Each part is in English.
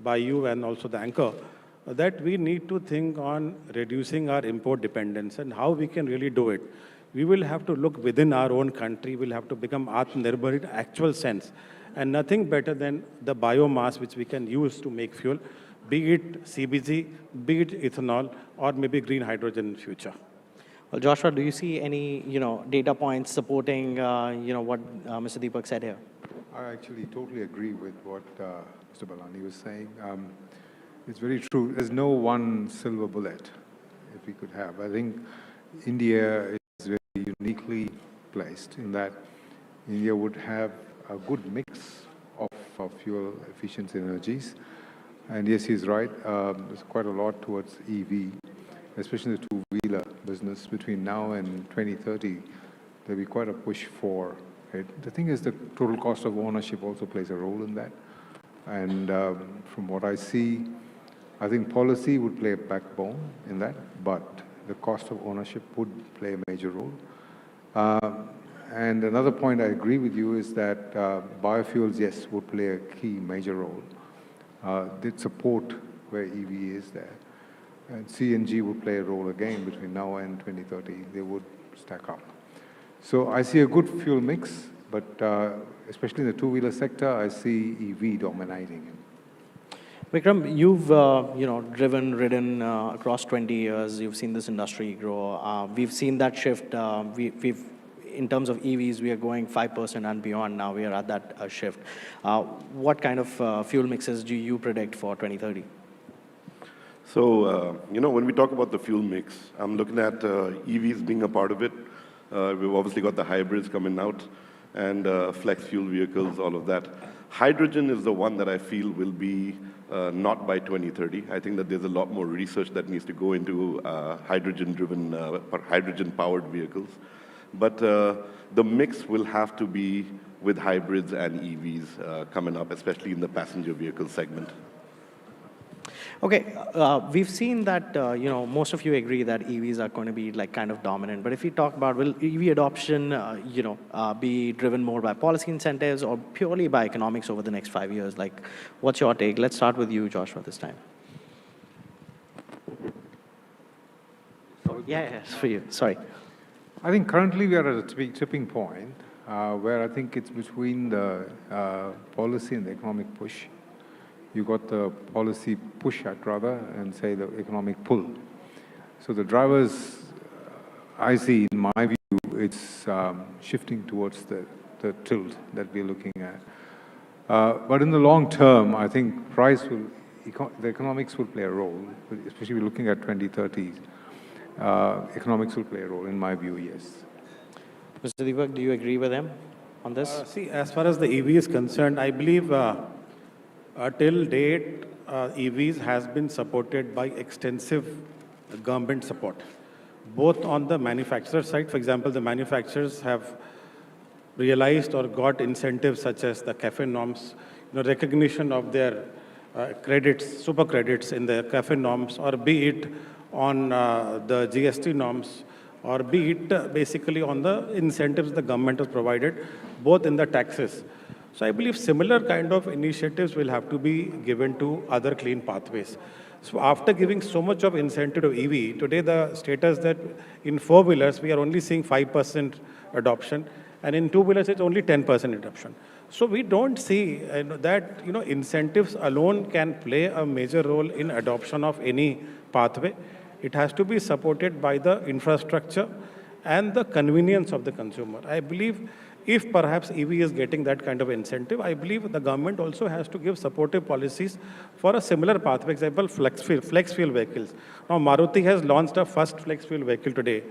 by you and also the anchor, that we need to think on reducing our import dependence and how we can really do it. We will have to look within our own country. We'll have to become Atmanirbhar in actual sense. And nothing better than the biomass which we can use to make fuel, be it CBG, be it ethanol, or maybe green hydrogen in future. Well, Joshua, do you see any, data points supporting, what Mr. Deepak said here? I actually totally agree with what Mr. Balani was saying. It's very true. There's no one silver bullet, if we could have. I think India is very uniquely placed in that India would have a good mix of fuel efficient energies. And yes, he's right. There's quite a lot towards EV, especially the two-wheeler business. Between now and 2030, there'll be quite a push for it. The thing is, the total cost of ownership also plays a role in that. And from what I see, I think policy would play a backbone in that, but the cost of ownership would play a major role. And another point I agree with you is that biofuels, yes, would play a key major role. They'd support where EV is there. And CNG would play a role again between now and 2030. They would stack up. So I see a good fuel mix, but especially in the two-wheeler sector, I see EV dominating. Vikram, you've ridden across 20 years. You've seen this industry grow. We've seen that shift. We've in terms of EVs, we are going 5% and beyond now. We are at that shift. What kind of fuel mixes do you predict for 2030? So, when we talk about the fuel mix, I'm looking at EVs being a part of it. We've obviously got the hybrids coming out and flex fuel vehicles, all of that. Hydrogen is the one that I feel will be not by 2030. I think that there's a lot more research that needs to go into hydrogen-driven, hydrogen-powered vehicles. But the mix will have to be with hybrids and EVs coming up, especially in the passenger vehicle segment. Okay, we've seen that, most of you agree that EVs are going to be kind of dominant. But if we talk about, will EV adoption, be driven more by policy incentives or purely by economics over the next 5 years? What's your take? Let's start with you, Joshua, this time. Yes, for you. Sorry. I think currently we are at a tipping point where I think it's between the policy and the economic push. You got the policy push, I'd rather, and say the economic pull. So the drivers, I see, in my view, it's shifting towards the tilt that we're looking at. But in the long term, I think the economics will play a role, especially looking at 2030s. Economics will play a role, in my view, yes. Mr. Deepak, do you agree with him on this? See, as far as the EV is concerned, I believe till date, EVs has been supported by extensive government support, both on the manufacturer side. For example, the manufacturers have realized or got incentives such as the CAFE norms, recognition of their credits, super credits in the CAFE norms, or be it on the GST norms, or be it basically on the incentives the government has provided, both in the taxes. So I believe similar kind of initiatives will have to be given to other clean pathways. So after giving so much of incentive to EV, today the status that in four-wheelers, we are only seeing 5% adoption, and in two-wheelers, it's only 10% adoption. So we don't see that incentives alone can play a major role in adoption of any pathway. It has to be supported by the infrastructure and the convenience of the consumer. I believe if perhaps EV is getting that kind of incentive, I believe the government also has to give supportive policies for a similar pathway. For example, flex fuel vehicles. Now, Maruti has launched a first flex fuel vehicle today.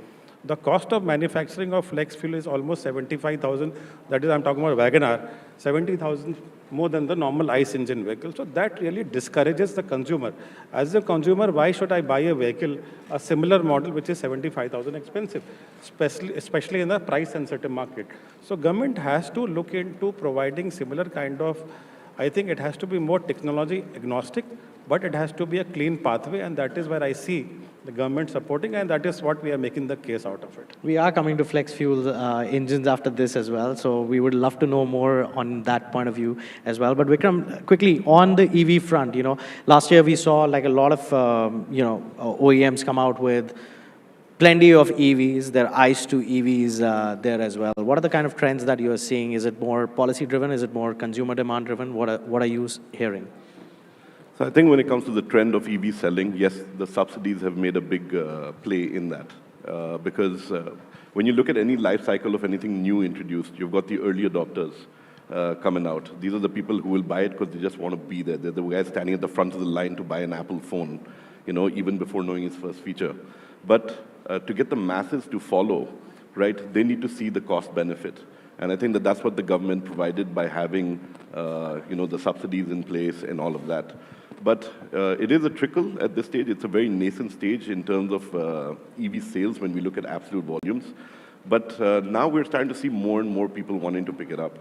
The cost of manufacturing of flex fuel is almost 75,000. That is, I'm talking about WagonR, 70,000 more than the normal ICE engine vehicle. So that really discourages the consumer. As a consumer, why should I buy a vehicle, a similar model, which is 75,000 expensive, especially in the price-sensitive market? So government has to look into providing similar kind of, I think it has to be more technology agnostic, but it has to be a clean pathway, and that is where I see the government supporting, and that is what we are making the case out of it. We are coming to flex fuel engines after this as well, so we would love to know more on that point of view as well. But Vikram, quickly on the EV front, last year we saw like a lot of OEMs come out with plenty of EVs. There are ICE to EVs there as well. What are the kind of trends that you are seeing? Is it more policy driven? Is it more consumer demand driven? What are you hearing? So I think when it comes to the trend of EV selling, yes, the subsidies have made a big play in that. Because when you look at any life cycle of anything new introduced, you've got the early adopters coming out. These are the people who will buy it because they just want to be there. They're the guys standing at the front of the line to buy an Apple phone, even before knowing its first feature. But to get the masses to follow, right, they need to see the cost benefit. And I think that that's what the government provided by having, the subsidies in place and all of that. But it is a trickle at this stage. It's a very nascent stage in terms of EV sales when we look at absolute volumes. But now we're starting to see more and more people wanting to pick it up.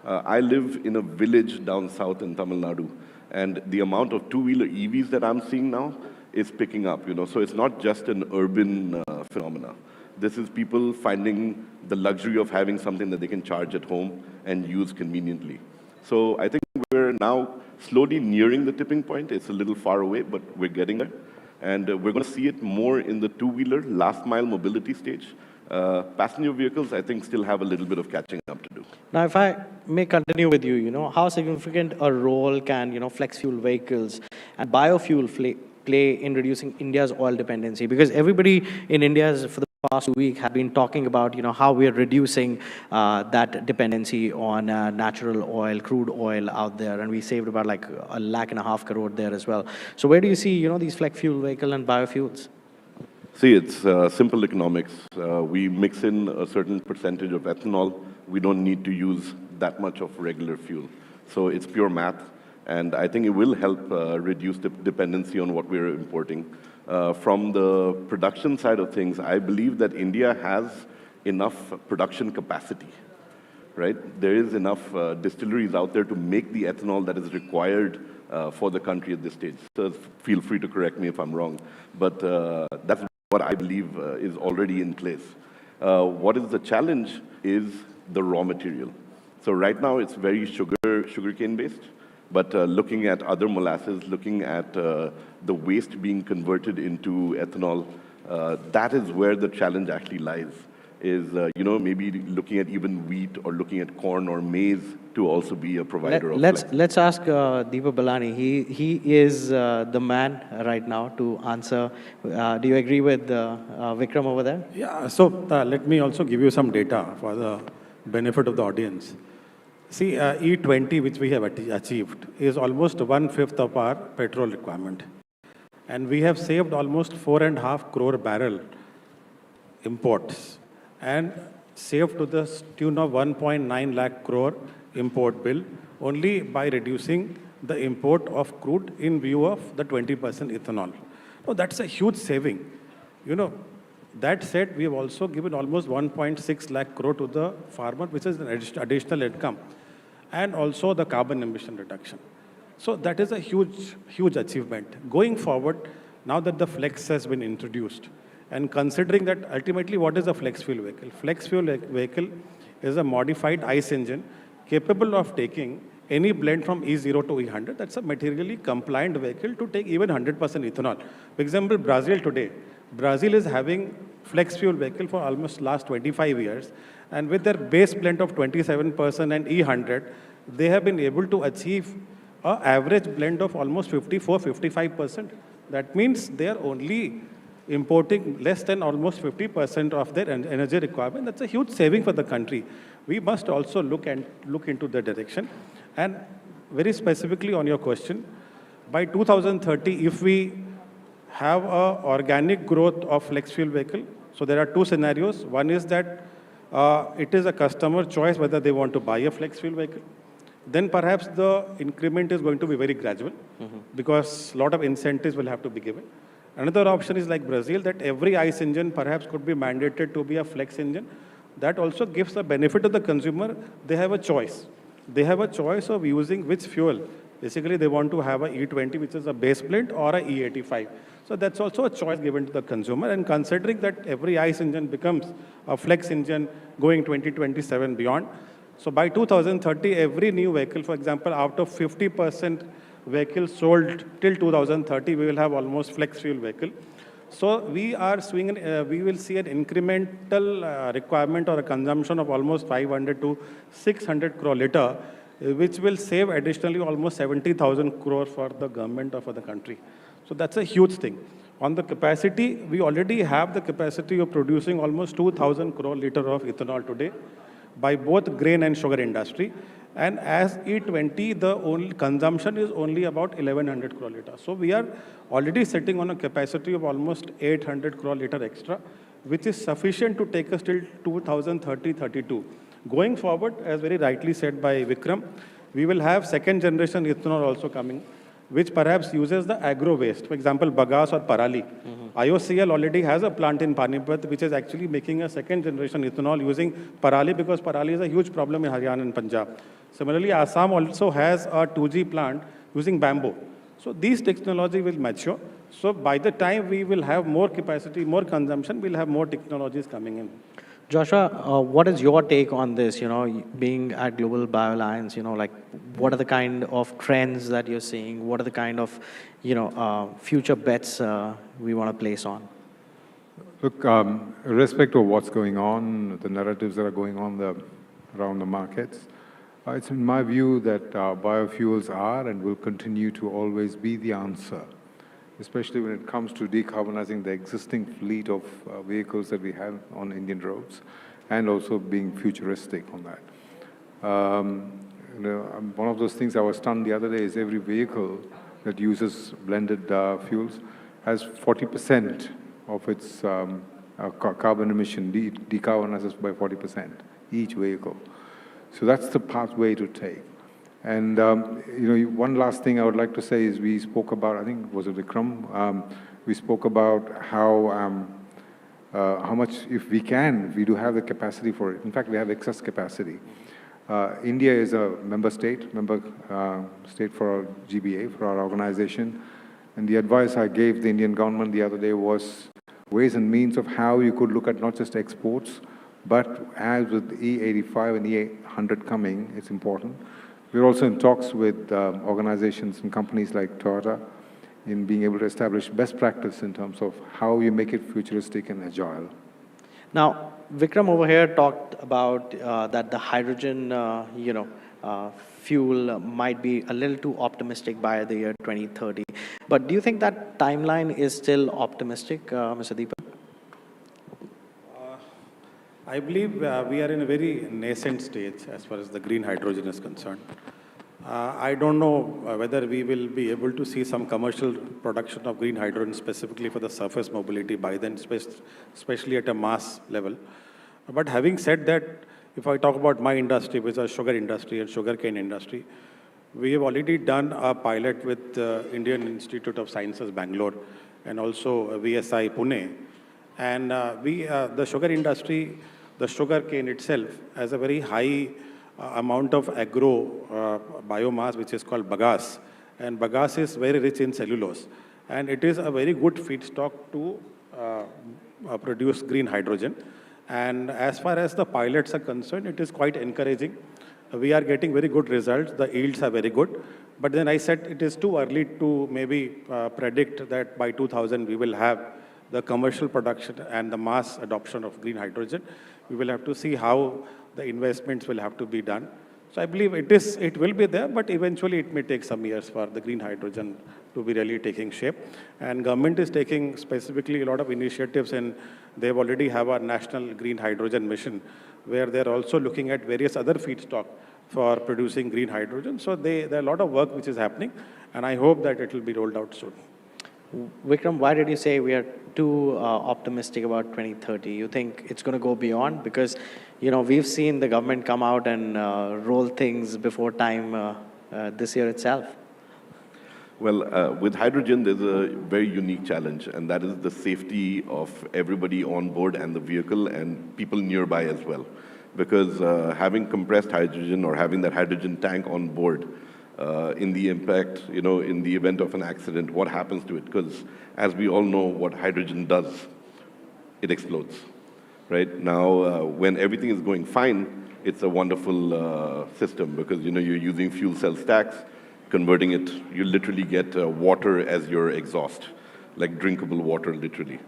I live in a village down south in Tamil Nadu, and the amount of two-wheeler EVs that I'm seeing now is picking up. So it's not just an urban phenomena. This is people finding the luxury of having something that they can charge at home and use conveniently. So I think we're now slowly nearing the tipping point. It's a little far away, but we're getting there. And we're going to see it more in the two-wheeler, last-mile mobility stage. Passenger vehicles, I think, still have a little bit of catching up to do. Now, if I may continue with you, how significant a role can, flex fuel vehicles and biofuel play in reducing India's oil dependency? Because everybody in India has, for the past week, have been talking about, how we are reducing that dependency on natural oil, crude oil out there, and we saved about like 1.5 crore there as well. So where do you see, these flex fuel vehicle and biofuels? See, it's simple economics. We mix in a certain percentage of ethanol. We don't need to use that much of regular fuel. So it's pure math, and I think it will help reduce the dependency on what we're importing. From the production side of things, I believe that India has enough production capacity, right? There is enough distilleries out there to make the ethanol that is required for the country at this stage. So feel free to correct me if I'm wrong, but that's what I believe is already in place. What is the challenge is the raw material. So right now it's very sugarcane based. But looking at other molasses, looking at the waste being converted into ethanol, that is where the challenge actually lies, is maybe looking at even wheat or looking at corn or maize to also be a provider of flex. Let's ask Deepa Balani. He is the man right now to answer. Do you agree with Vikram over there? Yeah, so let me also give you some data for the benefit of the audience. See, E20, which we have achieved, is almost 1/5 of our petrol requirement. And we have saved almost 4.5 crore barrel imports and saved to the tune of 1.9 lakh crore import bill only by reducing the import of crude in view of the 20% ethanol. So that's a huge saving. That said, we have also given almost 1.6 lakh crore to the farmer, which is an additional income, and also the carbon emission reduction. So that is a huge, huge achievement. Going forward, now that the flex has been introduced, and considering that ultimately what is a flex fuel vehicle? Flex fuel vehicle is a modified ICE engine capable of taking any blend from E0 to E100. That's a materially compliant vehicle to take even 100% ethanol. For example, Brazil today. Brazil is having flex fuel vehicle for almost last 25 years. And with their base blend of 27% and E100, they have been able to achieve an average blend of almost 54-55%. That means they are only importing less than almost 50% of their energy requirement. That's a huge saving for the country. We must also look into the direction. And very specifically on your question, by 2030, if we have a organic growth of flex fuel vehicle, so there are two scenarios. One is that it is a customer choice whether they want to buy a flex fuel vehicle. Then perhaps the increment is going to be very gradual because a lot of incentives will have to be given. Another option is like Brazil, that every ICE engine perhaps could be mandated to be a flex engine. That also gives a benefit to the consumer. They have a choice. They have a choice of using which fuel Basically, they want to have a E20, which is a base blend, or a E85. So that's also a choice given to the consumer. And considering that every ICE engine becomes a flex engine going 2027 beyond, so by 2030, every new vehicle, for example, out of 50% vehicles sold till 2030, we will have almost flex fuel vehicle. So we are seeing, we will see an incremental requirement or a consumption of almost 500 to 600 crore liter, which will save additionally almost 70,000 crore for the government or for the country. So that's a huge thing. On the capacity, we already have the capacity of producing almost 2,000 crore liter of ethanol today by both grain and sugar industry. And as E20, the only consumption is only about 1,100 crore liter. So we are already sitting on a capacity of almost 800 crore liter extra, which is sufficient to take us till 2030-32. Going forward, as very rightly said by Vikram, we will have second generation ethanol also coming, which perhaps uses the agro waste, for example, bagasse or parali. IOCL already has a plant in Panipat, which is actually making a second generation ethanol using parali, because parali is a huge problem in Haryana and Punjab. Similarly, Assam also has a 2G plant using bamboo. So these technology will mature. So by the time we will have more capacity, more consumption, we'll have more technologies coming in. Joshua, what is your take on this, being at Global Bio Alliance, like what are the kind of trends that you're seeing? What are the kind of, future bets we want to place on? Look, irrespective of what's going on, the narratives that are going on around the markets, it's in my view that biofuels are and will continue to always be the answer, especially when it comes to decarbonizing the existing fleet of vehicles that we have on Indian roads, and also being futuristic on that. One of those things I was stunned the other day is every vehicle that uses blended fuels has 40% of its carbon emission decarbonizes by 40%, each vehicle. So that's the pathway to take. And, one last thing I would like to say is we spoke about, I think, was it Vikram? We spoke about how much, if we do have the capacity for it. In fact, we have excess capacity. India is a member state for our GBA, for our organization. And the advice I gave the Indian government the other day was ways and means of how you could look at not just exports, but as with E85 and E100 coming, it's important. We're also in talks with organizations and companies like Toyota in being able to establish best practice in terms of how you make it futuristic and agile. Now, Vikram over here talked about that the hydrogen, fuel might be a little too optimistic by the year 2030. But do you think that timeline is still optimistic, Mr. Deepak? I believe we are in a very nascent stage as far as the green hydrogen is concerned. I don't know whether we will be able to see some commercial production of green hydrogen specifically for the surface mobility by then, especially at a mass level. But having said that, if I talk about my industry, which is sugar industry and sugarcane industry, we have already done a pilot with Indian Institute of Sciences, Bangalore, and also VSI, Pune. And the sugar industry, the sugar cane itself has a very high amount of agro biomass, which is called bagasse. And bagasse is very rich in cellulose. And it is a very good feedstock to produce green hydrogen. And as far as the pilots are concerned, it is quite encouraging. We are getting very good results. The yields are very good. But then I said it is too early to maybe predict that by 2000 we will have the commercial production and the mass adoption of green hydrogen. We will have to see how the investments will have to be done. So I believe it will be there, but eventually it may take some years for the green hydrogen to be really taking shape. And government is taking specifically a lot of initiatives, and they've already have a national green hydrogen mission where they're also looking at various other feedstock for producing green hydrogen. So there are a lot of work which is happening, and I hope that it will be rolled out soon. Vikram, why did you say we are too optimistic about 2030? You think it's going to go beyond? Because, we've seen the government come out and roll things before time this year itself. Well, with hydrogen, there's a very unique challenge, and that is the safety of everybody on board and the vehicle and people nearby as well. Because having compressed hydrogen or having that hydrogen tank on board in the impact, in the event of an accident, what happens to it? Because as we all know, what hydrogen does, it explodes, right? Now, when everything is going fine, it's a wonderful system because, you're using fuel cell stacks, converting it, you literally get water as your exhaust, like drinkable water, literally.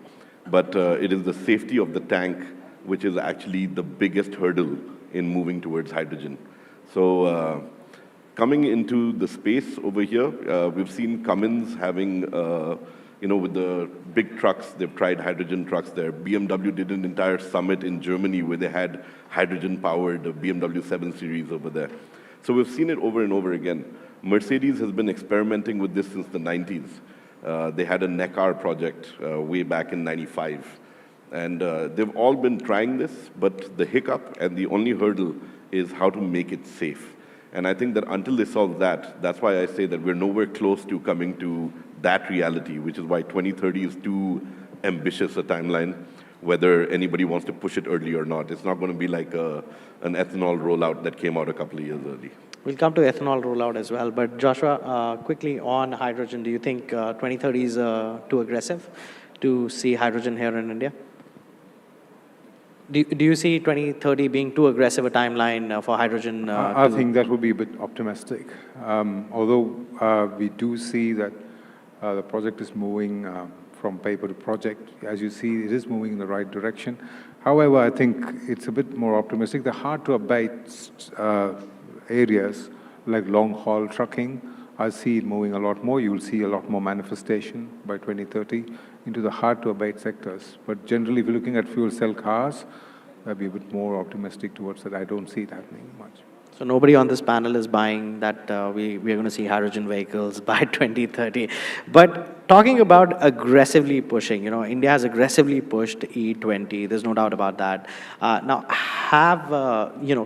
But it is the safety of the tank which is actually the biggest hurdle in moving towards hydrogen. So coming into the space over here, we've seen Cummins having, with the big trucks, they've tried hydrogen trucks there. BMW did an entire summit in Germany where they had hydrogen-powered BMW 7 Series over there. So we've seen it over and over again. Mercedes has been experimenting with this since the 90s. They had a Neckar project way back in '95. And they've all been trying this, but the hiccup and the only hurdle is how to make it safe. And I think that until they solve that, that's why I say that we're nowhere close to coming to that reality, which is why 2030 is too ambitious a timeline, whether anybody wants to push it early or not. It's not going to be like an ethanol rollout that came out a couple of years early. We'll come to ethanol rollout as well. But Joshua, quickly on hydrogen, do you think 2030 is too aggressive to see hydrogen here in India? Do you see 2030 being too aggressive a timeline for hydrogen? I think that would be a bit optimistic. Although we do see that the project is moving from paper to project. As you see, it is moving in the right direction. However, I think it's a bit more optimistic. The hard-to-abate areas like long-haul trucking, I see it moving a lot more. You'll see a lot more manifestation by 2030 into the hard-to-abate sectors. But generally, if you're looking at fuel cell cars, I'd be a bit more optimistic towards that. I don't see it happening much. So nobody on this panel is buying that we are going to see hydrogen vehicles by 2030. But talking about aggressively pushing, India has aggressively pushed E20. There's no doubt about that. Now, have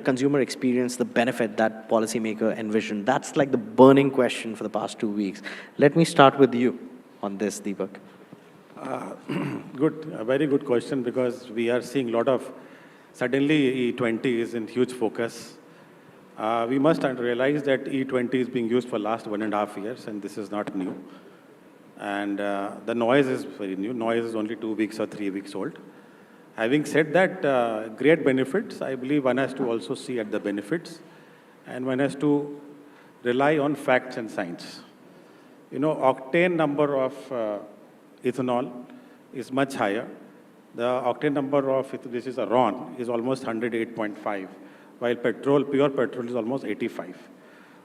consumer experienced the benefit that policymaker envisioned? That's like the burning question for the past 2 weeks. Let me start with you on this, Deepak. Good, a very good question, because we are seeing a lot of, suddenly E20 is in huge focus. We must realize that E20 is being used for last 1.5 years, and this is not new. And the noise is very new. Noise is only 2 weeks or 3 weeks old. Having said that, great benefits, I believe one has to also see at the benefits, and one has to rely on facts and science. Octane number of ethanol is much higher. The octane number of, this is a RON, is almost 108.5. While pure petrol is almost 85.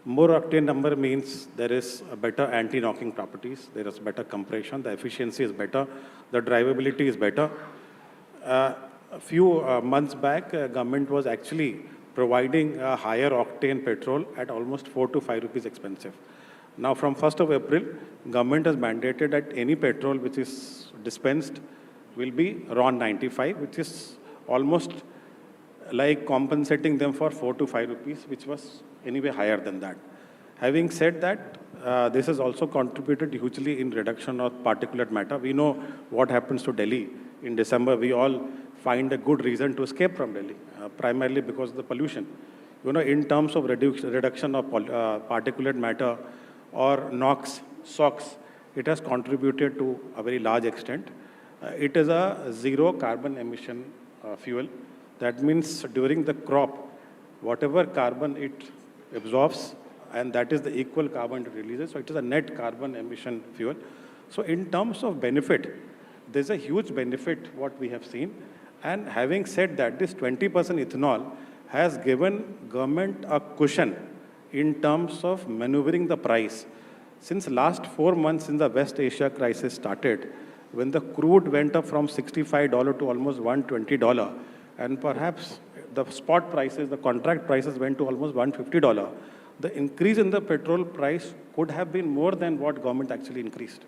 More octane number means there is a better anti-knocking properties, there is better compression, the efficiency is better, the drivability is better. A few months back, government was actually providing a higher octane petrol at almost 4 to 5 rupees expensive. Now from 1st of April, government has mandated that any petrol which is dispensed will be RON 95, which is almost like compensating them for 4 to 5 rupees, which was anyway higher than that. Having said that, this has also contributed hugely in reduction of particulate matter. We know what happens to Delhi. In December, we all find a good reason to escape from Delhi, primarily because of the pollution. In terms of reduction of particulate matter or NOx, SOx, it has contributed to a very large extent. It is a zero carbon emission fuel. That means during the crop, whatever carbon it absorbs, and that is the equal carbon it releases. So it is a net carbon emission fuel. So in terms of benefit, there's a huge benefit what we have seen. And having said that, this 20% ethanol has given government a cushion in terms of maneuvering the price. Since last 4 months, since the West Asia crisis started, when the crude went up from $65 to almost $120, and perhaps the spot prices, the contract prices went to almost $150, the increase in the petrol price could have been more than what government actually increased.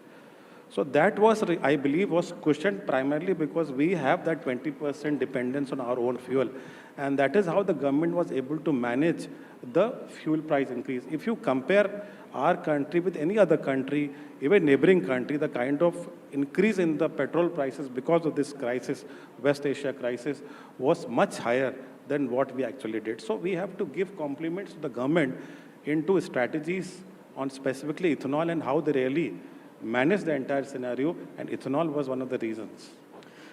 So that was, I believe, was cushioned primarily because we have that 20% dependence on our own fuel. And that is how the government was able to manage the fuel price increase. If you compare our country with any other country, even neighboring country, the kind of increase in the petrol prices because of this crisis, West Asia crisis, was much higher than what we actually did. So we have to give compliments to the government into strategies on specifically ethanol and how they really manage the entire scenario, and ethanol was one of the reasons.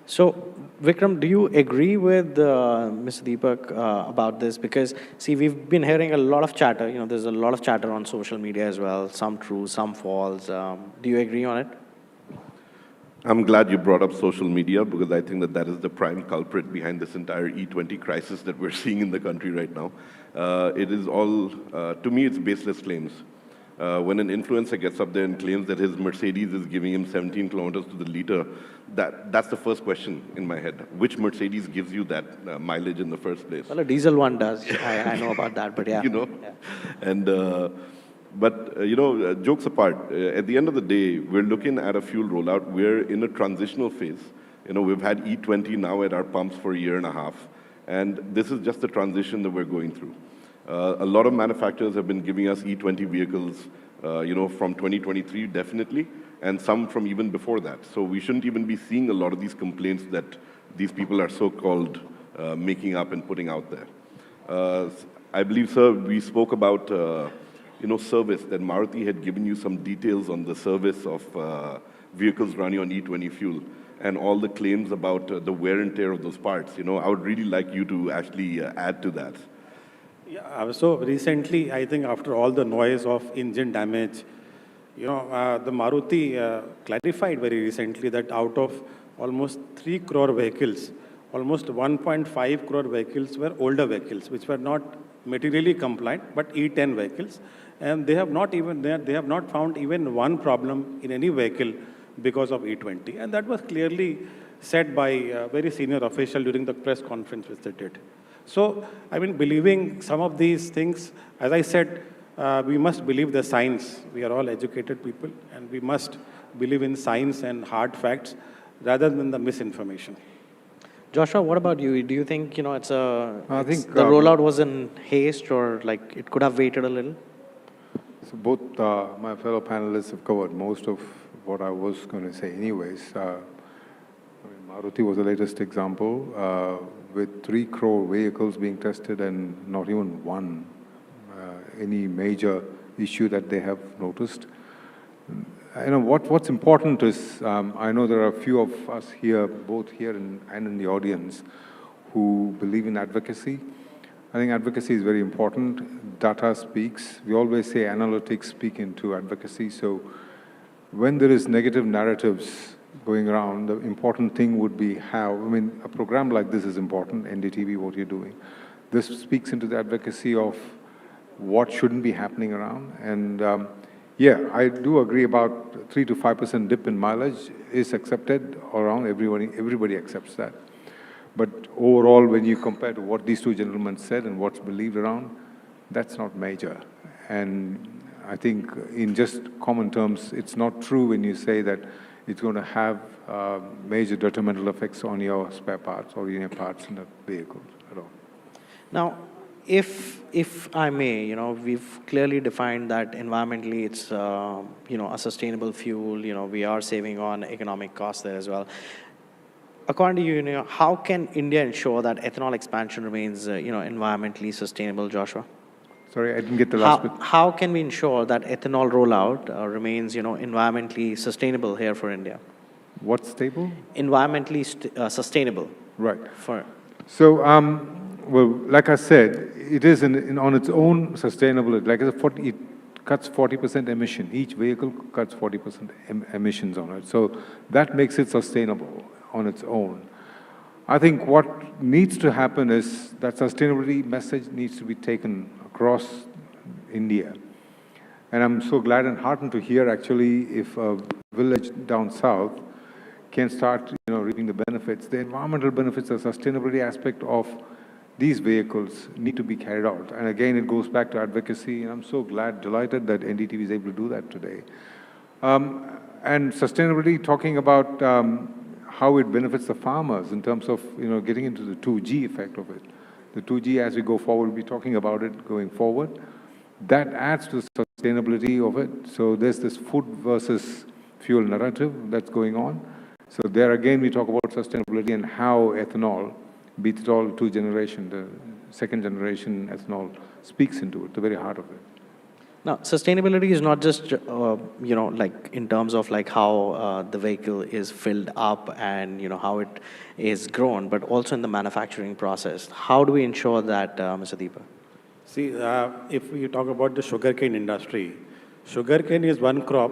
So, Vikram, do you agree with Mr. Deepak about this? Because, see, we've been hearing a lot of chatter. You know, there's a lot of chatter on social media as well, some true, some false. Do you agree on it? I'm glad you brought up social media because I think that that is the prime culprit behind this entire E20 crisis that we're seeing in the country right now. It is all, to me, it's baseless claims. When an influencer gets up there and claims that his Mercedes is giving him 17 kilometers to the liter, that's the first question in my head. Which Mercedes gives you that mileage in the first place? Well, a diesel one does. I know about that, but yeah. You know, Yeah. and jokes apart, at the end of the day, we're looking at a fuel rollout. We're in a transitional phase. You know, we've had E20 now at our pumps for a year and a half, and this is just the transition that we're going through. A lot of manufacturers have been giving us E20 vehicles, from 2023 definitely, and some from even before that. So we shouldn't even be seeing a lot of these complaints that these people are so-called making up and putting out there. I believe, sir, we spoke about service, that Maruti had given you some details on the service of vehicles running on E20 fuel and all the claims about the wear and tear of those parts. You know, I would really like you to actually add to that. Yeah, so recently, I think after all the noise of engine damage, the Maruti clarified very recently that out of almost 3 crore vehicles, almost 1.5 crore vehicles were older vehicles, which were not materially compliant, but E10 vehicles. And they have not found even one problem in any vehicle because of E20. And that was clearly said by a very senior official during the press conference which they did. So, I mean, believing some of these things, as I said, we must believe the science. We are all educated people, and we must believe in science and hard facts rather than the misinformation. Joshua, what about you? Do you think, the rollout was in haste, or like it could have waited a little? So both my fellow panelists have covered most of what I was going to say anyways. Maruti was the latest example, with 3 crore vehicles being tested and not even one, any major issue that they have noticed. What's important is, I know there are a few of us here, both here and in the audience, who believe in advocacy. I think advocacy is very important. Data speaks. We always say analytics speak into advocacy. So when there is negative narratives going around, the important thing would be a program like this is important, NDTV, what you're doing. This speaks into the advocacy of what shouldn't be happening around. And I do agree about 3 to 5% dip in mileage is accepted around. Everybody accepts that. But overall, when you compare to what these two gentlemen said and what's believed around, that's not major. And I think in just common terms, it's not true when you say that it's going to have major detrimental effects on your spare parts or your parts in the vehicle at all. Now, if I may, we've clearly defined that environmentally it's, a sustainable fuel. We are saving on economic costs there as well. According to you, how can India ensure that ethanol expansion remains, environmentally sustainable, Joshua? Sorry, I didn't get the last bit. How can we ensure that ethanol rollout remains, environmentally sustainable here for India? What's stable? Environmentally sustainable. Right. So, well, like I said, it is on its own sustainable. Like it cuts 40% emission. Each vehicle cuts 40% emissions on it. So that makes it sustainable on its own. I think what needs to happen is that sustainability message needs to be taken across India. And I'm so glad and heartened to hear actually if a village down south can start reaping the benefits. The environmental benefits, the sustainability aspect of these vehicles need to be carried out. And again, it goes back to advocacy. And I'm so delighted that NDTV is able to do that today. And sustainability, talking about how it benefits the farmers in terms of getting into the 2G effect of it. The 2G, as we go forward, we'll be talking about it going forward. That adds to the sustainability of it. So there's this food versus fuel narrative that's going on. So there again, we talk about sustainability and how ethanol, be it all 2 generation, the second generation ethanol speaks into it, the very heart of it. Now, sustainability is not just, like in terms of like how the vehicle is filled up and, how it is grown, but also in the manufacturing process. How do we ensure that, Mr. Deepak? See, if we talk about the sugarcane industry, sugarcane is one crop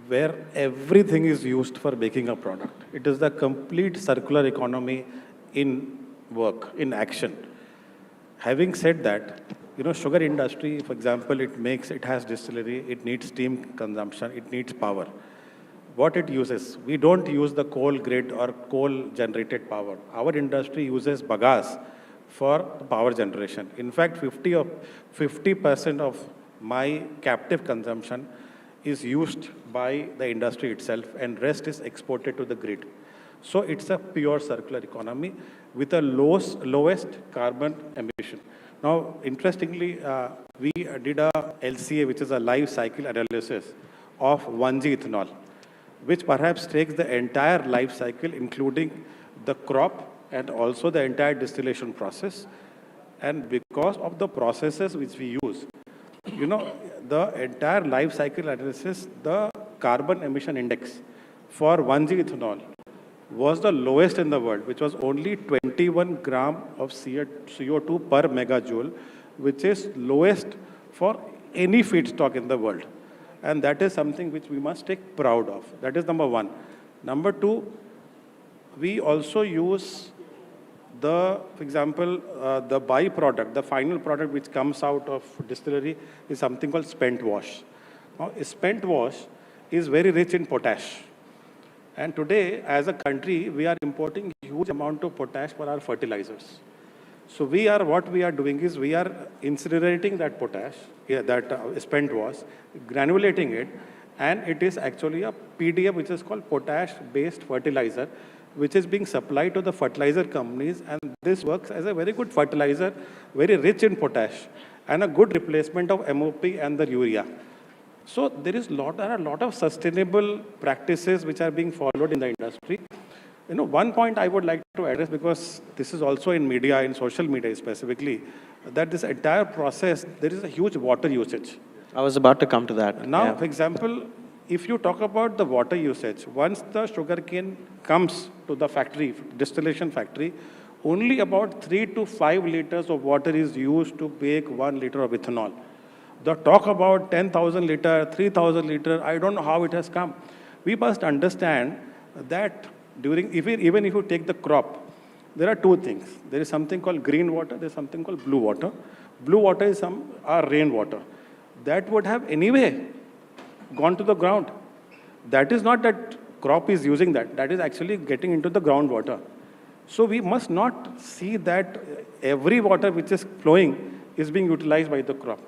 where everything is used for making a product. It is the complete circular economy in work, in action. Having said that, sugar industry, for example, it has distillery, it needs steam consumption, it needs power. What it uses, we don't use the coal grid or coal generated power. Our industry uses bagasse for power generation. In fact, 50% of my captive consumption is used by the industry itself, and rest is exported to the grid. So it's a pure circular economy with a lowest carbon emission. Now, interestingly, we did a LCA, which is a life cycle analysis of 1G ethanol, which perhaps takes the entire life cycle, including the crop and also the entire distillation process. And because of the processes which we use, the entire life cycle analysis, the carbon emission index for 1G ethanol was the lowest in the world, which was only 21 gram of CO2 per megajoule, which is lowest for any feedstock in the world. And that is something which we must take proud of. That is number one. Number two, we also use for example, the byproduct, the final product which comes out of distillery is something called spent wash. Now, spent wash is very rich in potash. And today, as a country, we are importing huge amount of potash for our fertilizers. So what we are doing is we are incinerating that potash, spent wash, granulating it, and it is actually a PDF, which is called potash-based fertilizer, which is being supplied to the fertilizer companies, and this works as a very good fertilizer, very rich in potash, and a good replacement of MOP and the urea. So there are a lot of sustainable practices which are being followed in the industry. One point I would like to address, because this is also in media, in social media specifically, that this entire process, there is a huge water usage. I was about to come to that. Now, Yeah. for example, if you talk about the water usage, once the sugarcane comes to the factory, distillation factory, only about 3 to 5 liters of water is used to make 1 liter of ethanol. The talk about 10,000 liter, 3,000 liter, I don't know how it has come. We must understand that even if you take the crop, there are two things. There is something called green water, there is something called blue water. Blue water is our rainwater. That would have anyway gone to the ground. That is not that crop is using that. That is actually getting into the groundwater. So we must not see that every water which is flowing is being utilized by the crop.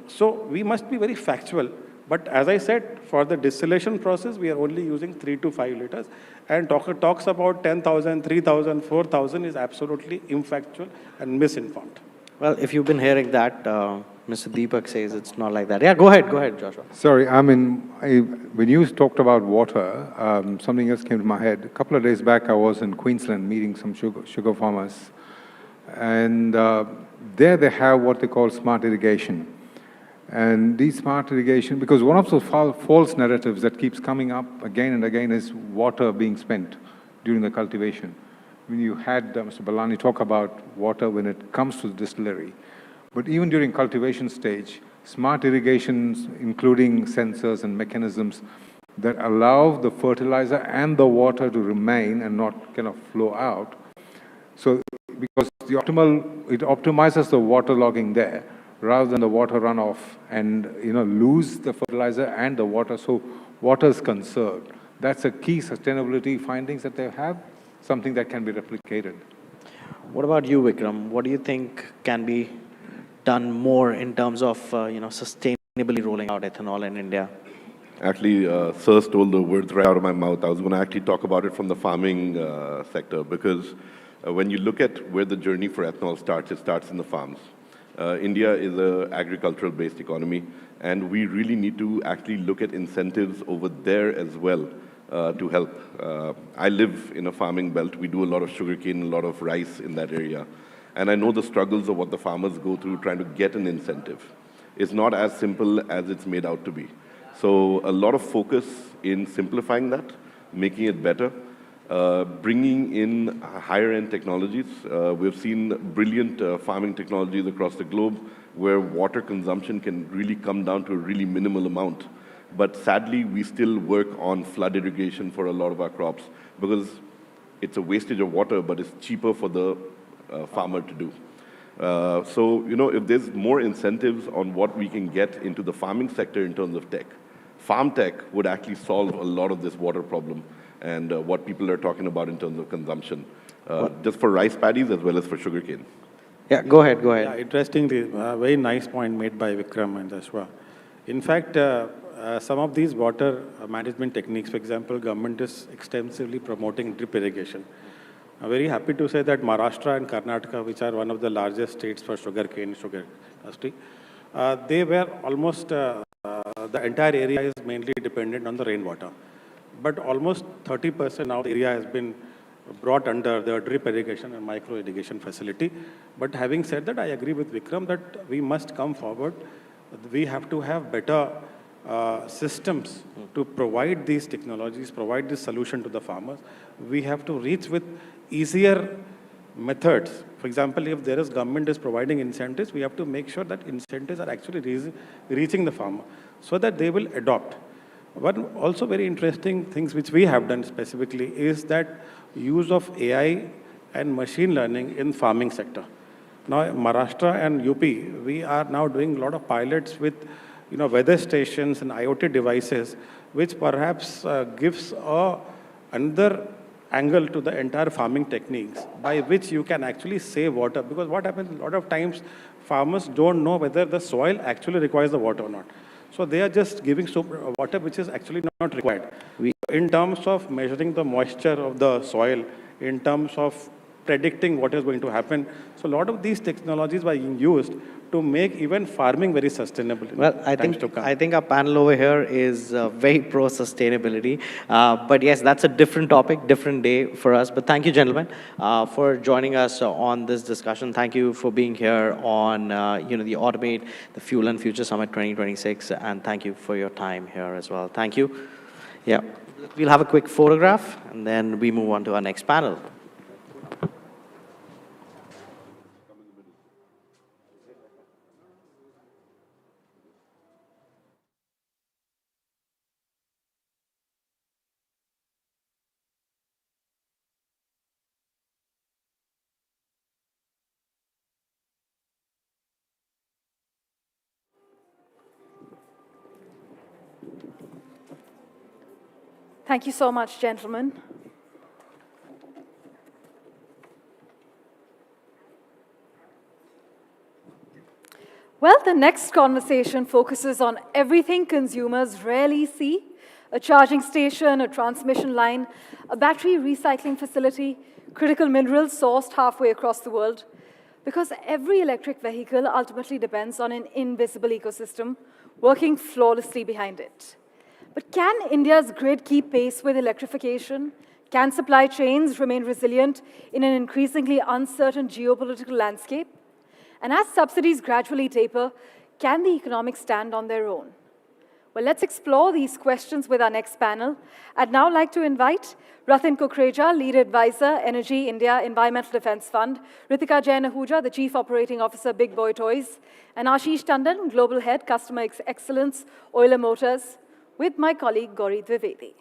So we must be very factual. But as I said, for the distillation process, we are only using 3 to 5 liters. And talks about 10,000, 3,000, 4,000 is absolutely infactual and misinformed. Well, if you've been hearing that, Mr. Deepak says it's not like that. Yeah, go ahead, Joshua. Sorry, when you talked about water, something else came to my head. A couple of days back, I was in Queensland meeting some sugar farmers. And there they have what they call smart irrigation. And these smart irrigation, because one of those false narratives that keeps coming up again and again is water being spent during the cultivation. When you had Mr. Balani talk about water when it comes to the distillery. But even during cultivation stage, smart irrigations, including sensors and mechanisms that allow the fertilizer and the water to remain and not kind of flow out. So because it optimizes the water logging there, rather than the water runoff and lose the fertilizer and the water, so water is conserved. That's a key sustainability findings that they have, something that can be replicated. What about you, Vikram? What do you think can be done more in terms of sustainably rolling out ethanol in India? Actually, Sir stole the words right out of my mouth. I was going to actually talk about it from the farming sector, because when you look at where the journey for ethanol starts, it starts in the farms. India is an agricultural-based economy, and we really need to actually look at incentives over there as well to help. I live in a farming belt. We do a lot of sugarcane, a lot of rice in that area. And I know the struggles of what the farmers go through trying to get an incentive. is not as simple as it's made out to be. So a lot of focus in simplifying that, making it better, bringing in higher-end technologies. We've seen brilliant farming technologies across the globe where water consumption can really come down to a really minimal amount. But sadly, we still work on flood irrigation for a lot of our crops because it's a wastage of water, but it's cheaper for the farmer to do. So, if there's more incentives on what we can get into the farming sector in terms of tech, farm tech would actually solve a lot of this water problem and what people are talking about in terms of consumption, just for rice paddies as well as for sugarcane. Yeah, go ahead, go ahead. Yeah, interestingly, very nice point made by Vikram and Ashwa. In fact, some of these water management techniques, for example, government is extensively promoting drip irrigation. I'm very happy to say that Maharashtra and Karnataka, which are one of the largest states for sugar industry, they were almost, the entire area is mainly dependent on the rainwater. But almost 30% now the area has been brought under the drip irrigation and micro irrigation facility. But having said that, I agree with Vikram that we must come forward. We have to have better systems to provide these technologies, provide this solution to the farmers. We have to reach with easier methods. For example, if there is government is providing incentives, we have to make sure that incentives are actually reaching the farmer so that they will adopt. One also very interesting things which we have done specifically is that use of AI and machine learning in farming sector. Now, Maharashtra and UP, we are now doing a lot of pilots with weather stations and IoT devices, which perhaps gives another angle to the entire farming techniques by which you can actually save water. Because what happens a lot of times, farmers don't know whether the soil actually requires the water or not. So they are just giving water which is actually not required. In terms of measuring the moisture of the soil, in terms of predicting what is going to happen. So a lot of these technologies are being used to make even farming very sustainable. Well, I think our panel over here is very pro sustainability. But yes, that's a different topic, different day for us. But thank you, gentlemen, for joining us on this discussion. Thank you for being here on the AutoMate, the Fuel and Future Summit 2026, and thank you for your time here as well. Thank you. Yeah, we'll have a quick photograph, and then we move on to our next panel. Thank you so much, gentlemen. Well, the next conversation focuses on everything consumers rarely see: a charging station, a transmission line, a battery recycling facility, critical minerals sourced halfway across the world. Because every electric vehicle ultimately depends on an invisible ecosystem working flawlessly behind it. But can India's grid keep pace with electrification? Can supply chains remain resilient in an increasingly uncertain geopolitical landscape? And as subsidies gradually taper, can the economics stand on their own? Well, let's explore these questions with our next panel. I'd now like to invite Ratin Kukreja, Lead Advisor, Energy India Environmental Defense Fund, Ritika Jain Ahuja, the Chief Operating Officer, Big Boy Toys, and Ashish Tandon, Global Head, Customer Excellence, Euler Motors, with my colleague Gauri Dwivedi.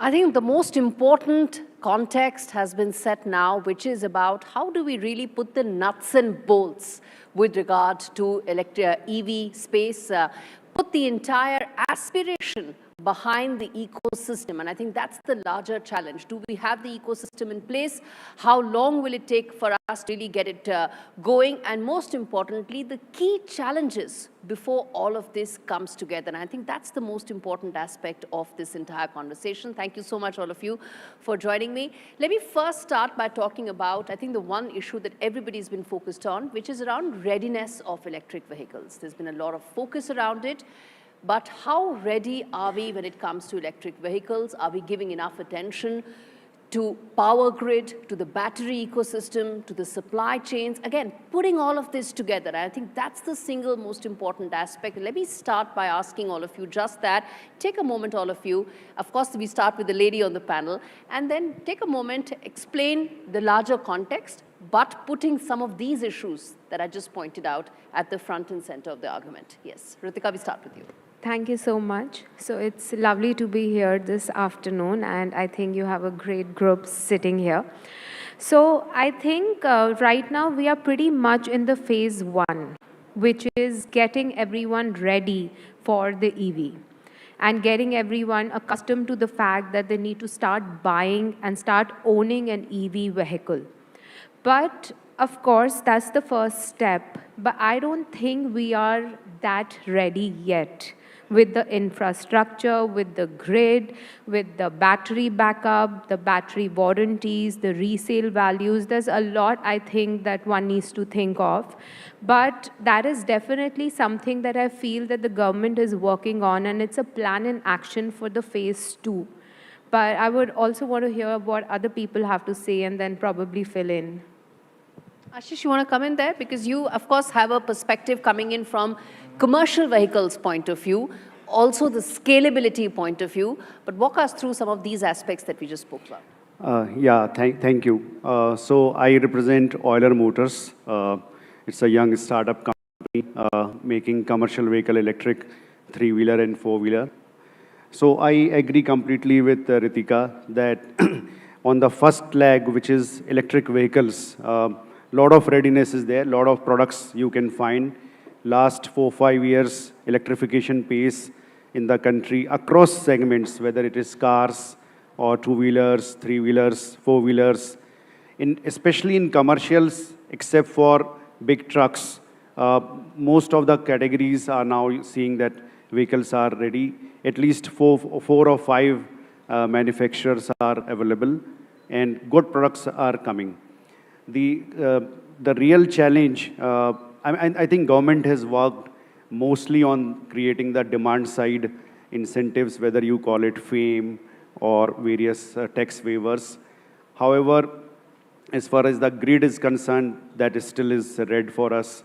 I think the most important context has been set now, which is about how do we really put the nuts and bolts with regard to EV space, put the entire aspiration behind the ecosystem. And I think that's the larger challenge. Do we have the ecosystem in place? How long will it take for us to really get it going? And most importantly, the key challenges before all of this comes together. And I think that's the most important aspect of this entire conversation. Thank you so much, all of you, for joining me. Let me first start by talking about, I think, the one issue that everybody's been focused on, which is around readiness of electric vehicles. There's been a lot of focus around it. But how ready are we when it comes to electric vehicles? Are we giving enough attention to power grid, to the battery ecosystem, to the supply chains? Again, putting all of this together, I think that's the single most important aspect. Let me start by asking all of you just that. Take a moment, all of you. Of course, we start with the lady on the panel, and then take a moment, explain the larger context, but putting some of these issues that I just pointed out at the front and center of the argument. Yes, Ritika, we start with you. Thank you so much. So it's lovely to be here this afternoon, and I think you have a great group sitting here. So I think right now we are pretty much in the phase 1, which is getting everyone ready for the EV and getting everyone accustomed to the fact that they need to start buying and start owning an EV vehicle. But of course, that's the first step. But I don't think we are that ready yet with the infrastructure, with the grid, with the battery backup, the battery warranties, the resale values. There's a lot, I think, that one needs to think of. But that is definitely something that I feel that the government is working on, and it's a plan in action for the phase 2. But I would also want to hear what other people have to say and then probably fill in. Ashish, you want to come in there? Because you, of course, have a perspective coming in from commercial vehicles point of view, also the scalability point of view, but walk us through some of these aspects that we just spoke about. Thank you. So I represent Euler Motors. It's a young startup company making commercial vehicle electric, 3-wheeler and 4-wheeler. So I agree completely with Ritika that on the first leg, which is electric vehicles, lot of readiness is there, lot of products you can find. Last 4-5 years, electrification pace in the country across segments, whether it is cars or 2-wheelers, 3-wheelers, 4-wheelers, especially in commercials, except for big trucks, most of the categories are now seeing that vehicles are ready. At least four or five manufacturers are available, and good products are coming. The real challenge, I think government has worked mostly on creating the demand side incentives, whether you call it FAME or various tax waivers. However, as far as the grid is concerned, that still is red for us.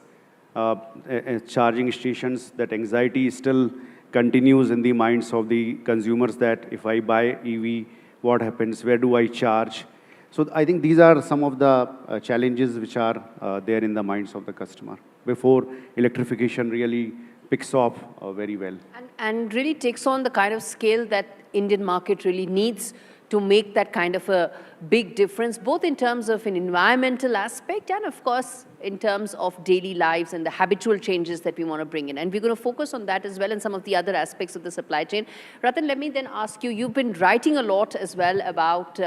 Charging stations, that anxiety still continues in the minds of the consumers that if I buy EV, what happens, where do I charge? So I think these are some of the challenges which are there in the minds of the customer before electrification really picks off very well. And really takes on the kind of scale that Indian market really needs to make that kind of a big difference, both in terms of an environmental aspect and, of course, in terms of daily lives and the habitual changes that we want to bring in. And we're going to focus on that as well and some of the other aspects of the supply chain. Ratan, let me then ask you, you've been writing a lot as well about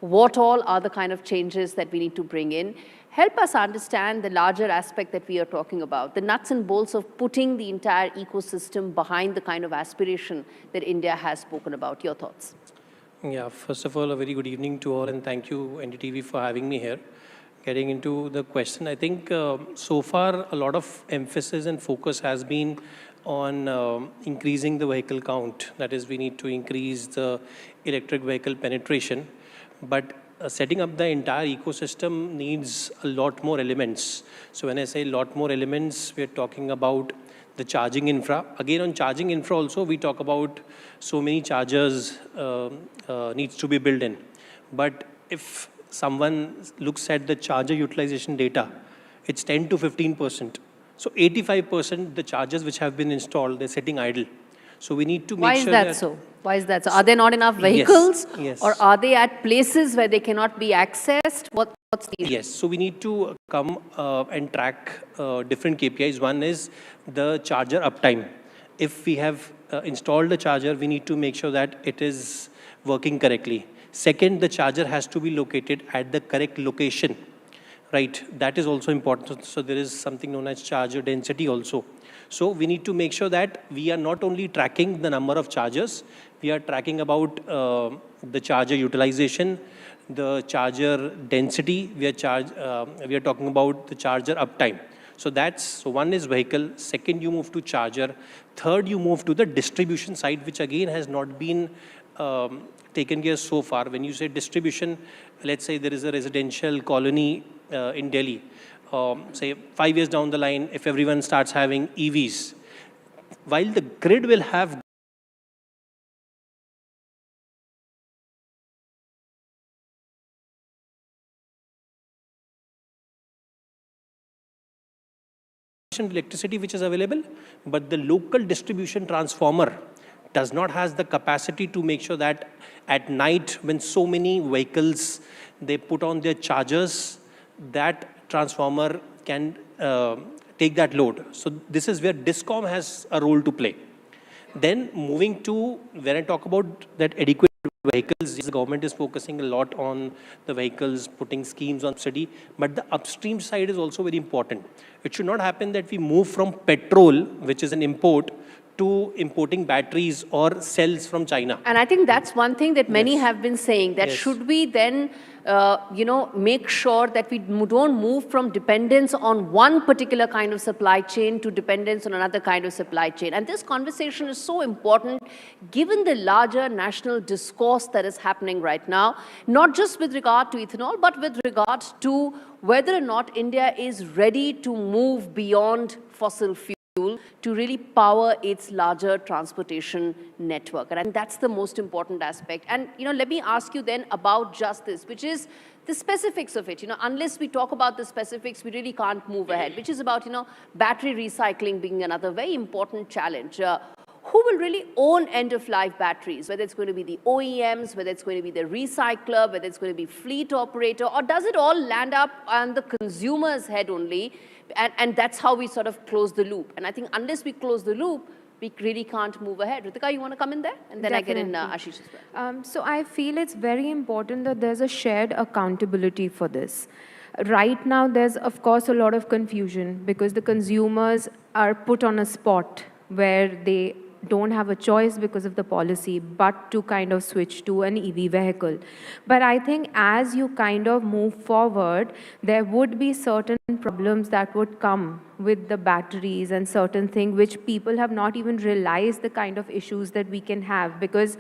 what all are the kind of changes that we need to bring in. Help us understand the larger aspect that we are talking about, the nuts and bolts of putting the entire ecosystem behind the kind of aspiration that India has spoken about. Your thoughts? Yeah, first of all, a very good evening to all, and thank you, NDTV, for having me here. Getting into the question, I think so far a lot of emphasis and focus has been on increasing the vehicle count. That is, we need to increase the electric vehicle penetration. But setting up the entire ecosystem needs a lot more elements. So when I say a lot more elements, we're talking about the charging infra. Again, on charging infra also, we talk about so many chargers needs to be built in. But if someone looks at the charger utilization data, it's 10 to 15%. So 85% the chargers which have been installed, they're sitting idle. So we need to make sure that... Why is that so? Why is that so? Are there not enough vehicles? Yes. Or are they at places where they cannot be accessed? What's the issue? Yes, so we need to come and track different KPIs. One is the charger uptime. If we have installed the charger, we need to make sure that it is working correctly. Second, the charger has to be located at the correct location, right? That is also important. So there is something known as charger density also. So we need to make sure that we are not only tracking the number of chargers, we are tracking about the charger utilization, the charger density, we are talking about the charger uptime. So so one is vehicle, second you move to charger, third you move to the distribution side, which again has not been taken care so far. When you say distribution, let's say there is a residential colony in Delhi. Say 5 years down the line, if everyone starts having EVs, while the grid will have electricity which is available, but the local distribution transformer does not has the capacity to make sure that at night when so many vehicles, they put on their chargers, that transformer can take that load. So this is where DISCOM has a role to play. Then moving to, when I talk about that adequate vehicles, the government is focusing a lot on the vehicles, putting schemes on subsidy, but the upstream side is also very important. It should not happen that we move from petrol, which is an import, to importing batteries or cells from China. And I think that's one thing that many have been saying, that Yes. should we then, make sure that we don't move from dependence on one particular kind of supply chain to dependence on another kind of supply chain. And this conversation is so important given the larger national discourse that is happening right now, not just with regard to ethanol, but with regard to whether or not India is ready to move beyond fossil fuel to really power its larger transportation network. And I think that's the most important aspect. And, let me ask you then about just this, which is the specifics of it. Unless we talk about the specifics, we really can't move ahead, which is about, battery recycling being another very important challenge. Who will really own end-of-life batteries, whether it's going to be the OEMs, whether it's going to be the recycler, whether it's going to be fleet operator, or does it all land up on the consumer's head only? And that's how we sort of close the loop. And I think unless we close the loop, we really can't move ahead. Ritika, you want to come in there? And then Definitely. I get in Ashish as well. So I feel it's very important that there's a shared accountability for this. Right now, there's, of course, a lot of confusion because the consumers are put on a spot where they don't have a choice because of the policy, but to kind of switch to an EV vehicle. But I think as you kind of move forward, there would be certain problems that would come with the batteries and certain things which people have not even realized the kind of issues that we can have, because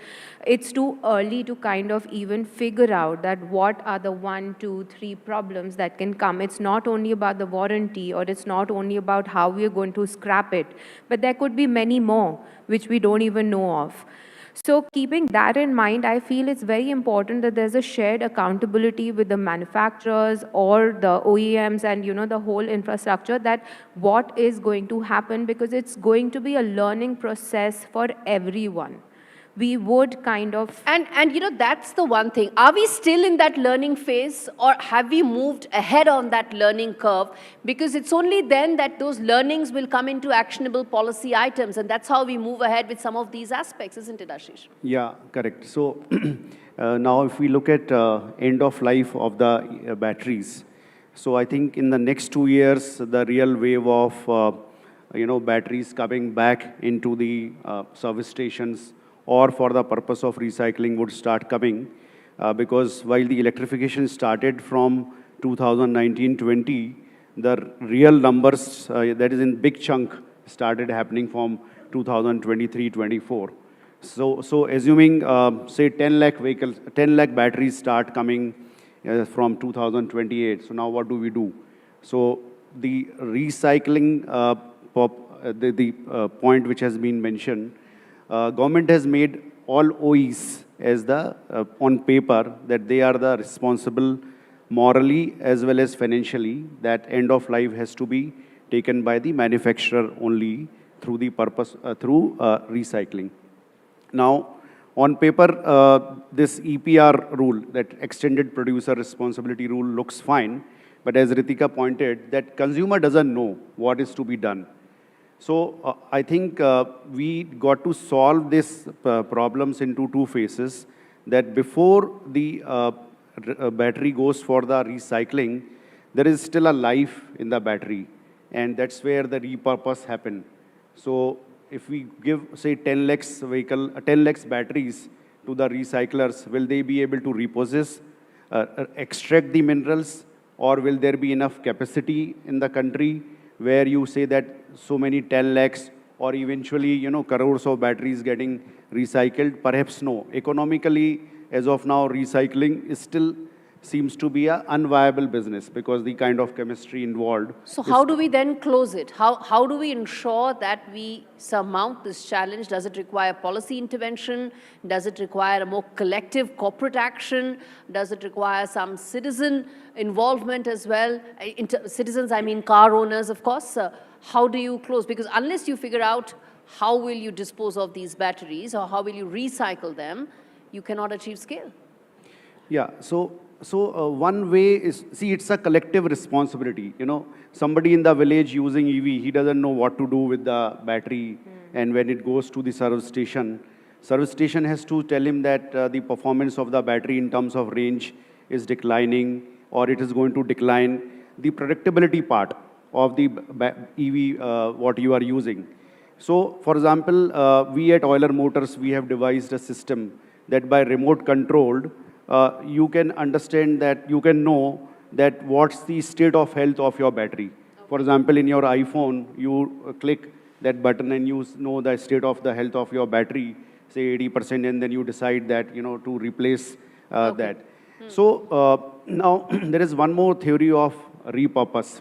it's too early to kind of even figure out that what are the 1, 2, 3 problems that can come. It's not only about the warranty, or it's not only about how we are going to scrap it, but there could be many more which we don't even know of. So keeping that in mind, I feel it's very important that there's a shared accountability with the manufacturers or the OEMs and, the whole infrastructure, that what is going to happen, because it's going to be a learning process for everyone. We would kind of... And that's the one thing. Are we still in that learning phase, or have we moved ahead on that learning curve? Because it's only then that those learnings will come into actionable policy items, and that's how we move ahead with some of these aspects, isn't it, Ashish? Yeah, correct. So now if we look at end of life of the batteries, so I think in the next 2 years, the real wave of, batteries coming back into the service stations or for the purpose of recycling would start coming, because while the electrification started from 2019-20, the real numbers, that is in big chunk, started happening from 2023-24. So assuming, say 10 lakh vehicles, 10 lakh batteries start coming from 2028. So now what do we do? So the recycling, the point which has been mentioned, government has made all OEs as the, on paper, that they are the responsible morally as well as financially, that end of life has to be taken by the manufacturer only through the purpose, through recycling. Now, on paper, this EPR rule, that extended producer responsibility rule, looks fine, but as Ritika pointed, that consumer doesn't know what is to be done. So I think we got to solve these problems into two phases. That before the battery goes for the recycling, there is still a life in the battery, and that's where the repurpose happen. So if we give, say, 10 lakhs 10 lakhs batteries to the recyclers, will they be able to repossess, extract the minerals, or will there be enough capacity in the country where you say that so many 10 lakhs or eventually, crores of batteries getting recycled? Perhaps no. Economically, as of now, recycling is still seems to be an unviable business because the kind of chemistry involved. So how do we then close it? How do we ensure that we surmount this challenge? Does it require policy intervention? Does it require a more collective corporate action? Does it require some citizen involvement as well? Citizens, I mean car owners, of course. How do you close? Because unless you figure out how will you dispose of these batteries or how will you recycle them, you cannot achieve scale. Yeah, so one way is, see, it's a collective responsibility. Somebody in the village using EV, he doesn't know what to do with the battery. And when it goes to the service station has to tell him that the performance of the battery in terms of range is declining or it is going to decline. The predictability part of the EV, what you are using. So, for example, we at Euler Motors, we have devised a system that by remote controlled, you can understand that, you can know that what's the state of health of your battery. For example, in your iPhone, you click that button and you know the state of the health of your battery, say 80%, and then you decide that, to replace that. So now there is one more theory of repurpose,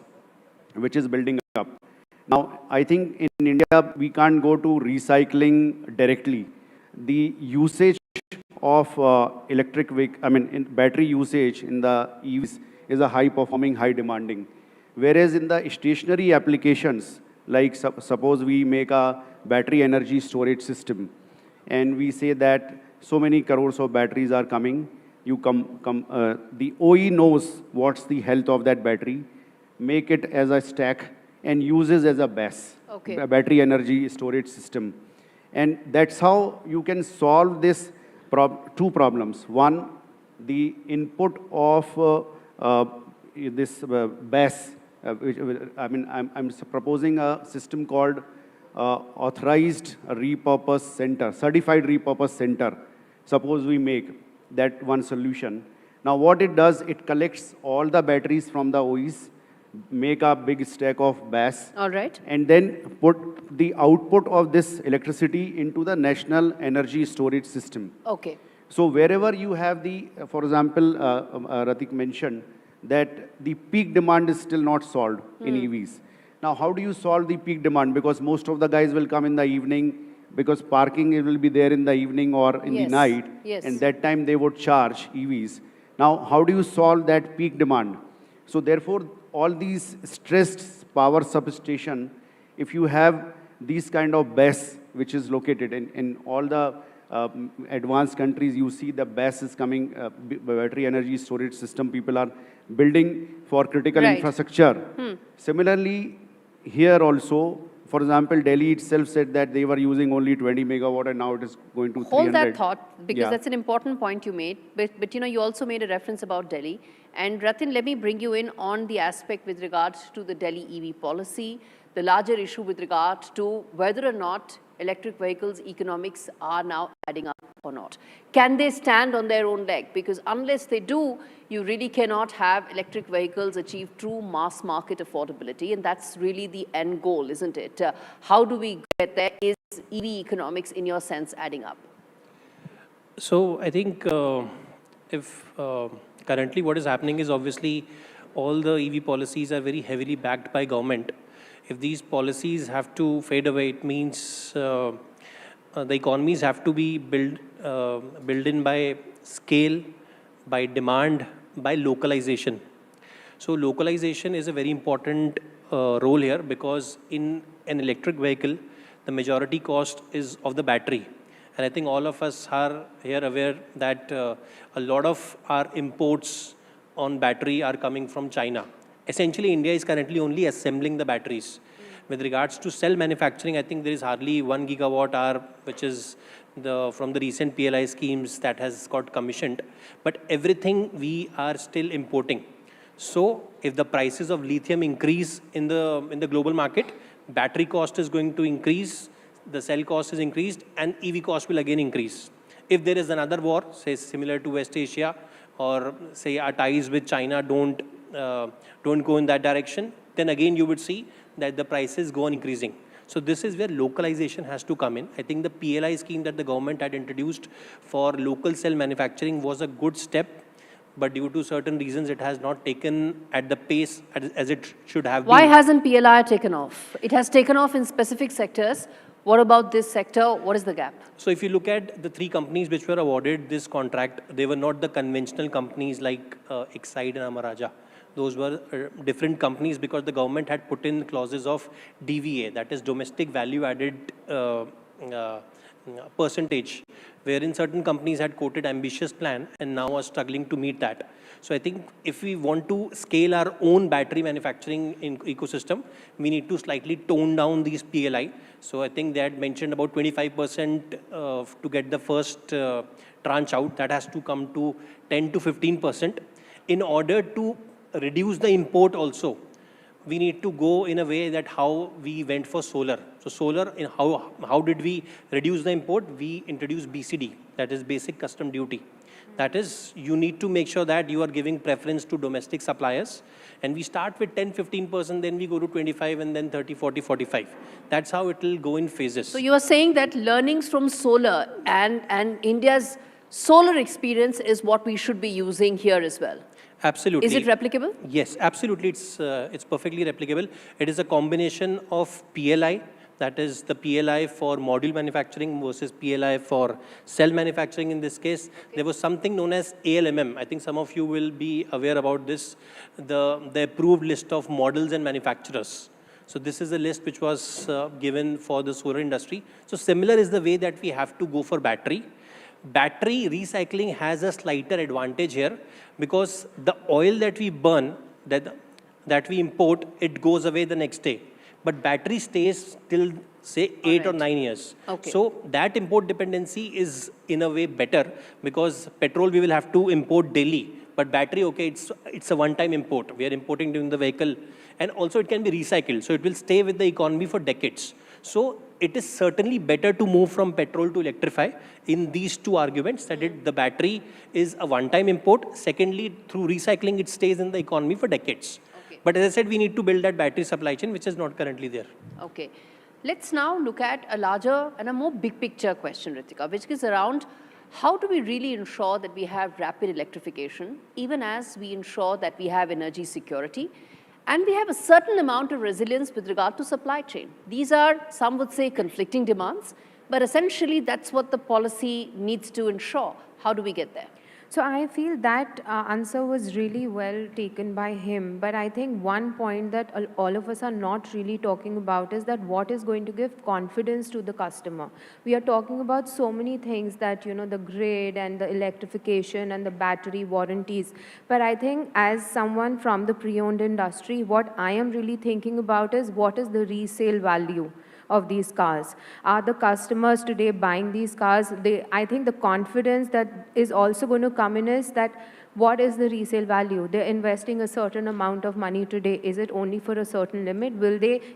which is building up. Now, I think in India, we can't go to recycling directly. The usage of electric vehicle, in battery usage in the EVs is a high performing, high demanding. Whereas in the stationary applications, like suppose we make a battery energy storage system, and we say that so many crores of batteries are coming, the OE knows what's the health of that battery, make it as a stack, and uses as a BESS, a battery energy storage system. And that's how you can solve this two problems. One, the input of this BESS, I'm proposing a system called authorized repurpose center, certified repurpose center. Suppose we make that one solution. Now what it does, it collects all the batteries from the OEs, make a big stack of BESS. All right. And then put the output of this electricity into the national energy storage system. Okay. So wherever you have the, for example, Ratik mentioned that the peak demand is still not solved in EVs. Now, how do you solve the peak demand? Because most of the guys will come in the evening, because parking will be there in the evening or in the night. Yes. And that time they would charge EVs. Now, how do you solve that peak demand? So therefore, all these stressed power substation, if you have these kind of BESS, which is located in all the advanced countries, you see the BESS is coming, battery energy storage system, people are building for critical infrastructure. Similarly, here also, for example, Delhi itself said that they were using only 20 megawatt and now it is going to 300. Hold that thought, because that's an important point you made. But you also made a reference about Delhi. And Ratin, let me bring you in on the aspect with regards to the Delhi EV policy, the larger issue with regard to whether or not electric vehicles economics are now adding up or not. Can they stand on their own leg? Because unless they do, you really cannot have electric vehicles achieve true mass market affordability. And that's really the end goal, isn't it? How do we get there? Is EV economics, in your sense, adding up? So I think if currently what is happening is obviously all the EV policies are very heavily backed by government. If these policies have to fade away, it means the economies have to be built in by scale, by demand, by localization. So localization is a very important role here, because in an electric vehicle, the majority cost is of the battery. And I think all of us are here aware that a lot of our imports on battery are coming from China. Essentially, India is currently only assembling the batteries. with regards to cell manufacturing, I think there is hardly 1 gigawatt hour, which is from the recent PLI schemes that has got commissioned. But everything we are still importing. So if the prices of lithium increase in the global market, battery cost is going to increase, the cell cost is increased, and EV cost will again increase. If there is another war, say similar to West Asia, or say our ties with China don't go in that direction, then again you would see that the prices go on increasing. So this is where localization has to come in. I think the PLI scheme that the government had introduced for local cell manufacturing was a good step, but due to certain reasons, it has not taken at the pace as it should have been. Why hasn't PLI taken off? It has taken off in specific sectors. What about this sector? What is the gap? So if you look at the 3 companies which were awarded this contract, they were not the conventional companies like Exide and Amaraja. Those were different companies because the government had put in clauses of DVA, that is domestic value added percentage, wherein certain companies had quoted ambitious plan and now are struggling to meet that. So I think if we want to scale our own battery manufacturing ecosystem, we need to slightly tone down these PLI. So I think they had mentioned about 25% to get the first tranche out. That has to come to 10 to 15%. In order to reduce the import also, we need to go in a way that how we went for solar. So solar, in how did we reduce the import? We introduced BCD, that is basic custom duty. That is, you need to make sure that you are giving preference to domestic suppliers. And we start with 10, 15%, then we go to 25, and then 30, 40, 45. That's how it will go in phases. So you are saying that learnings from solar and India's solar experience is what we should be using here as well. Absolutely. Is it replicable? Yes, absolutely. It's perfectly replicable. It is a combination of PLI, that is the PLI for module manufacturing versus PLI for cell manufacturing in this case. Okay. There was something known as ALMM. I think some of you will be aware about this, the approved list of models and manufacturers. So this is a list which was given for the solar industry. So similar is the way that we have to go for battery. Battery recycling has a slighter advantage here because the oil that we burn, that we import, it goes away the next day. But battery stays till, say, 8 or 9 years. Okay. So that import dependency is in a way better because petrol we will have to import daily. But battery, okay, it's a one-time import. We are importing during the vehicle. And also it can be recycled. So it will stay with the economy for decades. So it is certainly better to move from petrol to electrify in these 2 arguments, that the battery is a one-time import. Secondly, through recycling, it stays in the economy for decades. Okay. But as I said, we need to build that battery supply chain, which is not currently there. Okay. Let's now look at a larger and a more big picture question, Ritika, which is around how do we really ensure that we have rapid electrification, even as we ensure that we have energy security, and we have a certain amount of resilience with regard to supply chain. These are, some would say, conflicting demands, but essentially that's what the policy needs to ensure. How do we get there? So I feel that answer was really well taken by him. But I think one point that all of us are not really talking about is that what is going to give confidence to the customer. We are talking about so many things that, you know, the grid and the electrification and the battery warranties. But I think as someone from the pre-owned industry, what I am really thinking about is what is the resale value of these cars. Are the customers today buying these cars? I think the confidence that is also going to come in is that what is the resale value? They're investing a certain amount of money today. Is it only for a certain limit?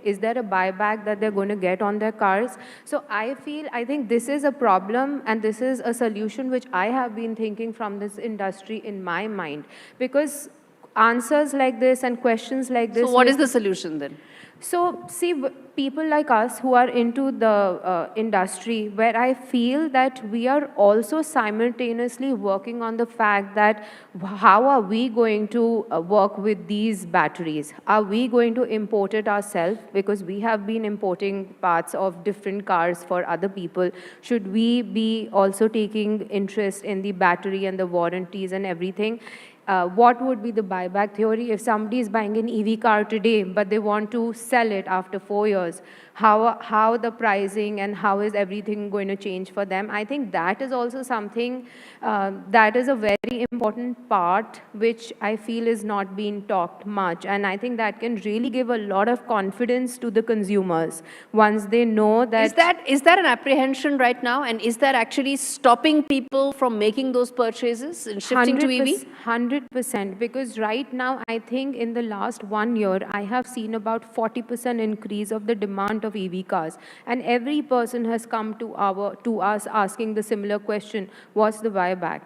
Is there a buyback that they're going to get on their cars? So I think this is a problem and this is a solution which I have been thinking from this industry in my mind. Because answers like this and questions like this. So what is the solution then? So see, people like us who are into the industry, where I feel that we are also simultaneously working on the fact that how are we going to work with these batteries? Are we going to import it ourselves? Because we have been importing parts of different cars for other people. Should we be also taking interest in the battery and the warranties and everything? what would be the buyback theory if somebody is buying an EV car today, but they want to sell it after 4 years? How the pricing and how is everything going to change for them? I think that is also something that is a very important part which I feel is not being talked much. And I think that can really give a lot of confidence to the consumers once they know that... Is that an apprehension right now? And is that actually stopping people from making those purchases and shifting to EV? 100%, because right now, I think in the last 1 year, I have seen about 40% increase of the demand of EV cars. And every person has come to us asking the similar question, what's the buyback?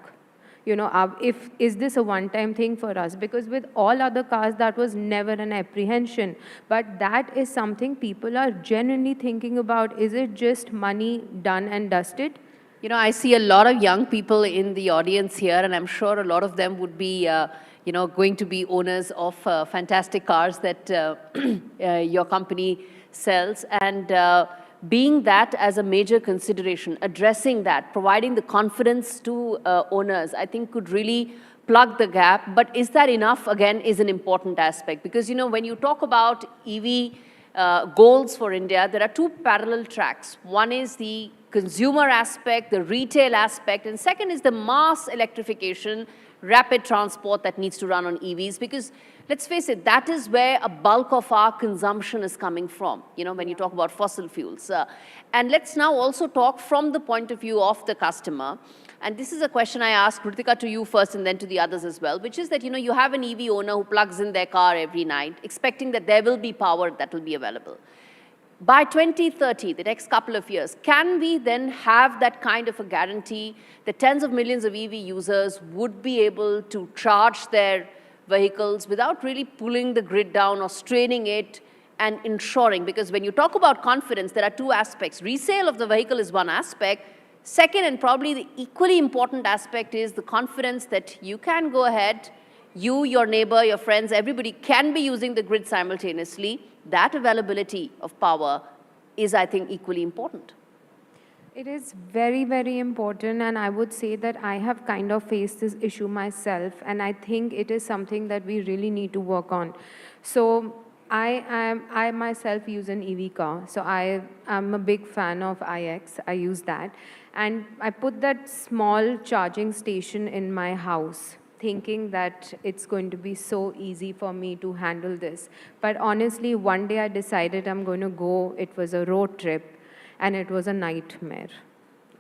You know, is this a one-time thing for us? Because with all other cars, that was never an apprehension. But that is something people are genuinely thinking about. Is it just money done and dusted? You know, I see a lot of young people in the audience here, and I'm sure a lot of them would be, you know, going to be owners of fantastic cars that your company sells. And being that as a major consideration, addressing that, providing the confidence to owners, I think could really plug the gap. But is that enough, again, is an important aspect. Because, you know, when you talk about EV goals for India, there are two parallel tracks. One is the consumer aspect, the retail aspect, and second is the mass electrification, rapid transport that needs to run on EVs. Because let's face it, that is where a bulk of our consumption is coming from, you know, when you talk about fossil fuels. And let's now also talk from the point of view of the customer. And this is a question I asked Kritika to you first and then to the others as well, which is that, you know, you have an EV owner who plugs in their car every night, expecting that there will be power that will be available. By 2030, the next couple of years, can we then have that kind of a guarantee that tens of millions of EV users would be able to charge their vehicles without really pulling the grid down or straining it and ensuring? Because when you talk about confidence, there are two aspects. Resale of the vehicle is one aspect. Second, and probably the equally important aspect, is the confidence that you can go ahead, you, your neighbor, your friends, everybody can be using the grid simultaneously. That availability of power is, I think, equally important. It is very, very important, and I would say that I have kind of faced this issue myself, and I think it is something that we really need to work on. So I myself use an EV car, so I'm a big fan of iX. I use that, and I put that small charging station in my house, thinking that it's going to be so easy for me to handle this. But honestly, one day I decided I'm going to go. It was a road trip, and it was a nightmare,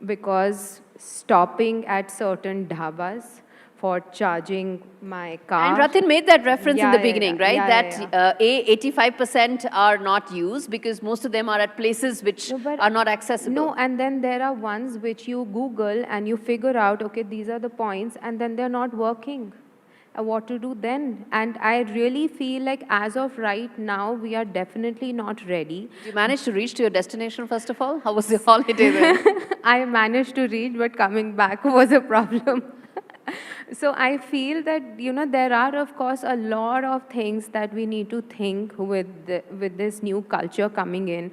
because stopping at certain dhabas for charging my car. And Ratin made that reference in the beginning, right? That 85% are not used because most of them are at places which are not accessible. No, and then there are ones which you Google and you figure out, okay, these are the points, and then they're not working. What to do then? And I really feel like as of right now, we are definitely not ready. Did you manage to reach to your destination, first of all? How was the holiday there? I managed to reach, but coming back was a problem. So I feel that, you know, there are, of course, a lot of things that we need to think with this new culture coming in.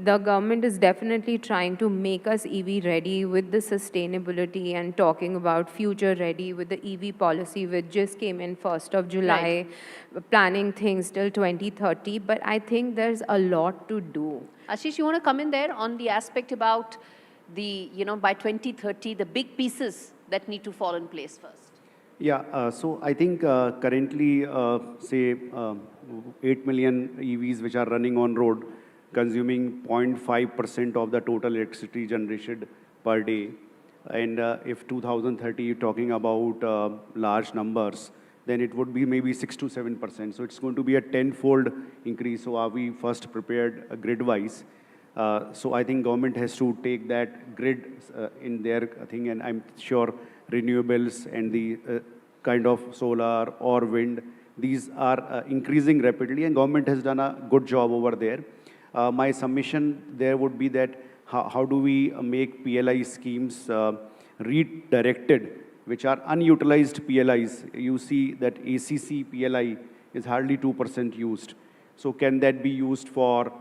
The government is definitely trying to make us EV ready with the sustainability and talking about future ready with the EV policy, which just came in 1st of July, planning things till 2030. But I think there's a lot to do. Ashish, you want to come in there on the aspect about the, you know, by 2030, the big pieces that need to fall in place first? Yeah, so I think currently, say, 8 million EVs which are running on road, consuming 0.5% of the total electricity generated per day. And if 2030 you're talking about large numbers, then it would be maybe 6 to 7%. So it's going to be a 10-fold increase. So are we first prepared grid-wise? So I think government has to take that grid in their thing, and I'm sure renewables and the kind of solar or wind, these are increasing rapidly, and government has done a good job over there. My submission there would be that how do we make PLI schemes redirected, which are unutilized PLIs. You see that ACC PLI is hardly 2% used. So can that be used for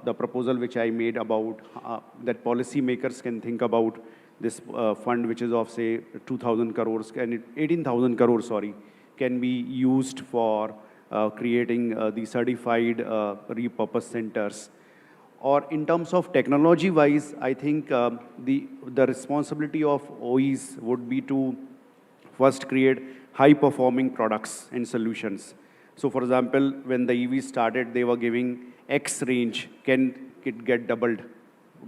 the proposal which I made about that policymakers can think about this fund which is of, say, 2,000 crores, 18,000 crores, sorry. can be used for creating the certified repurpose centers. Or in terms of technology-wise, I think the responsibility of OEs would be to first create high-performing products and solutions. So for example, when the EV started, they were giving X range. Can it get doubled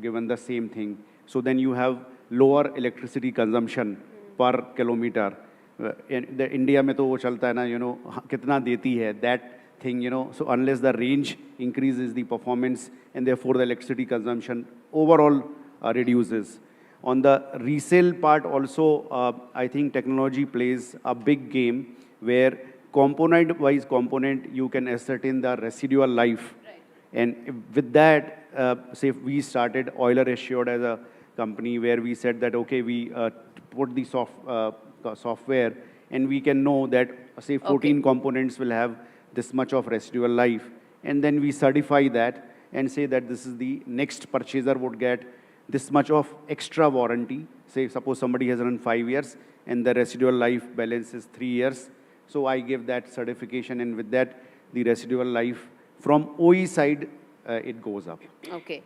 given the same thing? So then you have lower electricity consumption per kilometer. In the India में तो वो चलता है ना, कितना देती है, that thing, so unless the range increases the performance and therefore the electricity consumption overall reduces. On the resale part also, I think technology plays a big game where component-wise component, you can ascertain the residual life. Right. And with that, say if we started Euler Assured as a company where we said that, okay, we put the software and we can know that, say, 14 components will have this much of residual life. And then we certify that and say that this is the next purchaser would get this much of extra warranty. Say, suppose somebody has run 5 years and the residual life balance is 3 years. So I give that certification, and with that, the residual life from OE side, it goes up. Okay.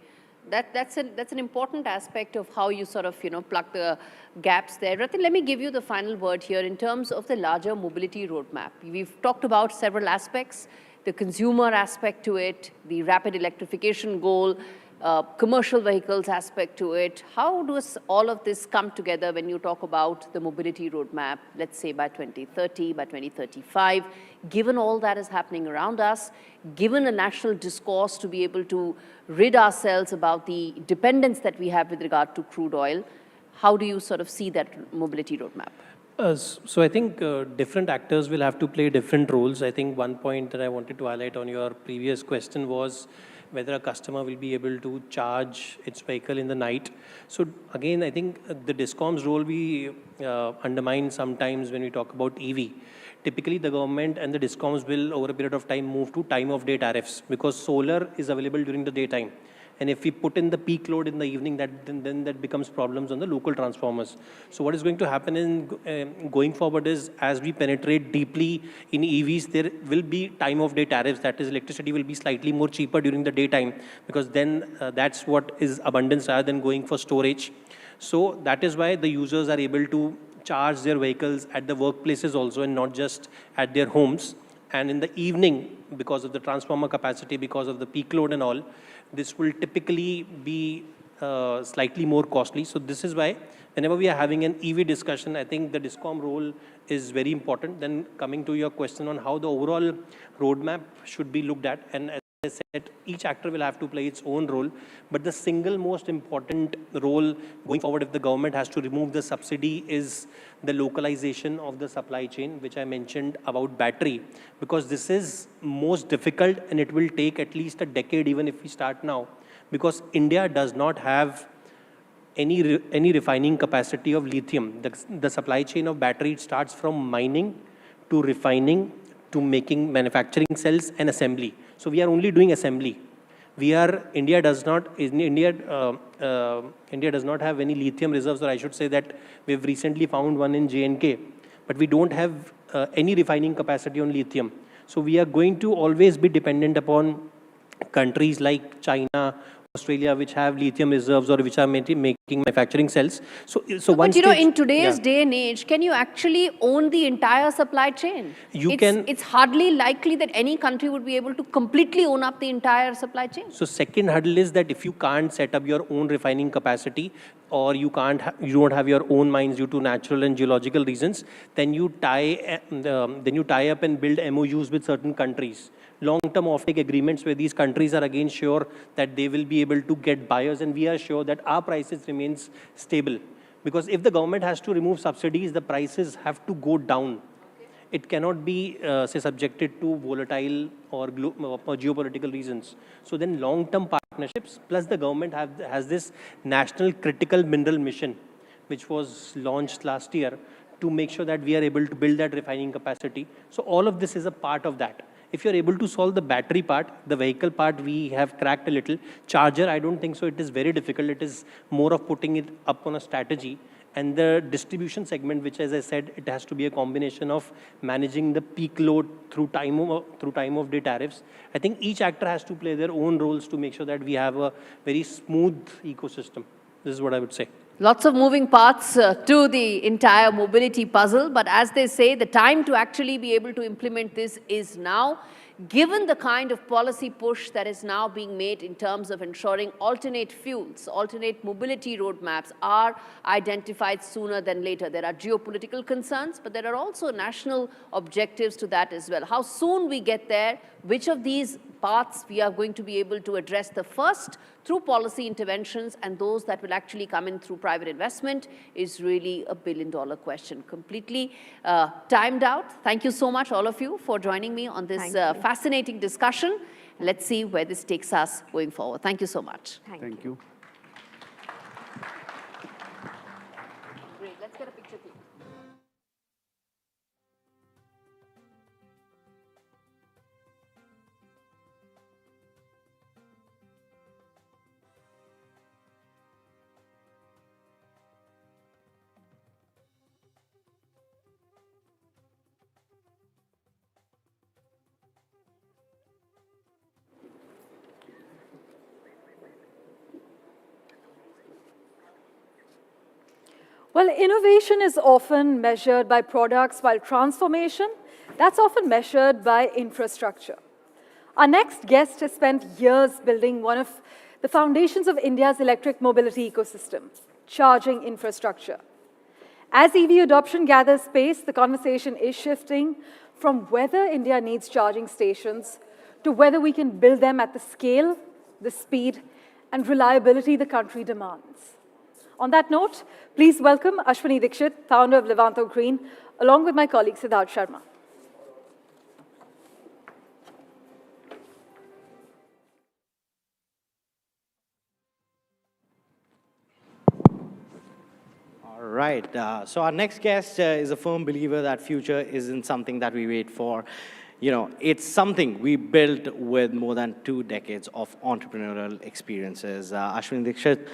That's an important aspect of how you sort of, plug the gaps there. Ratin, let me give you the final word here in terms of the larger mobility roadmap. We've talked about several aspects, the consumer aspect to it, the rapid electrification goal, commercial vehicles aspect to it. How does all of this come together when you talk about the mobility roadmap, let's say by 2030, by 2035, given all that is happening around us, given a national discourse to be able to rid ourselves about the dependence that we have with regard to crude oil, how do you sort of see that mobility roadmap? So I think different actors will have to play different roles. I think one point that I wanted to highlight on your previous question was whether a customer will be able to charge its vehicle in the night. So again, I think the DISCOM's role we undermine sometimes when we talk about EV. Typically, the government and the DISCOMs will, over a period of time, move to time-of-day tariffs because solar is available during the daytime. And if we put in the peak load in the evening, then that becomes problems on the local transformers. So what is going to happen in going forward is, as we penetrate deeply in EVs, there will be time-of-day tariffs. That is, electricity will be slightly more cheaper during the daytime because then that's what is abundance rather than going for storage. So that is why the users are able to charge their vehicles at the workplaces also and not just at their homes. And in the evening, because of the transformer capacity, because of the peak load and all, this will typically be slightly more costly. So this is why whenever we are having an EV discussion, I think the DISCOM role is very important. Then coming to your question on how the overall roadmap should be looked at, and as I said, each actor will have to play its own role. But the single most important role going forward, if the government has to remove the subsidy, is the localization of the supply chain, which I mentioned about battery, because this is most difficult and it will take at least a decade, even if we start now, because India does not have any refining capacity of lithium. The supply chain of battery starts from mining to refining to making manufacturing cells and assembly. So we are only doing assembly. India does not have any lithium reserves, or I should say that we've recently found one in J&K, but we don't have any refining capacity on lithium. So we are going to always be dependent upon countries like China, Australia, which have lithium reserves or which are making manufacturing cells. But in today's day and age, can you actually own the entire supply chain? It's hardly likely that any country would be able to completely own up the entire supply chain. So second hurdle is that if you can't set up your own refining capacity, or you don't have your own mines due to natural and geological reasons, then you tie up and build MOUs with certain countries. Long-term offtake agreements where these countries are again sure that they will be able to get buyers, and we are sure that our prices remains stable. Because if the government has to remove subsidies, the prices have to go down. It cannot be, say, subjected to volatile or geopolitical reasons. So then long-term partnerships, plus the government has this National Critical Mineral Mission, which was launched last year to make sure that we are able to build that refining capacity. So all of this is a part of that. If you're able to solve the battery part, the vehicle part, we have cracked a little. Charger, I don't think so. It is very difficult. It is more of putting it up on a strategy. And the distribution segment, which, as I said, it has to be a combination of managing the peak load through time of day tariffs. I think each actor has to play their own roles to make sure that we have a very smooth ecosystem. This is what I would say. Lots of moving parts to the entire mobility puzzle, but as they say, the time to actually be able to implement this is now. Given the kind of policy push that is now being made in terms of ensuring alternate fuels, alternate mobility roadmaps are identified sooner than later. There are geopolitical concerns, but there are also national objectives to that as well. How soon we get there, which of these paths we are going to be able to address the first through policy interventions and those that will actually come in through private investment is really a billion-dollar question. Completely timed out. Thank you so much, all of you, for joining me on this fascinating discussion. Let's see where this takes us going forward. Thank you so much. Thank you. Great. Let's get a picture, please. Well, innovation is often measured by products, while transformation, that's often measured by infrastructure. Our next guest has spent years building one of the foundations of India's electric mobility ecosystem, charging infrastructure. As EV adoption gathers pace, the conversation is shifting from whether India needs charging stations to whether we can build them at the scale, the speed, and reliability the country demands. On that note, please welcome Ashwini Dikshit, founder of Levanto Green, along with my colleague Siddharth Sharma. All right. So our next guest is a firm believer that future isn't something that we wait for. You know, it's something we built with more than 2 decades of entrepreneurial experiences. Ashwini Dikshit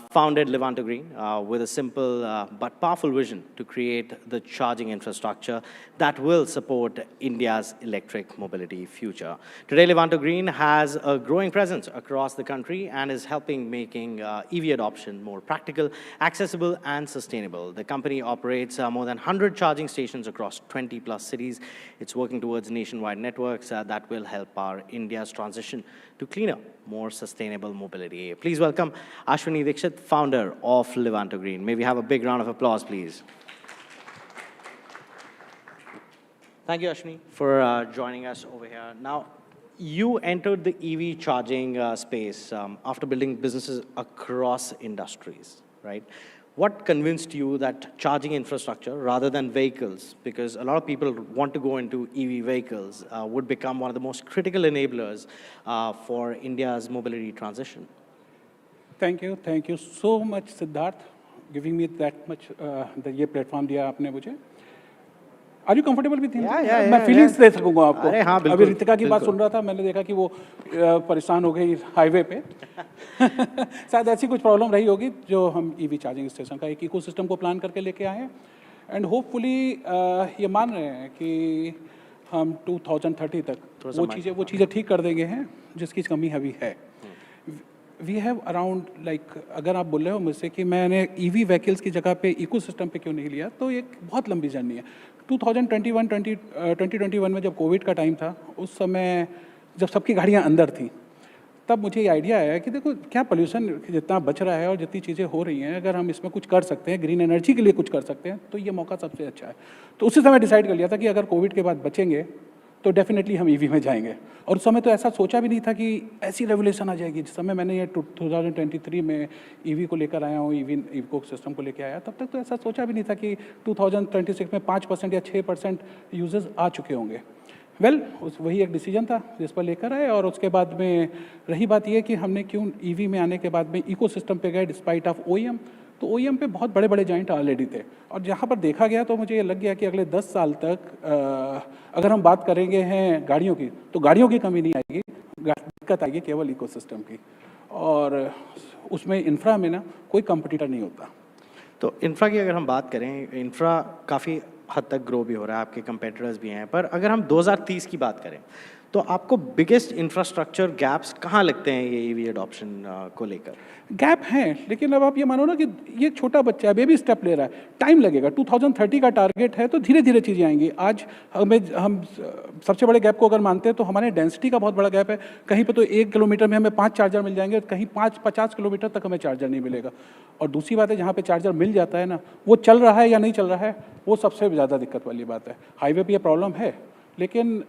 founded Levanto Green with a simple but powerful vision to create the charging infrastructure that will support India's electric mobility future. Today, Levanto Green has a growing presence across the country and is helping making EV adoption more practical, accessible, and sustainable. The company operates more than 100 charging stations across 20+ cities. It's working towards nationwide networks that will help our India's transition to cleaner, more sustainable mobility. Please welcome Ashwini Dikshit, founder of Levanto Green. May we have a big round of applause, please. Thank you, Ashwini, for joining us over here. Now, you entered the EV charging space after building businesses across industries, right? What convinced you that charging infrastructure rather than vehicles, because a lot of people want to go into EV vehicles, would become one of the most critical enablers for India's mobility transition? Thank you so much, Siddharth, giving me that much ये platform दिया आपने मुझे. Are you comfortable with him? मैं feelings दे सकूँगा आपको. अरे हाँ, बिल्कुल. अभी रितिका की बात सुन रहा था, मैंने देखा कि वो परेशान हो गई हाईवे पे. शायद ऐसी कुछ प्रॉब्लम रही होगी जो हम ईवी चार्जिंग स्टेशन का एक इकोसिस्टम को प्लान करके लेके आए हैं. एंड होपफुली ये मान रहे हैं कि हम 2030 तक वो चीज़ें ठीक कर देंगे हैं जिसकी कमी अभी है. वी हैव अराउंड अगर आप बोल रहे हो मुझसे कि मैंने ईवी व्हीकल्स की जगह पे इकोसिस्टम पे क्यों नहीं लिया, तो एक बहुत लंबी जर्नी है. 2021 में जब कोविड का टाइम था, उस समय जब सबकी गाड़ियाँ अंदर थी, तब मुझे ये आइडिया आया कि देखो क्या पोल्यूशन जितना बच रहा है और जितनी चीज़ें हो रही हैं, अगर हम इसमें कुछ कर सकते हैं, ग्रीन एनर्जी के लिए कुछ कर सकते हैं, तो ये मौका सबसे अच्छा है. तो उसी समय डिसाइड कर लिया था कि अगर कोविड के बाद बचेंगे तो डेफिनेटली हम ईवी में जाएंगे. और उस समय तो ऐसा सोचा भी नहीं था कि ऐसी रेवोल्यूशन आ जाएगी. जिस समय मैंने ये 2023 में ईवी को लेकर आया हूँ, ईवी इको सिस्टम को लेकर आया, तब तक तो ऐसा सोचा भी नहीं था कि 2026 में 5% या 6% यूजर्स आ चुके होंगे. वही एक डिसीजन था जिस पर लेकर आए. और उसके बाद में रही बात ये कि हमने क्यों ईवी में आने के बाद में इको सिस्टम पे गए डिस्पाइट ऑफ OEM. तो OEM पे बहुत बड़े बड़े जाइंट ऑलरेडी थे. और जहाँ पर देखा गया तो मुझे ये लग गया कि अगले 10 साल तक अगर हम बात करेंगे हैं गाड़ियों की, तो गाड़ियों की कमी नहीं आएगी, दिक्कत आएगी केवल इकोसिस्टम की. और उसमें इंफ्रा में ना कोई कंपटीटर नहीं होता. तो इंफ्रा की अगर हम बात करें, इंफ्रा काफ़ी हद तक ग्रो भी हो रहा है, आपके कंपेटिटर्स भी हैं, पर अगर हम 2030 की बात करें तो आपको बिगेस्ट इंफ्रास्ट्रक्चर गैप्स कहाँ लगते हैं ये ईवी एडॉप्शन को लेकर? गैप हैं, लेकिन अब आप ये मानो ना कि ये छोटा बच्चा है, बेबी स्टेप ले रहा है, टाइम लगेगा। 2030 का टारगेट है, तो धीरे धीरे चीज़ें आएंगी। आज हम सबसे बड़े गैप को अगर मानते हैं तो हमारे डेंसिटी का बहुत बड़ा गैप है। कहीं पे तो 1 किलोमीटर में हमें 5 चार्जर मिल जाएंगे, कहीं 50 किलोमीटर तक हमें चार्जर नहीं मिलेगा। और दूसरी बात है, जहाँ पे चार्जर मिल जाता है ना, वो चल रहा है या नहीं चल रहा है, वो सबसे ज़्यादा दिक्कत वाली बात है। हाईवे पर यह प्रॉब्लम है, लेकिन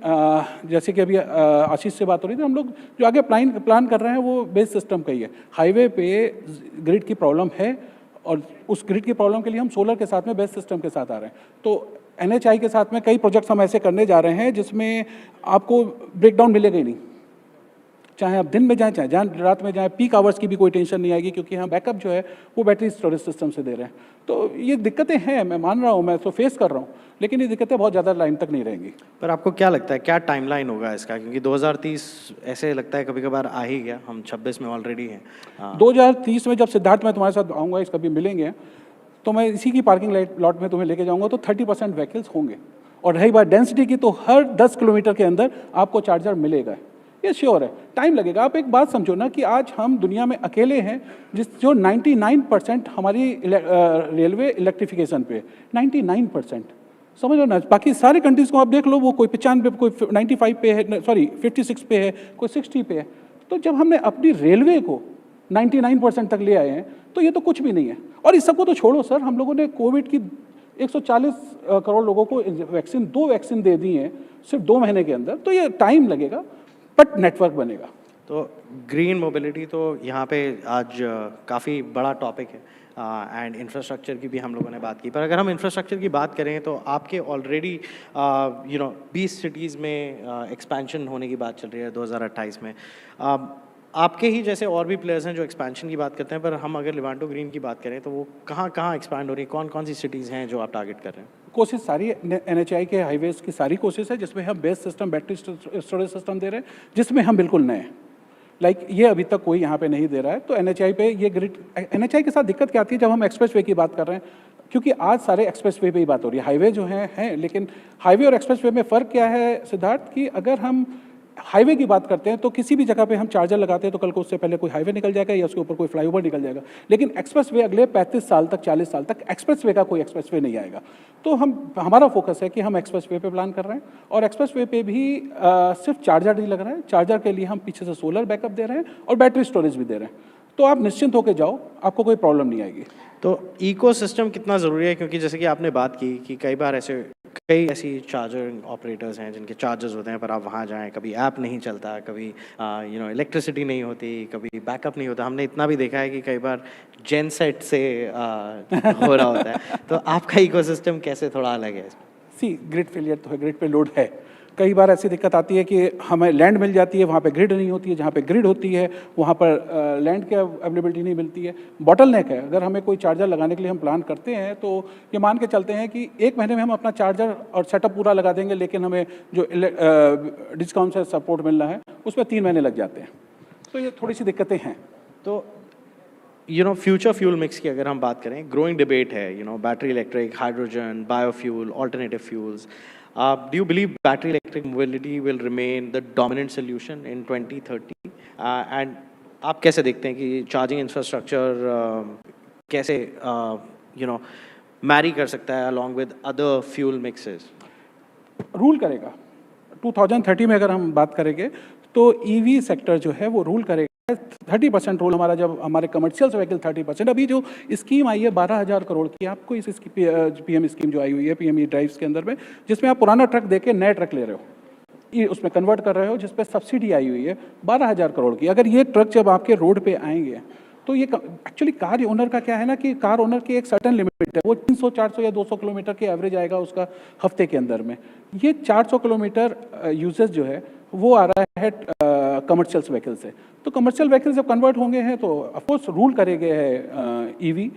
जैसे कि अभी आशीष से बात हो रही थी, हम लोग जो आगे प्लान कर रहे हैं वो बेस सिस्टम का ही है। हाईवे पे ग्रिड की प्रॉब्लम है, और उस ग्रिड की प्रॉब्लम के लिए हम सोलर के साथ में बेस सिस्टम के साथ आ रहे हैं। तो NHI के साथ में कई प्रोजेक्ट्स हम ऐसे करने जा रहे हैं जिसमें आपको ब्रेकडाउन मिलेगा ही नहीं, चाहे आप दिन में जाएं चाहे रात में जाएं। पीक आवर्स की भी कोई टेंशन नहीं आएगी, क्योंकि हम बैकअप जो है वो बैटरी स्टोरेज सिस्टम से दे रहे हैं। तो ये दिक्कतें हैं, मैं मान रहा हूँ, मैं तो फेस कर रहा हूँ, लेकिन ये दिक्कतें बहुत ज़्यादा लाइन तक नहीं रहेंगी। पर आपको क्या लगता है, क्या टाइमलाइन होगा इसका? क्योंकि 2030 ऐसे लगता है कभी कभार आ ही गया, हम 26 में ऑलरेडी हैं। 2030 में जब सिद्धार्थ मैं तुम्हारे साथ आऊँगा, इस कभी मिलेंगे, तो मैं इसी की पार्किंग लॉट में तुम्हें लेके जाऊँगा, तो 30% व्हीकल्स होंगे। और रही बात डेंसिटी की, तो हर 10 किलोमीटर के अंदर आपको चार्जर मिलेगा, ये श्योर है। टाइम लगेगा। आप एक बात समझो ना कि आज हम दुनिया में अकेले हैं जो 99% हमारी रेलवे इलेक्ट्रिफिकेशन पे, 99% समझ लो ना। बाकी सारे कंट्रीज़ को आप देख लो, वो कोई 95, कोई 95 पे है, सॉरी 56 पे है, कोई 60 पे है। तो जब हमने अपनी रेलवे को 99% तक ले आए हैं, तो ये तो कुछ भी नहीं है। और इस सबको तो छोड़ो सर, हम लोगों ने कोविड की 140 करोड़ लोगों को वैक्सीन, 2 वैक्सीन दे दी हैं सिर्फ 2 महीने के अंदर। तो ये टाइम लगेगा, बट नेटवर्क बनेगा। तो ग्रीन मोबिलिटी तो यहाँ पे आज काफ़ी बड़ा टॉपिक है, एंड इंफ्रास्ट्रक्चर की भी हम लोगों ने बात की। पर अगर हम इंफ्रास्ट्रक्चर की बात करें तो आपके ऑलरेडी 20 सिटीज़ में एक्सपेंशन होने की बात चल रही है 2028 में। आपके ही जैसे और भी प्लेयर्स हैं जो एक्सपेंशन की बात करते हैं, पर हम अगर लिवांटो ग्रीन की बात करें तो वो कहाँ कहाँ एक्सपैंड हो रही है, कौन कौन सी सिटीज़ हैं जो आप टारगेट कर रहे हैं? कोशिश सारी NHI के हाईवेज की सारी कोशिश है, जिसमें हम base system, battery storage system दे रहे हैं, जिसमें हम बिल्कुल नए हैं। लाइक ये अभी तक कोई यहाँ पे नहीं दे रहा है। तो NHI पे ये ग्रिड, NHI के साथ दिक्कत क्या आती है जब हम एक्सप्रेस वे की बात कर रहे हैं, क्योंकि आज सारे एक्सप्रेस वे पर ही बात हो रही है। हाईवे जो हैं, लेकिन हाईवे और एक्सप्रेस वे में फ़र्क क्या है सिद्धार्थ, कि अगर हम हाईवे की बात करते हैं तो किसी भी जगह पे हम चार्जर लगाते हैं तो कल को उससे पहले कोई हाईवे निकल जाएगा या उसके ऊपर कोई फ्लाईओवर निकल जाएगा। लेकिन एक्सप्रेस वे अगले 35 साल तक, 40 साल तक एक्सप्रेस वे का कोई एक्सप्रेस वे नहीं आएगा। तो हमारा फोकस है कि हम एक्सप्रेस वे पे प्लान कर रहे हैं, और एक्सप्रेस वे पे भी सिर्फ चार्जर नहीं लग रहा है। चार्जर के लिए हम पीछे से सोलर बैकअप दे रहे हैं और बैटरी स्टोरेज भी दे रहे हैं। तो आप निश्चिंत होकर जाओ, आपको कोई प्रॉब्लम नहीं आएगी। तो इकोसिस्टम कितना ज़रूरी है? क्योंकि जैसे कि आपने बात की कि कई ऐसी चार्जर ऑपरेटर्स हैं जिनके चार्जर्स होते हैं, पर आप वहाँ जाएं, कभी ऐप नहीं चलता, कभी इलेक्ट्रिसिटी नहीं होती, कभी बैकअप नहीं होता। हमने इतना भी देखा है कि कई बार जेनसेट से हो रहा होता है। तो आपका इकोसिस्टम कैसे थोड़ा अलग है? ग्रिड फेलियर तो है, ग्रिड पे लोड है। कई बार ऐसी दिक्कत आती है कि हमें लैंड मिल जाती है, वहाँ पे ग्रिड नहीं होती है, जहाँ पे ग्रिड होती है वहाँ पर लैंड की अवेलेबिलिटी नहीं मिलती है। बॉटलनेक है। अगर हमें कोई चार्जर लगाने के लिए हम प्लान करते हैं तो ये मान के चलते हैं कि 1 महीने में हम अपना चार्जर और सेटअप पूरा लगा देंगे, लेकिन हमें जो डिस्काउंट से सपोर्ट मिल रहा है उसमें 3 महीने लग जाते हैं। तो ये थोड़ी सी दिक्कतें हैं। तो फ्यूचर फ्यूल मिक्स की अगर हम बात करें, ग्रोइंग डिबेट है, battery electric, hydrogen, biofuel, alternative fuels. Do you believe battery electric mobility will remain the dominant solution in 2030? And आप कैसे देखते हैं कि चार्जिंग इंफ्रास्ट्रक्चर कैसे मैरी कर सकता है along with other fuel mixes? Rule करेगा। 2030 में अगर हम बात करेंगे तो EV सेक्टर जो है वो रूल करेगा। 30% रोल हमारा, जब हमारे कमर्शियल व्हीकल 30%। अभी जो स्कीम आई है 12,000 करोड़ की, आपको इस PM स्कीम जो आई हुई है PME ड्राइव्स के अंदर में, जिसमें आप पुराना ट्रक देके नए ट्रक ले रहे हो, ये उसमें कन्वर्ट कर रहे हो, जिस पे सब्सिडी आई हुई है 12,000 करोड़ की। अगर ये ट्रक जब आपके रोड पे आएंगे तो ये एक्चुअली कार ओनर का क्या है ना कि कार ओनर की एक सर्टन लिमिट है, वो 300, 400 या 200 किलोमीटर के एवरेज आएगा उसका हफ्ते के अंदर में। ये 400 किलोमीटर यूजेज जो है वो आ रहा है कमर्शियल व्हीकल से। तो कमर्शियल व्हीकल जब कन्वर्ट होंगे हैं तो ऑफकोर्स रूल करेंगे है EV।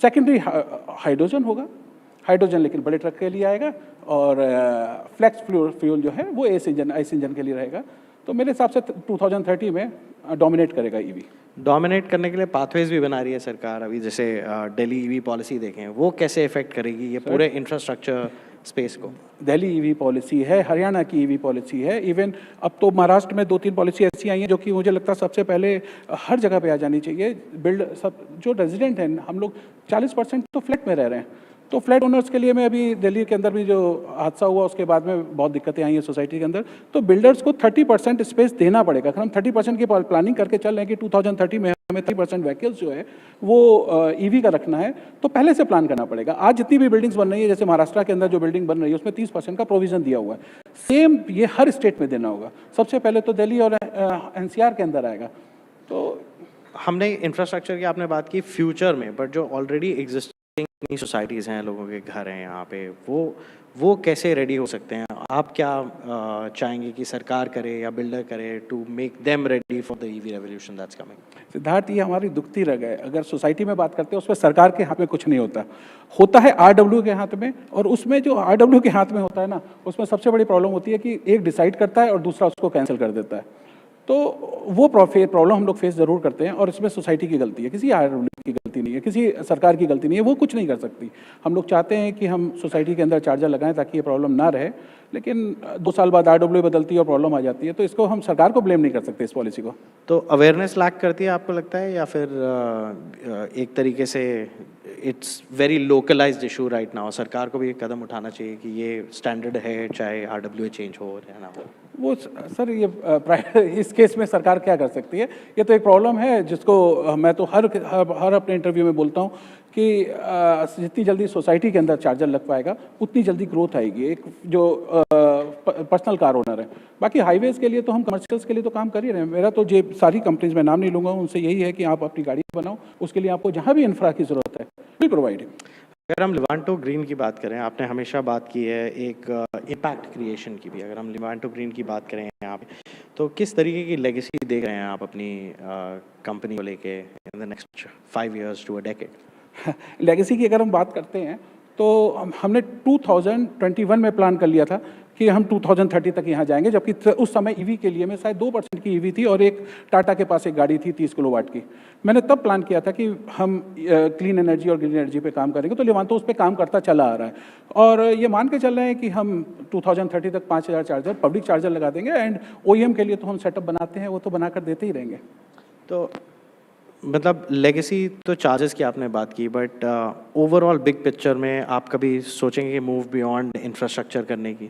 सेकेंडरी हाइड्रोजन होगा, हाइड्रोजन लेकिन बड़े ट्रक के लिए आएगा, और फ्लैक्स फ्यूल जो है वो आइस इंजन के लिए रहेगा। तो मेरे हिसाब से 2030 में डोमिनेट करेगा ईवी। डोमिनेट करने के लिए पाथवेज भी बना रही है सरकार अभी, जैसे दिल्ली ईवी पॉलिसी देखें, वो कैसे इफेक्ट करेगी ये पूरे इंफ्रास्ट्रक्चर स्पेस को? दिल्ली ईवी पॉलिसी है, हरियाणा की ईवी पॉलिसी है, इवन अब तो महाराष्ट्र में 2-3 पॉलिसी ऐसी आई हैं जो कि मुझे लगता है सबसे पहले हर जगह पे आ जानी चाहिए। सब जो रेजिडेंट हैं, हम लोग 40% तो फ्लैट में रह रहे हैं, तो फ्लैट ओनर्स के लिए मैं अभी दिल्ली के अंदर भी जो हादसा हुआ उसके बाद में बहुत दिक्कतें आई हैं सोसाइटी के अंदर, तो बिल्डर्स को 30% स्पेस देना पड़ेगा। अगर हम 30% की प्लानिंग करके चल रहे हैं कि 2030 में हमें 30% व्हीकल्स जो है वो ईवी का रखना है, तो पहले से प्लान करना पड़ेगा। आज जितनी भी बिल्डिंग्स बन रही है, जैसे महाराष्ट्र के अंदर जो बिल्डिंग बन रही है उसमें 30% का प्रोविजन दिया हुआ है, सेम ये हर स्टेट में देना होगा। सबसे पहले तो दिल्ली और एनसीआर के अंदर आएगा। तो हमने इंफ्रास्ट्रक्चर की आपने बात की फ्यूचर में, बट जो ऑलरेडी एग्जिस्टिंग सोसाइटीज़ हैं, लोगों के घर हैं यहाँ पे, वो कैसे रेडी हो सकते हैं? आप क्या चाहेंगे कि सरकार करे या बिल्डर करे to make them ready for the EV revolution that's coming? Siddharth, ये हमारी दुखती रह गए। अगर सोसाइटी में बात करते हैं उसमें सरकार के हाथ में कुछ नहीं होता, होता है आरडब्ल्यू के हाथ में, और उसमें जो आरडब्ल्यू के हाथ में होता है ना, उसमें सबसे बड़ी प्रॉब्लम होती है कि एक डिसाइड करता है और दूसरा उसको कैंसिल कर देता है। तो वो प्रॉब्लम हम लोग फेस ज़रूर करते हैं, और इसमें सोसाइटी की गलती है, किसी आरडब्ल्यू की गलती नहीं है, किसी सरकार की गलती नहीं है, वो कुछ नहीं कर सकती। हम लोग चाहते हैं कि हम सोसाइटी के अंदर चार्जर लगाएं ताकि ये प्रॉब्लम ना रहे, लेकिन 2 साल बाद आरडब्ल्यू बदलती है और प्रॉब्लम आ जाती है, तो इसको हम सरकार को ब्लेम नहीं कर सकते इस पॉलिसी को। तो अवेयरनेस लैक करती है आपको लगता है, या फिर एक तरीके से it's very localised issue right now, सरकार को भी एक कदम उठाना चाहिए कि ये स्टैंडर्ड है चाहे आरडब्ल्यू चेंज हो या ना हो? वो सर, ये इस केस में सरकार क्या कर सकती है? ये तो एक प्रॉब्लम है जिसको मैं तो हर अपने इंटरव्यू में बोलता हूँ कि जितनी जल्दी सोसाइटी के अंदर चार्जर लग पाएगा उतनी जल्दी ग्रोथ आएगी। एक जो पर्सनल कार ओनर है, बाकी हाईवेज़ के लिए तो हम कमर्शियल्स के लिए तो काम कर ही रहे हैं। मेरा तो ये सारी कंपनीज में नाम नहीं लूँगा, उनसे यही है कि आप अपनी गाड़ी बनाओ, उसके लिए आपको जहाँ भी इंफ्रा की ज़रूरत है विल प्रोवाइड। अगर हम लिवांटो ग्रीन की बात करें, आपने हमेशा बात की है एक इम्पैक्ट क्रिएशन की भी, अगर हम लिवांटो ग्रीन की बात करें यहाँ पे, तो किस तरीके की लेगेसी देख रहे हैं आप अपनी कंपनी को लेके in the next 5 years to a decade? Legacy की अगर हम बात करते हैं तो हमने 2021 में प्लान कर लिया था कि हम 2030 तक यहाँ जाएंगे, जबकि उस समय ईवी के लिए में शायद 2% की ईवी थी और एक टाटा के पास एक गाड़ी थी 30 किलोवाट की। मैंने तब प्लान किया था कि हम क्लीन एनर्जी और ग्रीन एनर्जी पे काम करेंगे, तो लिवांतो उस पर काम करता चला आ रहा है, और ये मान के चल रहे हैं कि हम 2030 तक 5000 चार्जर पब्लिक चार्जर लगा देंगे। एंड ओईएम के लिए तो हम सेटअप बनाते हैं, वो तो बनाकर देते ही रहेंगे। तो मतलब लेगेसी तो चार्जेस की आपने बात की, बट ओवरऑल बिग पिक्चर में आप कभी सोचेंगे कि मूव बियॉन्ड इंफ्रास्ट्रक्चर करने की?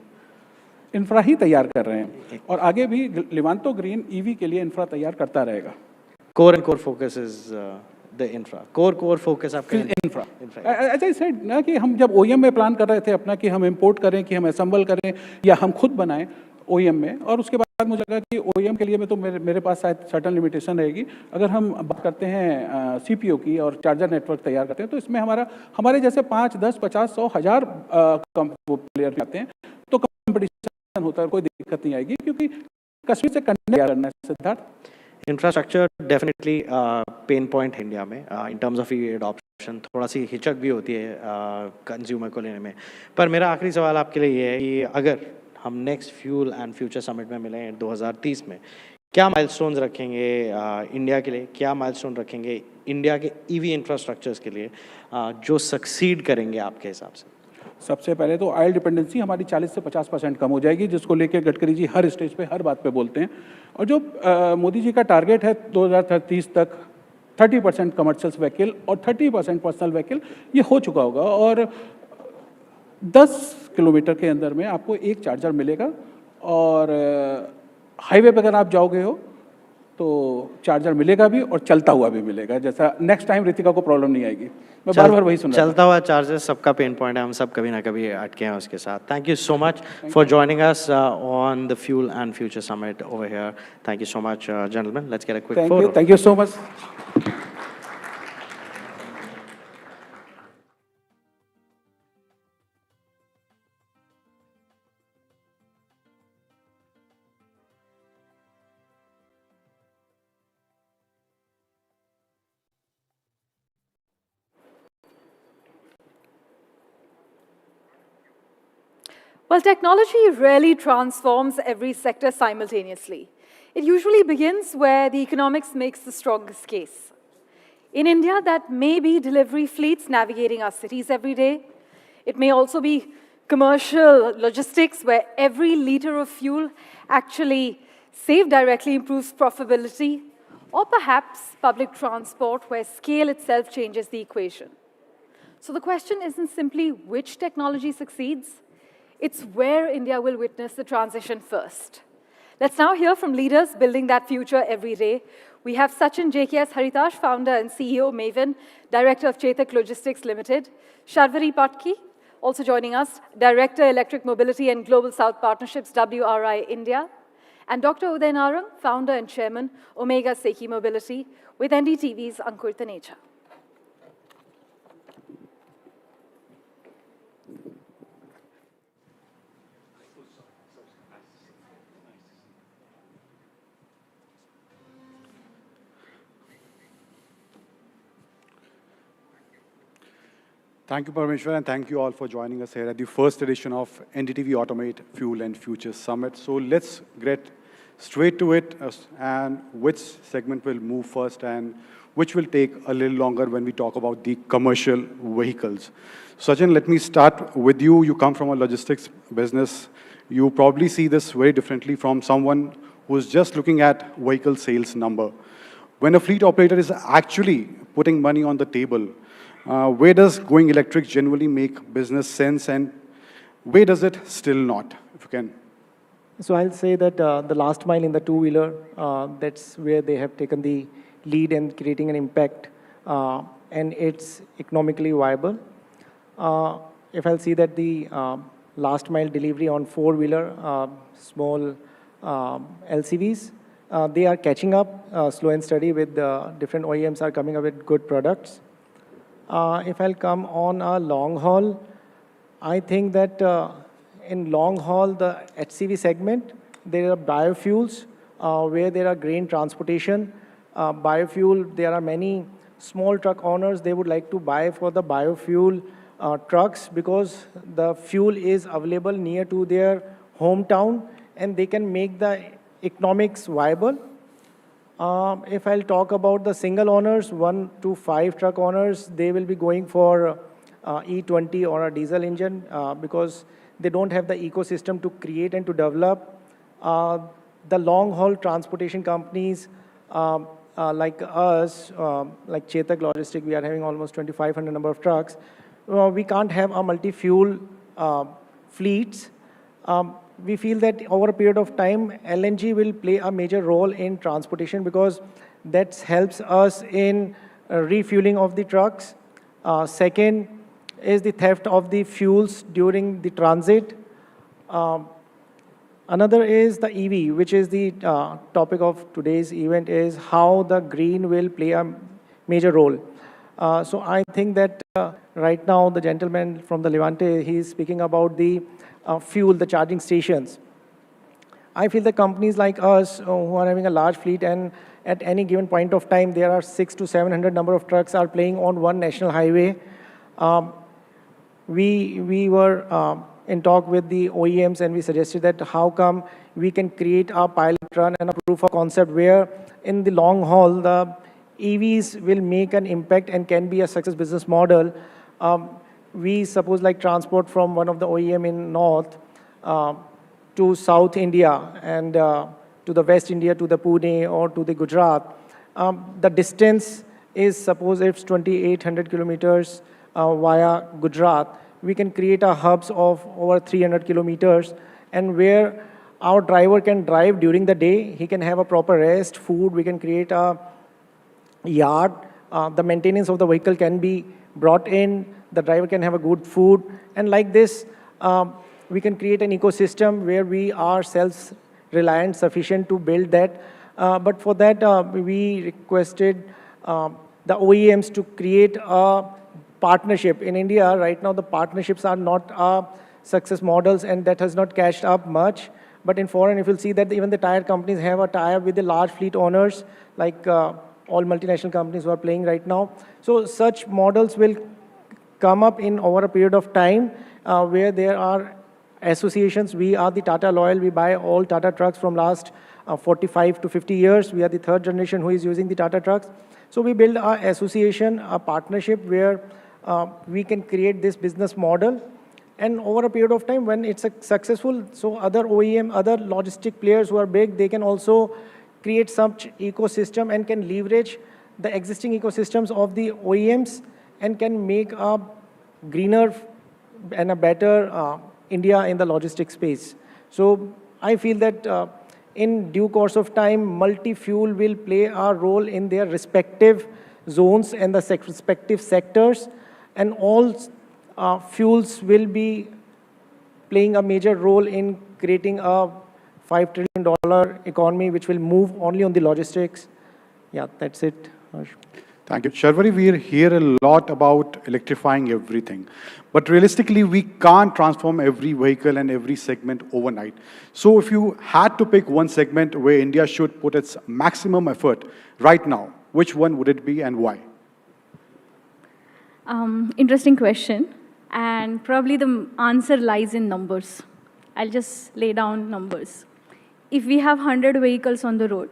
इंफ्रा ही तैयार कर रहे हैं, और आगे भी लिवांतो ग्रीन ईवी के लिए इंफ्रा तैयार करता रहेगा। Core focus is the infra, core focus आपका इंफ्रा। एज आई सेड ना कि हम जब ओईएम में प्लान कर रहे थे अपना कि हम इंपोर्ट करें, कि हम असेंबल करें या हम खुद बनाएं ओईएम में, और उसके बाद मुझे लगा कि ओईएम के लिए में तो मेरे पास शायद सर्टन लिमिटेशन रहेगी। अगर हम बात करते हैं सीपीओ की और चार्जर नेटवर्क तैयार करते हैं, तो इसमें हमारे जैसे 5, 10, 50, 100, 1000 प्लेयर आते हैं, तो कंपटीशन होता है, कोई दिक्कत नहीं आएगी, क्योंकि कश्मीर से कनेक्ट करना है। Siddharth, infrastructure definitely pain point है इंडिया में in terms of E adoption, थोड़ा सी हिचक भी होती है कंज्यूमर को लेने में। पर मेरा आखिरी सवाल आपके लिए ये है कि अगर हम next fuel and future summit में मिले 2030 में, क्या माइलस्टोन्स रखेंगे इंडिया के लिए, क्या माइलस्टोन रखेंगे इंडिया के ईवी इंफ्रास्ट्रक्चर्स के लिए जो सक्सीड करेंगे आपके हिसाब से? सबसे पहले तो ऑयल डिपेंडेंसी हमारी 40 से 50% कम हो जाएगी, जिसको लेकर गडकरी जी हर स्टेज पे हर बात पे बोलते हैं। और जो मोदी जी का टारगेट है 2030 तक 30% कमर्शियल व्हीकल और 30% पर्सनल व्हीकल, ये हो चुका होगा, और 10 किलोमीटर के अंदर में आपको एक चार्जर मिलेगा, और हाईवे पर अगर आप जाओगे हो तो चार्जर मिलेगा भी और चलता हुआ भी मिलेगा, जैसा नेक्स्ट टाइम रितिका को प्रॉब्लम नहीं आएगी। मैं बार बार वही सुन रहा था। चलता हुआ चार्जर सबका पेन पॉइंट है, हम सब कभी ना कभी अटके हैं उसके साथ। Thank you so much for joining us on the fuel and future summit over here. Thank you so much gentleman, let's get a quick photo. Thank you so much. Well, technology really transforms every sector simultaneously. It usually begins where the economics makes the strongest case. In India, that may be delivery fleets navigating our cities every day. It may also be commercial logistics where every liter of fuel actually saved directly improves profitability, or perhaps public transport where scale itself changes the equation. So the question isn't simply which technology succeeds, it's where India will witness the transition first. Let's now hear from leaders building that future every day. We have Sachin JKS Haritash, founder and CEO, Maven, director of Chetak Logistics Limited, Sharvari Patki, also joining us, director, Electric Mobility and Global South Partnerships, WRI India, and Dr. Uday Narang, founder and chairman, Omega Seki Mobility, with NDTV's Ankur Taneja. Thank you, Parameshwar, and thank you all for joining us here at the first edition of NDTV AutoMate Fuel and Futures Summit. So let's get straight to it and which segment will move first and which will take a little longer when we talk about the commercial vehicles. Sachin, let me start with you. You come from a logistics business. You probably see this very differently from someone who's just looking at vehicle sales number. When a fleet operator is actually putting money on the table, where does going electric generally make business sense and where does it still not, if you can? So I'll say that the last mile in the two-wheeler, that's where they have taken the lead in creating an impact, and it's economically viable. If I'll see that the last mile delivery on four-wheeler, small LCVs, they are catching up slow and steady with different OEMs are coming up with good products. If I'll come on a long haul, I think that in long haul, the HCV segment, there are biofuels where there are grain transportation. Biofuel, there are many small truck owners, they would like to buy for the biofuel trucks because the fuel is available near to their hometown and they can make the economics viable. If I'll talk about the single owners, 1 to 5 truck owners, they will be going for E20 or a diesel engine because they don't have the ecosystem to create and to develop. The long-haul transportation companies like us, like Chetak Logistics, we are having almost 2,500 number of trucks. We can't have a multi-fuel fleets. We feel that over a period of time, LNG will play a major role in transportation because that helps us in refueling of the trucks. Second is the theft of the fuels during the transit. Another is the EV, which is the topic of today's event, is how the green will play a major role. So I think that right now the gentleman from the Levante, he is speaking about the fuel, the charging stations. I feel the companies like us who are having a large fleet and at any given point of time there are 600 to 700 number of trucks are playing on one national highway. We were in talk with the OEMs and we suggested that how come we can create a pilot run and a proof of concept where in the long haul the EVs will make an impact and can be a success business model. We suppose like transport from one of the OEM in North to South India and to the West India, to the Pune or to the Gujarat. The distance is suppose it's 2,800 kilometers via Gujarat. We can create a hubs of over 300 kilometers and where our driver can drive during the day, he can have a proper rest, food, we can create a yard. The maintenance of the vehicle can be brought in, the driver can have a good food, and like this, we can create an ecosystem where we are self-reliant, sufficient to build that. But for that, we requested the OEMs to create a partnership. In India, right now, the partnerships are not success models, and that has not cashed up much. But in foreign, if you'll see that even the tire companies have a tie-up with the large fleet owners, like all multinational companies who are playing right now. So such models will come up in over a period of time where there are associations. We are the Tata Loyal. We buy all Tata trucks from last 45 to 50 years. We are the third generation who is using the Tata trucks. So we build our association, a partnership where we can create this business model. And over a period of time, when it's successful, so other OEM, other logistic players who are big, they can also create such ecosystem and can leverage the existing ecosystems of the OEMs and can make a greener and a better India in the logistics space. So I feel that in due course of time, multi-fuel will play a role in their respective zones and the respective sectors, and all fuels will be playing a major role in creating a $5 trillion economy, which will move only on the logistics. Yeah, that's it. Thank you. Sharvari, we hear a lot about electrifying everything. But realistically, we can't transform every vehicle and every segment overnight. So if you had to pick one segment where India should put its maximum effort right now, which one would it be and why? Interesting question. And probably the answer lies in numbers. I'll just lay down numbers. If we have 100 vehicles on the road,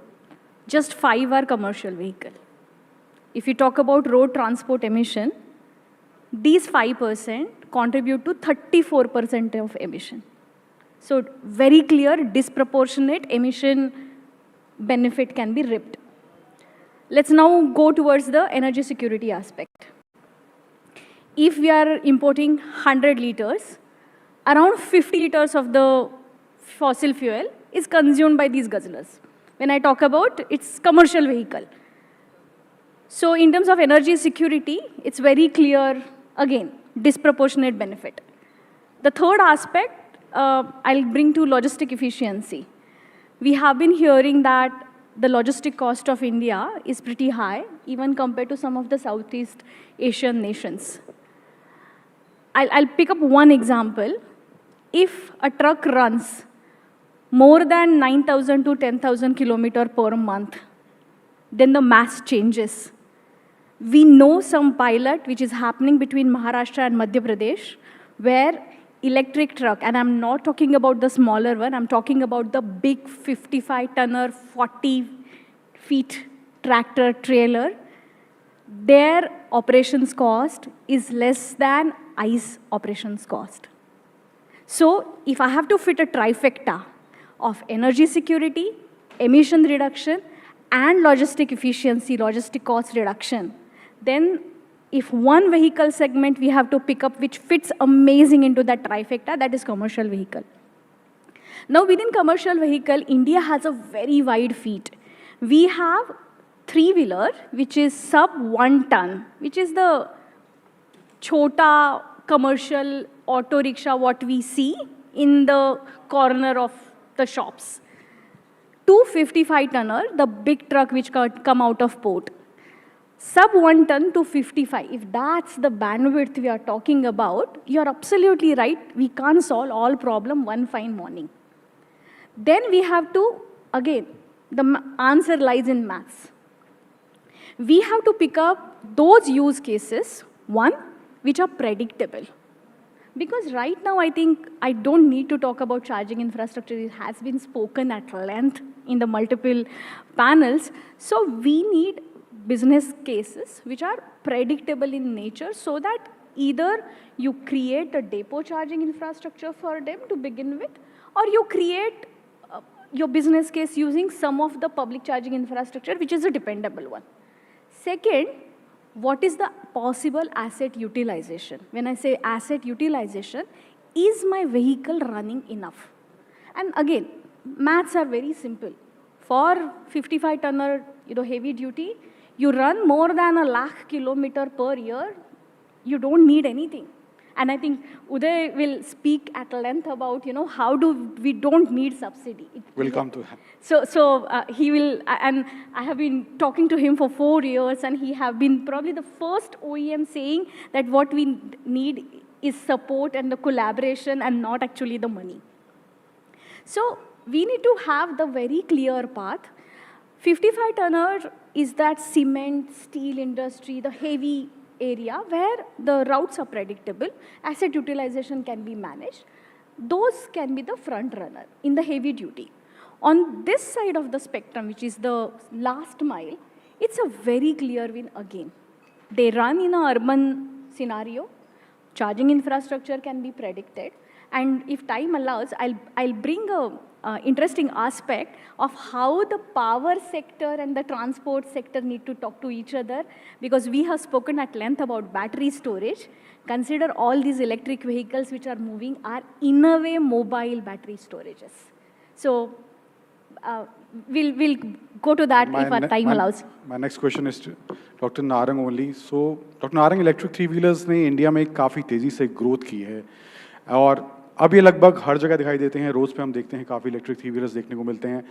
just 5 are commercial vehicles. If you talk about road transport emission, these 5% contribute to 34% of emission. So very clear, disproportionate emission benefit can be ripped. Let's now go towards the energy security aspect. If we are importing 100 liters, around 50 liters of the fossil fuel is consumed by these guzzlers. When I talk about its commercial vehicle. So in terms of energy security, it's very clear, again, disproportionate benefit. The third aspect, I'll bring to logistic efficiency. We have been hearing that the logistic cost of India is pretty high, even compared to some of the Southeast Asian nations. I'll pick up one example. If a truck runs more than 9,000 to 10,000 kilometers per month, then the mass changes. We know some pilot which is happening between Maharashtra and Madhya Pradesh, where electric truck, and I'm not talking about the smaller one, I'm talking about the big 55-tonner, 40-feet tractor trailer, their operations cost is less than ICE operations cost. So if I have to fit a trifecta of energy security, emission reduction, and logistic efficiency, logistic cost reduction, then if one vehicle segment we have to pick up which fits amazing into that trifecta, that is commercial vehicle. Now within commercial vehicle, India has a very wide feet. We have three-wheeler, which is sub 1 ton, which is the chota commercial auto rickshaw what we see in the corner of the shops. 255-tonner, the big truck which come out of port. Sub 1 ton to 55, if that's the bandwidth we are talking about, you're absolutely right, we can't solve all problem one fine morning. Then we have to, again, the answer lies in maths. We have to pick up those use cases, one, which are predictable. Because right now, I think I don't need to talk about charging infrastructure. It has been spoken at length in the multiple panels. So we need business cases which are predictable in nature so that either you create a depot charging infrastructure for them to begin with, or you create your business case using some of the public charging infrastructure, which is a dependable one. Second, what is the possible asset utilization? When I say asset utilization, is my vehicle running enough? And again, maths are very simple. For 55-tonner heavy duty, you run more than 1 lakh kilometers per year, you don't need anything. And I think Uday will speak at length about, how we don't need subsidy. We'll come to that. So he will, and I have been talking to him for 4 years, and he have been probably the first OEM saying that what we need is support and the collaboration and not actually the money. So we need to have the very clear path. 55-tonner is that cement, steel industry, the heavy area where the routes are predictable, asset utilization can be managed. those can be the front runner in the heavy duty. On this side of the spectrum, which is the last mile, it's a very clear win again. They run in an urban scenario. Charging infrastructure can be predicted. And if time allows, I'll bring a interesting aspect of how the power sector and the transport sector need to talk to each other, because we have spoken at length about battery storage. Consider all these electric vehicles which are moving are in a way mobile battery storages. So we'll go to that if our time allows. My next question is to Dr. Narang only. So, Dr. Narang, electric three wheelers ने India में काफ़ी तेज़ी से growth की है और अब ये लगभग हर जगह दिखाई देते हैं. रोज़ पे हम देखते हैं काफ़ी इलेक्ट्रिक थ्री व्हीलर्स देखने को मिलते हैं.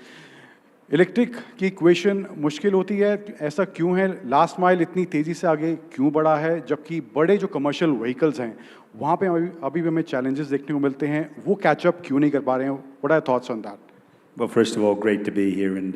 इलेक्ट्रिक की इक्वेशन मुश्किल होती है, ऐसा क्यों है? लास्ट माइल इतनी तेज़ी से आगे क्यों बढ़ा है, जबकि बड़े जो कमर्शियल व्हीकल्स हैं वहाँ पे अभी भी हमें चैलेंजेस देखने को मिलते हैं, वो कैचअप क्यों नहीं कर पा रहे हैं? What are your thoughts on that? Well, first of all, great to be here and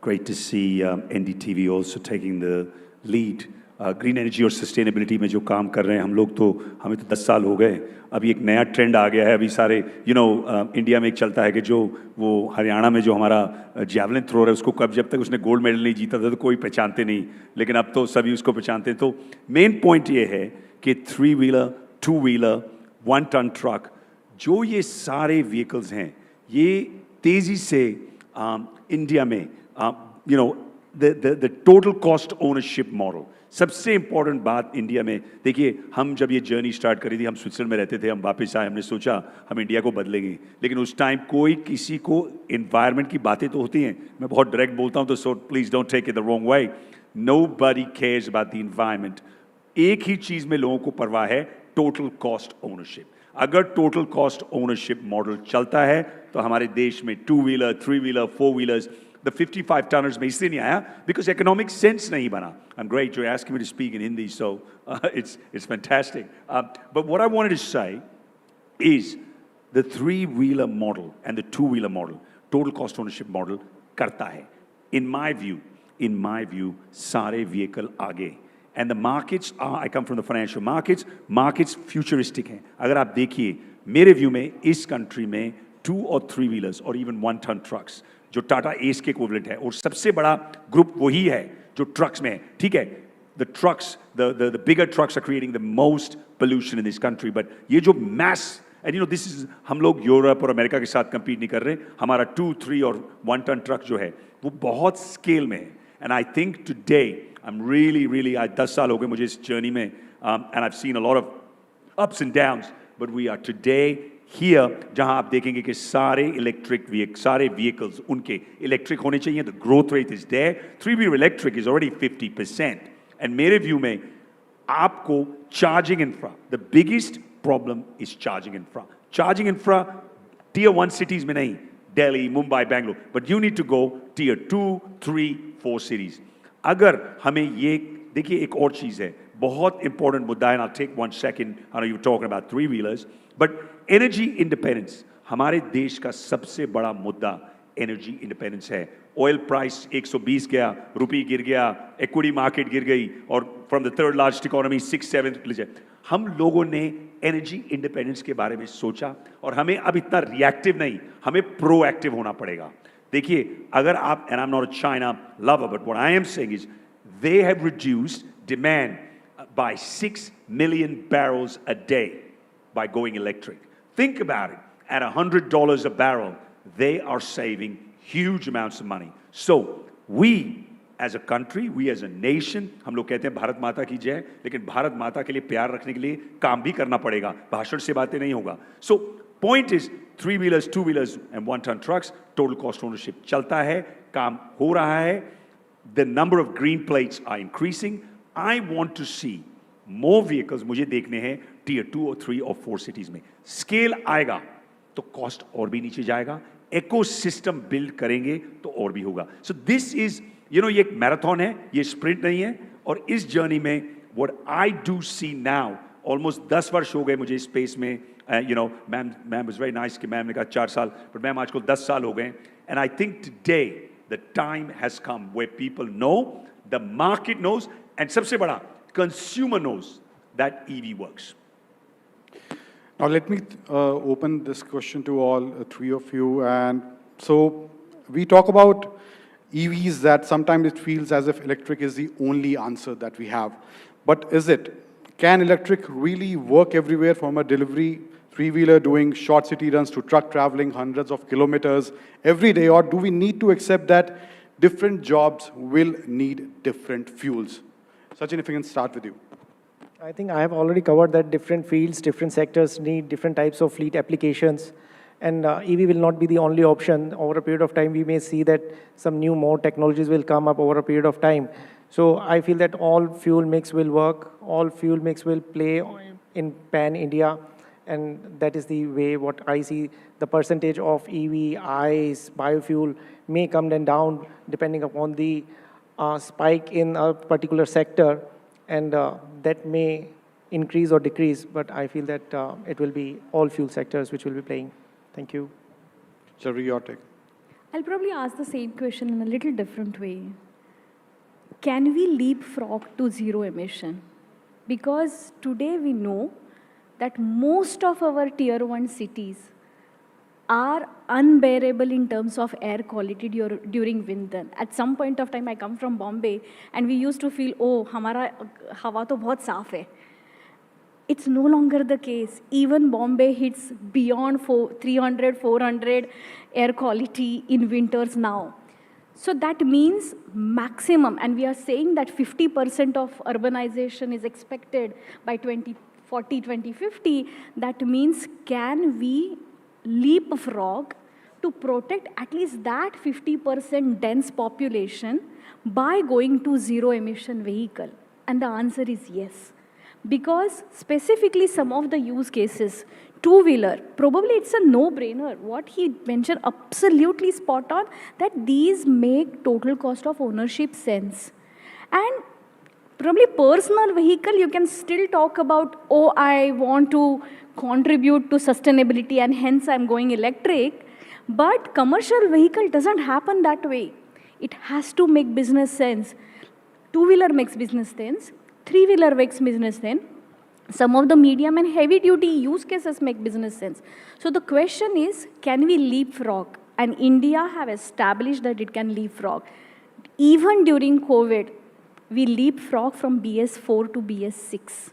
great to see NDTV also taking the lead. Green energy और सस्टेनेबिलिटी में जो काम कर रहे हैं हम लोग, तो हमें तो 10 साल हो गए. अभी एक नया ट्रेंड आ गया है. अभी सारे इंडिया में एक चलता है कि जो वो हरियाणा में जो हमारा जैवलिन थ्रोअर है उसको कब जब तक उसने गोल्ड मेडल नहीं जीता था तो कोई पहचानते नहीं, लेकिन अब तो सभी उसको पहचानते हैं. तो मेन पॉइंट ये है कि 3 व्हीलर 2 व्हीलर 1 टन ट्रक, जो ये सारे व्हीकल्स हैं, ये तेज़ी से इंडिया में the total cost ownership model, सबसे इंपॉर्टेंट बात इंडिया में. देखिए, हम जब ये जर्नी स्टार्ट करी थी, हम स्विट्जरलैंड में रहते थे, हम वापस आए, हमने सोचा हम इंडिया को बदलेंगे, लेकिन उस टाइम कोई किसी को इन्वायरमेंट की बातें तो होती हैं, मैं बहुत डायरेक्ट बोलता हूँ तो so please don't take it the wrong way. Nobody cares about the environment. एक ही चीज़ में लोगों को परवाह है, टोटल कॉस्ट ओनरशिप. अगर टोटल कॉस्ट ओनरशिप मॉडल चलता है तो हमारे देश में 2 wheeler 3 wheeler 4 wheelers, the 55 tonners में इसलिए नहीं आया बिकॉज इकोनॉमिक सेंस नहीं बना. I am great you asking me to speak in Hindi, so it's fantastic. But what I wanted to say is the 3-wheeler model and the 2-wheeler model, total cost ownership model, करता है. In my view, सारे vehicle आगे. And the markets are, I come from the financial markets futuristic हैं. अगर आप देखिए, मेरे view में इस country में 2 और 3 wheelers और even 1 ton trucks, जो टाटा एस के equivalent है, और सबसे बड़ा ग्रुप वही है जो ट्रक्स में है. ठीक है, the trucks, the bigger trucks are creating the most pollution in this country, but ये जो mass, and this is, हम लोग यूरोप और अमेरिका के साथ compete नहीं कर रहे. हमारा 2, 3 और 1 ton truck जो है वो बहुत scale में है. And I think today, I'm really, आज 10 साल हो गए मुझे इस जर्नी में, and I've seen a lot of ups and downs, but we are today here, जहां आप देखेंगे कि सारे vehicles उनके electric होने चाहिए. The growth rate is there. 3-wheeler electric is already 50%. And मेरे व्यू में आपको charging infra, the biggest problem is charging infra. Charging infra, tier 1 cities में नहीं, Delhi, Mumbai, Bangalore, but you need to go tier 2, 3, 4 cities. अगर हमें ये, देखिए एक और चीज़ है, बहुत important मुद्दा है, and I'll take 1 second, I know you're talking about 3-wheelers, but energy independence, हमारे देश का सबसे बड़ा मुद्दा energy independence है. Oil price 120 गया, रुपी गिर गया, equity market गिर गई, और from the 3rd largest economy 6, 7, हम लोगों ने energy independence के बारे में सोचा, और हमें अब इतना reactive नहीं, हमें proactive होना पड़ेगा. देखिए, अगर आप, and I'm not a China lover, but what I am saying is, they have reduced demand by 6 million barrels a day by going electric. Think about it. At $100 a barrel, they are saving huge amounts of money. So, we as a country, we as a nation, हम लोग कहते हैं भारत माता की जय, लेकिन भारत माता के लिए प्यार रखने के लिए काम भी करना पड़ेगा. भाषण से बातें नहीं होगा. So, point is, 3 wheelers, 2 wheelers and 1 ton trucks, total cost ownership चलता है, काम हो रहा है. The number of green plates are increasing. I want to see more vehicles, मुझे देखने हैं tier 2 or 3 or 4 cities में. Scale आएगा तो cost और भी नीचे जाएगा. Ecosystem build करेंगे तो और भी होगा. So this is, ये एक मैराथन है, ये स्प्रिंट नहीं है. और इस जर्नी में what I do see now, almost 10 वर्ष हो गए मुझे इस स्पेस में. Ma'am was very nice कि मैम ने कहा 4 साल, but मैम आजकल 10 साल हो गए. And I think today the time has come where people know, the market knows, and सबसे बड़ा, consumer knows that EV works. Now, let me open this question to all three of you. And so we talk about EVs that sometimes it feels as if electric is the only answer that we have. But is it? Can electric really work everywhere, from a delivery three-wheeler doing short city runs to truck traveling hundreds of kilometers every day? Or do we need to accept that different jobs will need different fuels? Sachin, if we can start with you. I think I have already covered that different fields, different sectors need different types of fleet applications. And EV will not be the only option. Over a period of time, we may see that some new more technologies will come up over a period of time. So I feel that all fuel mix will work, all fuel mix will play in pan-India. And that is the way what I see. The percentage of EV, ICE, biofuel may come then down depending upon the spike in a particular sector. And that may increase or decrease, but I feel that it will be all fuel sectors which will be playing. Thank you. Shri, your take. I'll probably ask the same question in a little different way. Can we leapfrog to zero emission? Because today we know that most of our tier 1 cities are unbearable in terms of air quality during winter. At some point of time, I come from Bombay, and we used to feel, oh, hamara hawa to bahut saaf hai. It's no longer the case. Even Bombay hits beyond 300, 400 air quality in winters now. So that means maximum, and we are saying that 50% of urbanization is expected by 2040, 2050. That means, can we leapfrog to protect at least that 50% dense population by going to zero emission vehicle? And the answer is yes. Because specifically some of the use cases, two-wheeler, probably it's a no-brainer. What he mentioned, absolutely spot on, that these make total cost of ownership sense. And probably personal vehicle, you can still talk about, oh, I want to contribute to sustainability and hence I'm going electric. But commercial vehicle doesn't happen that way. It has to make business sense. Two-wheeler makes business sense. Three-wheeler makes business sense. Some of the medium and heavy-duty use cases make business sense. So the question is, can we leapfrog? And India have established that it can leapfrog. Even during COVID, we leapfrog from BS4 to BS6.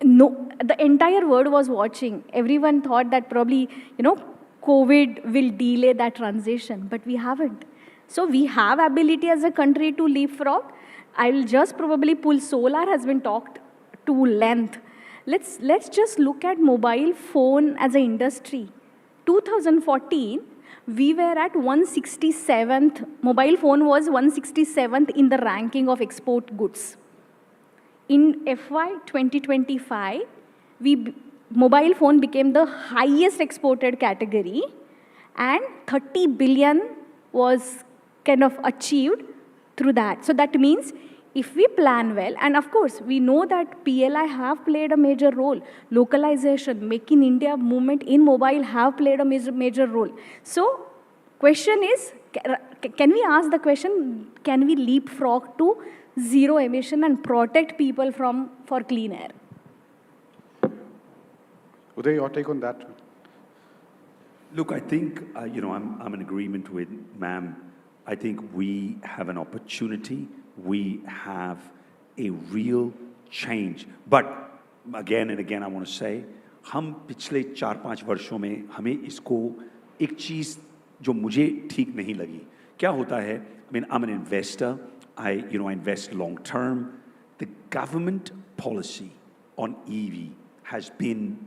No, the entire world was watching. Everyone thought that probably, COVID will delay that transition, but we haven't. So we have ability as a country to leapfrog. I will just probably pull solar has been talked to length. Let's just look at mobile phone as an industry. 2014, we were at 167th, mobile phone was 167th in the ranking of export goods. In FY 2025, mobile phone became the highest exported category, and 30 billion was kind of achieved through that. So that means if we plan well, and of course, we know that PLI have played a major role. Localization, Make in India movement in mobile have played a major role. So question is, can we ask the question, can we leapfrog to zero emission and protect people for clean air? Uday, your take on that? Look, I think, I'm in agreement with ma'am. I think we have an opportunity. We have a real change. But again and again, I want to say, हम पिछले 4-5 वर्षों में हमें इसको एक चीज़ जो मुझे ठीक नहीं लगी. क्या होता है? I mean, I'm an investor. I invest long term. The government policy on EV has been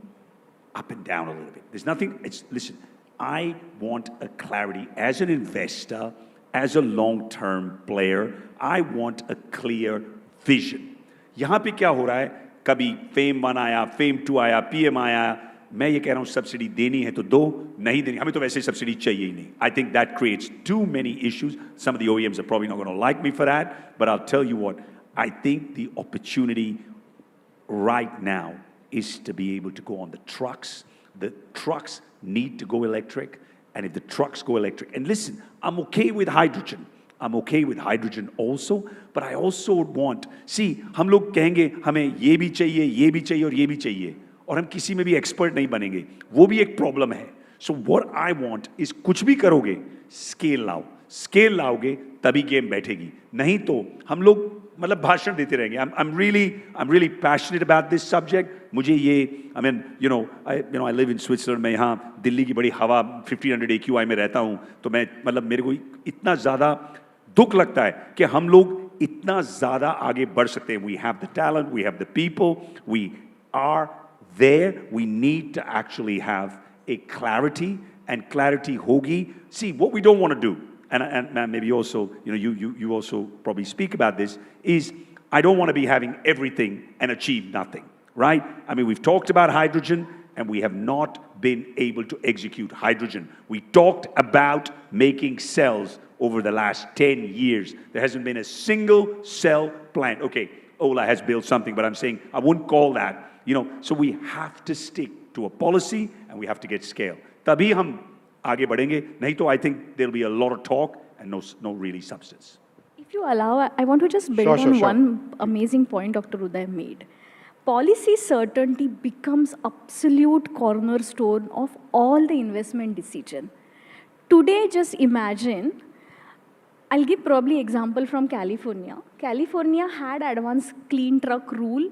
up and down a little bit. There's nothing. Listen, I want a clarity as an investor. As a long-term player, I want a clear vision. यहाँ पे क्या हो रहा है? कभी FAME 1 आया, FAME 2 आया, PM आया. मैं ये कह रहा हूँ सब्सिडी देनी है तो दो, नहीं देनी हमें तो वैसे सब्सिडी चाहिए ही नहीं. I think that creates too many issues. Some of the OEMs are probably not going to like me for that, but I'll tell you what. I think the opportunity right now is to be able to go on the trucks. The trucks need to go electric. And if the trucks go electric, and listen, I'm okay with hydrogen. I'm okay with hydrogen also, but I also want, see, हम लोग कहेंगे हमें ये भी चाहिए और ये भी चाहिए, और हम किसी में भी एक्सपर्ट नहीं बनेंगे, वो भी एक प्रॉब्लम है. So what I want is कुछ भी करोगे स्केल लाओ, स्केल लाओगे तभी गेम बैठेगी, नहीं तो हम लोग मतलब भाषण देते रहेंगे. I'm really passionate about this subject. मुझे ये I mean I live in Switzerland. मैं यहाँ दिल्ली की बड़ी हवा 1500 AQI में रहता हूँ, तो मैं मतलब मेरे को इतना ज़्यादा दुख लगता है कि हम लोग इतना ज़्यादा आगे बढ़ सकते हैं. We have the talent, we have the people, we are there. We need to actually have a clarity, and clarity hogi. See, what we don't want to do, and maybe also, you also probably speak about this, is I don't want to be having everything and achieve nothing, right? I mean, we've talked about hydrogen, and we have not been able to execute hydrogen. We talked about making cells over the last 10 years. There hasn't been a single cell plant. Okay, Ola has built something, but I'm saying I wouldn't call that, so we have to stick to a policy, and we have to get scale. तभी हम आगे बढ़ेंगे, नहीं तो I think there'll be a lot of talk and no really substance. If you allow, I want to just build on one amazing point Dr. Uday made. Policy certainty becomes absolute cornerstone of all the investment decision. Today, just imagine, I'll give probably example from California. California had advanced clean truck rule.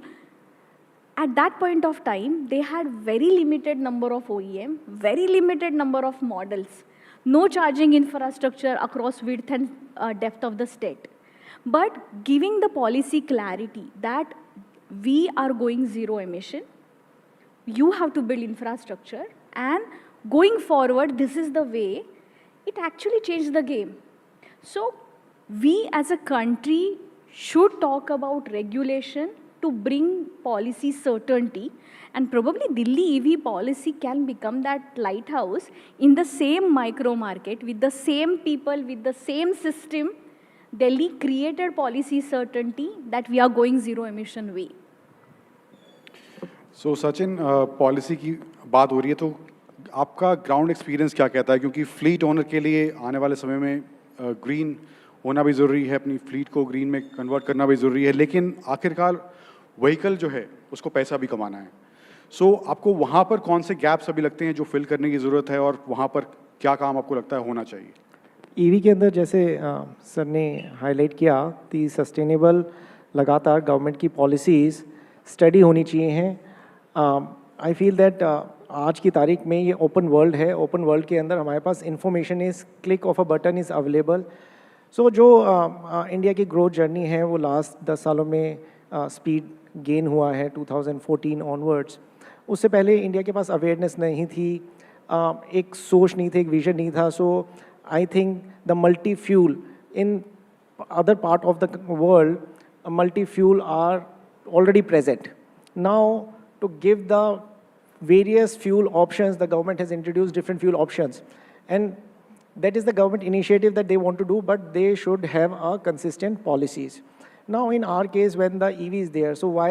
At that point of time, they had very limited number of OEM, very limited number of models, no charging infrastructure across width and depth of the state. But giving the policy clarity that we are going zero emission, you have to build infrastructure, and going forward, this is the way, it actually changed the game. So we as a country should talk about regulation to bring policy certainty, and probably Delhi EV policy can become that lighthouse in the same micro market with the same people, with the same system. Delhi created policy certainty that we are going zero emission way. So Sachin, policy की बात हो रही है, तो आपका ground experience क्या कहता है? क्योंकि फ्लीट ओनर के लिए आने वाले समय में ग्रीन होना भी ज़रूरी है, अपनी फ्लीट को ग्रीन में कन्वर्ट करना भी ज़रूरी है, लेकिन आखिरकार व्हीकल जो है उसको पैसा भी कमाना है. सो आपको वहाँ पर कौन से गैप्स अभी लगते हैं जो फिल करने की ज़रूरत है, और वहाँ पर क्या काम आपको लगता है होना चाहिए? ईवी के अंदर जैसे सर ने हाईलाइट किया, दी सस्टेनेबल लगातार गवर्नमेंट की पॉलिसीज़ स्टडी होनी चाहिए हैं. आई फील दैट आज की तारीख में ये ओपन वर्ल्ड है. ओपन वर्ल्ड के अंदर हमारे पास information is click of a button is available. So जो इंडिया की ग्रोथ जर्नी है वो लास्ट 10 सालों में स्पीड गेन हुआ है 2014 ऑनवर्ड्स. उससे पहले इंडिया के पास अवेयरनेस नहीं थी, एक सोच नहीं थी, एक विजन नहीं था. So I think the multi fuel in other part of the world, multi fuel are already present. Now, to give the various fuel options, the government has introduced different fuel options. And that is the government initiative that they want to do, but they should have a consistent policies. Now, in our case, when the EV is there, so why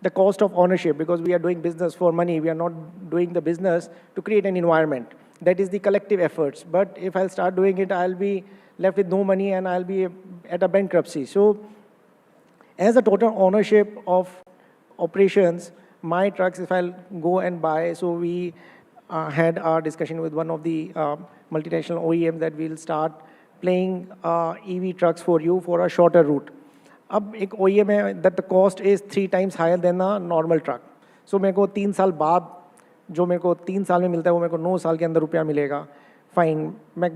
the cost of ownership? Because we are doing business for money. We are not doing the business to create an environment. That is the collective efforts. But if I'll start doing it, I'll be left with no money and I'll be at a bankruptcy. So as a total ownership of operations, my trucks, if I'll go and buy, so we had our discussion with one of the multinational OEMs that we'll start playing EV trucks for you for a shorter route. अब एक OEM है that the cost is 3 times higher than a normal truck. So मेरे को 3 साल बाद जो मेरे को 3 साल में मिलता है वो मेरे को 9 साल के अंदर रुपया मिलेगा. फाइन, मैं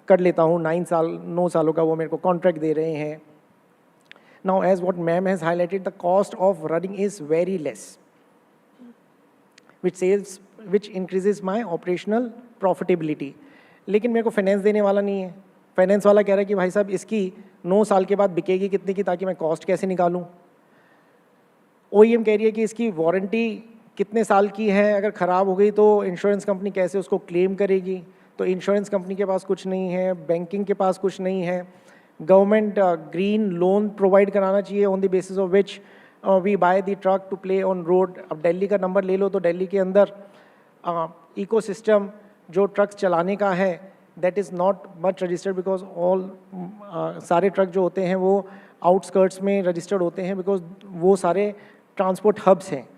कर लेता हूँ. 9 सालों का वो मेरे को कॉन्ट्रैक्ट दे रहे हैं. Now, as what ma'am has highlighted, the cost of running is very less, which increases my operational profitability. लेकिन मेरे को फाइनेंस देने वाला नहीं है. फाइनेंस वाला कह रहा है कि भाई साहब इसकी 9 साल के बाद बिकेगी कितने की, ताकि मैं कॉस्ट कैसे निकालूं. OEM कह रही है कि इसकी वारंटी कितने साल की है, अगर ख़राब हो गई तो इंश्योरेंस कंपनी कैसे उसको क्लेम करेगी. तो इंश्योरेंस कंपनी के पास कुछ नहीं है, बैंकिंग के पास कुछ नहीं है. गवर्नमेंट ग्रीन लोन प्रोवाइड कराना चाहिए on the basis of which we buy the truck to play on road. अब दिल्ली का नंबर ले लो तो दिल्ली के अंदर इकोसिस्टम जो ट्रक्स चलाने का है that is not much registered, because all सारे ट्रक जो होते हैं वो आउटस्कर्ट्स में रजिस्टर्ड होते हैं, बिकॉज वो सारे ट्रांसपोर्ट हब्स हैं.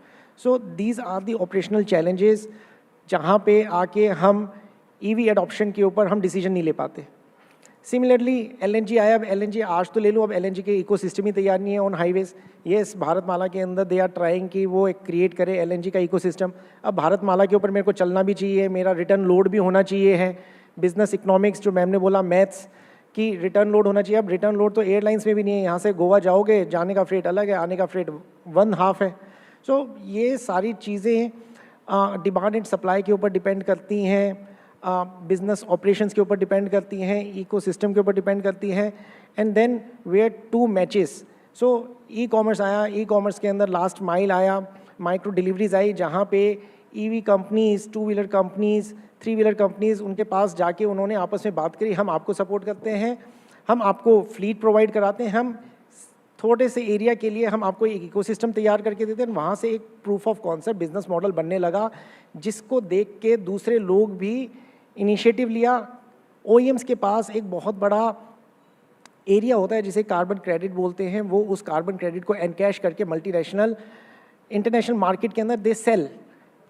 So these are the operational challenges जहाँ पे आके हम EV एडॉप्शन के ऊपर हम डिसीजन नहीं ले पाते. सिमिलरली LNG आया, अब LNG आज तो ले लूँ, अब LNG के इकोसिस्टम ही तैयार नहीं है ऑन हाईवेज. येस, भारतमाला के अंदर दे आर ट्राइंग कि वो एक क्रिएट करे LNG का इकोसिस्टम. अब भारतमाला के ऊपर मेरे को चलना भी चाहिए, मेरा रिटर्न लोड भी होना चाहिए है. बिजनेस इकोनॉमिक्स जो मैम ने बोला, मैथ्स की रिटर्न लोड होना चाहिए. अब रिटर्न लोड तो एयरलाइंस में भी नहीं है. यहाँ से गोवा जाओगे, जाने का फ्रेट अलग है, आने का फ्रेट 1/2 है. सो ये सारी चीज़ें डिमांड एंड सप्लाई के ऊपर डिपेंड करती हैं, बिजनेस ऑपरेशंस के ऊपर डिपेंड करती हैं, इकोसिस्टम के ऊपर डिपेंड करती हैं. And then where to matches. So e commerce आया, ई कॉमर्स के अंदर लास्ट माइल आया, माइक्रो डिलीवरीज आई, जहाँ पे EV companies, 2 wheeler companies, 3 wheeler companies, उनके पास जाके उन्होंने आपस में बात करी, हम आपको सपोर्ट करते हैं, हम आपको फ्लीट प्रोवाइड कराते हैं, हम थोड़े से एरिया के लिए हम आपको एक इकोसिस्टम तैयार करके देते हैं. वहाँ से एक proof of concept business model बनने लगा, जिसको देख के दूसरे लोग भी इनिशिएटिव लिया. OEMs के पास एक बहुत बड़ा एरिया होता है जिसे कार्बन क्रेडिट बोलते हैं. वो उस कार्बन क्रेडिट को एनकैश करके मल्टीनेशनल इंटरनेशनल मार्केट के अंदर दे सेल.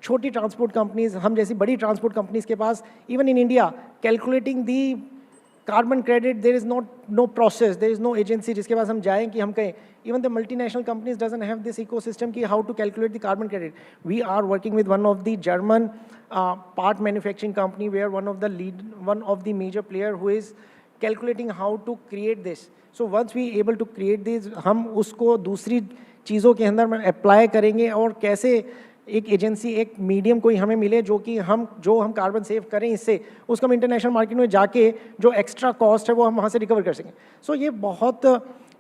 छोटी ट्रांसपोर्ट कंपनीज, हम जैसी बड़ी ट्रांसपोर्ट कंपनीज के पास, even in India, calculating the carbon credit, there is no process, there is no agency जिसके पास हम जाएं कि हम कहें. Even the multinational companies doesn't have this ecosystem ki how to calculate the carbon credit. We are working with one of the German part manufacturing company where one of the major player who is calculating how to create this. So once we able to create this, हम उसको दूसरी चीज़ों के अंदर में apply करेंगे और कैसे एक एजेंसी, एक मीडियम कोई हमें मिले जो हम कार्बन सेव करें, इससे उसको हम इंटरनेशनल मार्केट में जाके जो एक्स्ट्रा कॉस्ट है वो हम वहाँ से रिकवर कर सकें. सो ये बहुत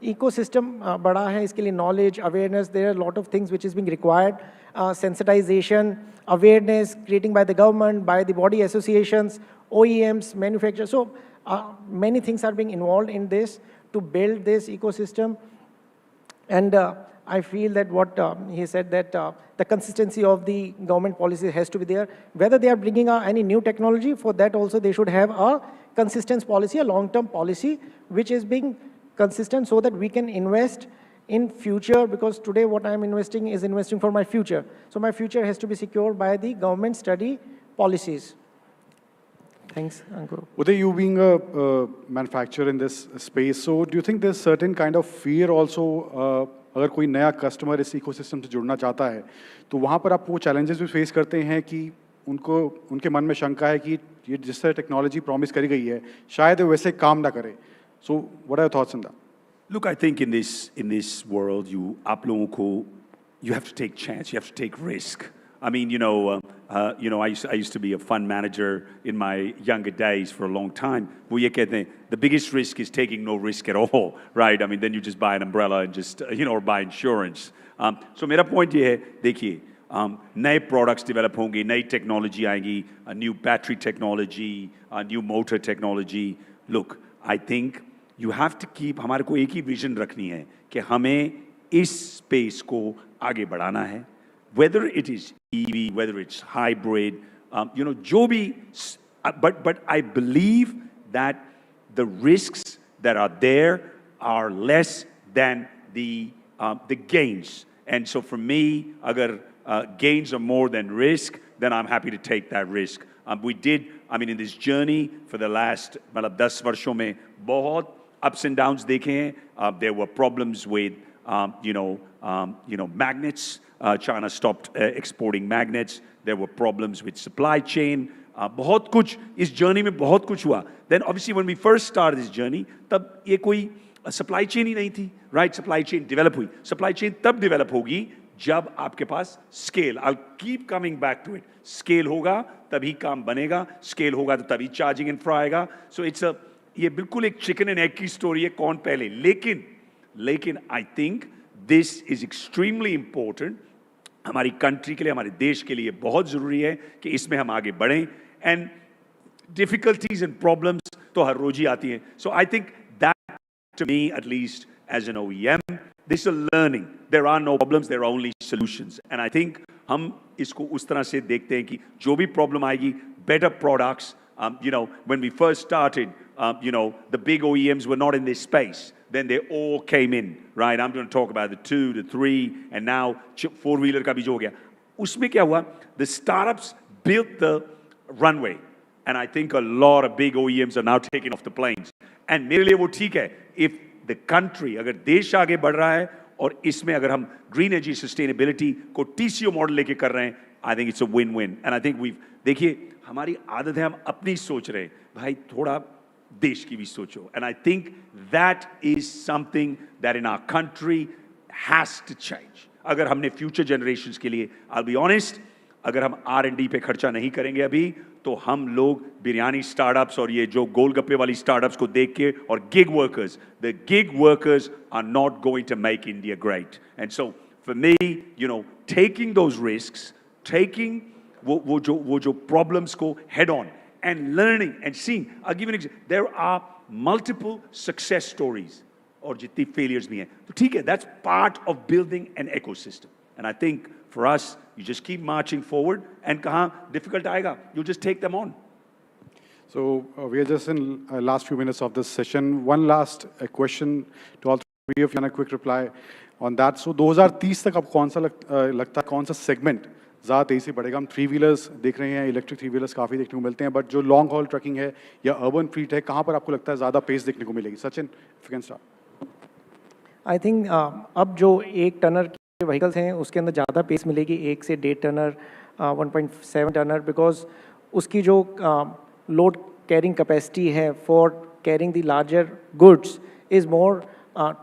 इकोसिस्टम बड़ा है. इसके लिए knowledge, awareness, there are lot of things which is being required. Sensitisation, awareness creating by the government, by the body associations, OEMs, manufacturers. So many things are being involved in this to build this ecosystem. And I feel that what he said, that the consistency of the government policy has to be there. Whether they are bringing any new technology, for that also they should have a consistent policy, a long-term policy, which is being consistent so that we can invest in future, because today what I am investing is investing for my future. So my future has to be secured by the government study policies. Thanks, Ankur. Uday, you being a manufacturer in this space, so do you think there's certain kind of fear also, अगर कोई नया customer इस ecosystem से जुड़ना चाहता है, तो वहाँ पर आप वो चैलेंजेस भी फेस करते हैं कि उनके मन में शंका है कि ये जिस तरह टेक्नोलॉजी प्रॉमिस करी गई है, शायद वैसे काम ना करे. So what are your thoughts on that? Look, I think in this world, आप लोगों को, you have to take chance, you have to take risk. I mean, I used to be a fund manager in my younger days for a long time. वो ये कहते हैं, the biggest risk is taking no risk at all, right? I mean, then you just buy an umbrella and just, or buy insurance. So मेरा point ये है, देखिए, नए products develop होंगे, नई technology आएगी, a new battery technology, a new motor technology. Look, I think you have to keep, हमारे को एक ही vision रखनी है कि हमें इस space को आगे बढ़ाना है. Whether it is EV, whether it's hybrid, जो भी, but I believe that the risks that are there are less than the gains. And so for me, agar gains are more than risk, then I'm happy to take that risk. We did, in this journey for the last 10 वर्षों में बहुत ups and downs देखे हैं. There were problems with, magnets. China stopped exporting magnets. There were problems with supply chain. बहुत कुछ इस journey में बहुत कुछ हुआ. Then obviously when we first started this journey, तब ये कोई supply chain ही नहीं थी, right? Supply chain develop हुई. Supply chain तब develop होगी जब आपके पास scale. I'll keep coming back to it. Scale होगा तभी काम बनेगा. Scale होगा तो तभी charging infra आएगा. So ये बिल्कुल एक chicken and egg की story है, कौन पहले. लेकिन I think this is extremely important. हमारी कंट्री के लिए, हमारे देश के लिए बहुत ज़रूरी है कि इसमें हम आगे बढ़ें. And difficulties and problems तो हर रोज ही आती हैं. So I think that, to me at least as an OEM, this is a learning. There are no problems, there are only solutions. And I think हम इसको उस तरह से देखते हैं कि जो भी problem आएगी, better products. When we first started, the big OEMs were not in this space. Then they all came in, right? I'm going to talk about the 2, the 3, and now 4-wheeler का भी जो हो गया. उसमें क्या हुआ? The startups built the runway, and I think a lot of big OEMs are now taking off the planes. And मेरे लिए वो ठीक है. If the country, अगर देश आगे बढ़ रहा है और इसमें अगर हम green energy sustainability को TCO मॉडल लेके कर रहे हैं, I think it's a win-win. And I think देखिए हमारी आदत है हम अपनी सोच रहे हैं, भाई थोड़ा देश की भी सोचो. And I think that is something that in our country has to change. अगर हमने future generations के लिए, I'll be honest, अगर हम R&D पे खर्चा नहीं करेंगे अभी, तो हम लोग बिरयानी स्टार्टअप्स और ये जो गोलगप्पे वाली स्टार्टअप्स को देख के और gig workers, the gig workers are not going to make India great. And so for me, you know, taking those risks, taking वो जो problems को head on and learning and seeing, I'll give you an example. There are multiple success stories और जितनी failures भी हैं, तो ठीक है, that's part of building an ecosystem. And I think for us, you just keep marching forward, and कहाँ difficult आएगा, you just take them on. So we are just in last few minutes of this session. One last question to all three of you and a quick reply on that. So 2030 तक अब कौन सा लगता है कौन सा segment ज़्यादा तेज़ी से बढ़ेगा? हम थ्री व्हीलर्स देख रहे हैं, इलेक्ट्रिक थ्री व्हीलर्स काफ़ी देखने को मिलते हैं, बट जो लॉन्ग हॉल ट्रकिंग है या अर्बन फ्लीट है, कहाँ पर आपको लगता है ज़्यादा पेस देखने को मिलेगी? Sachin, if you can start. I think अब जो 1 टनर के व्हीकल्स हैं उसके अंदर ज़्यादा पेस मिलेगी, 1 से 1.5 टनर, 1.7 टनर, बिकॉज उसकी जो लोड कैरिंग कैपेसिटी है for carrying the larger goods is more.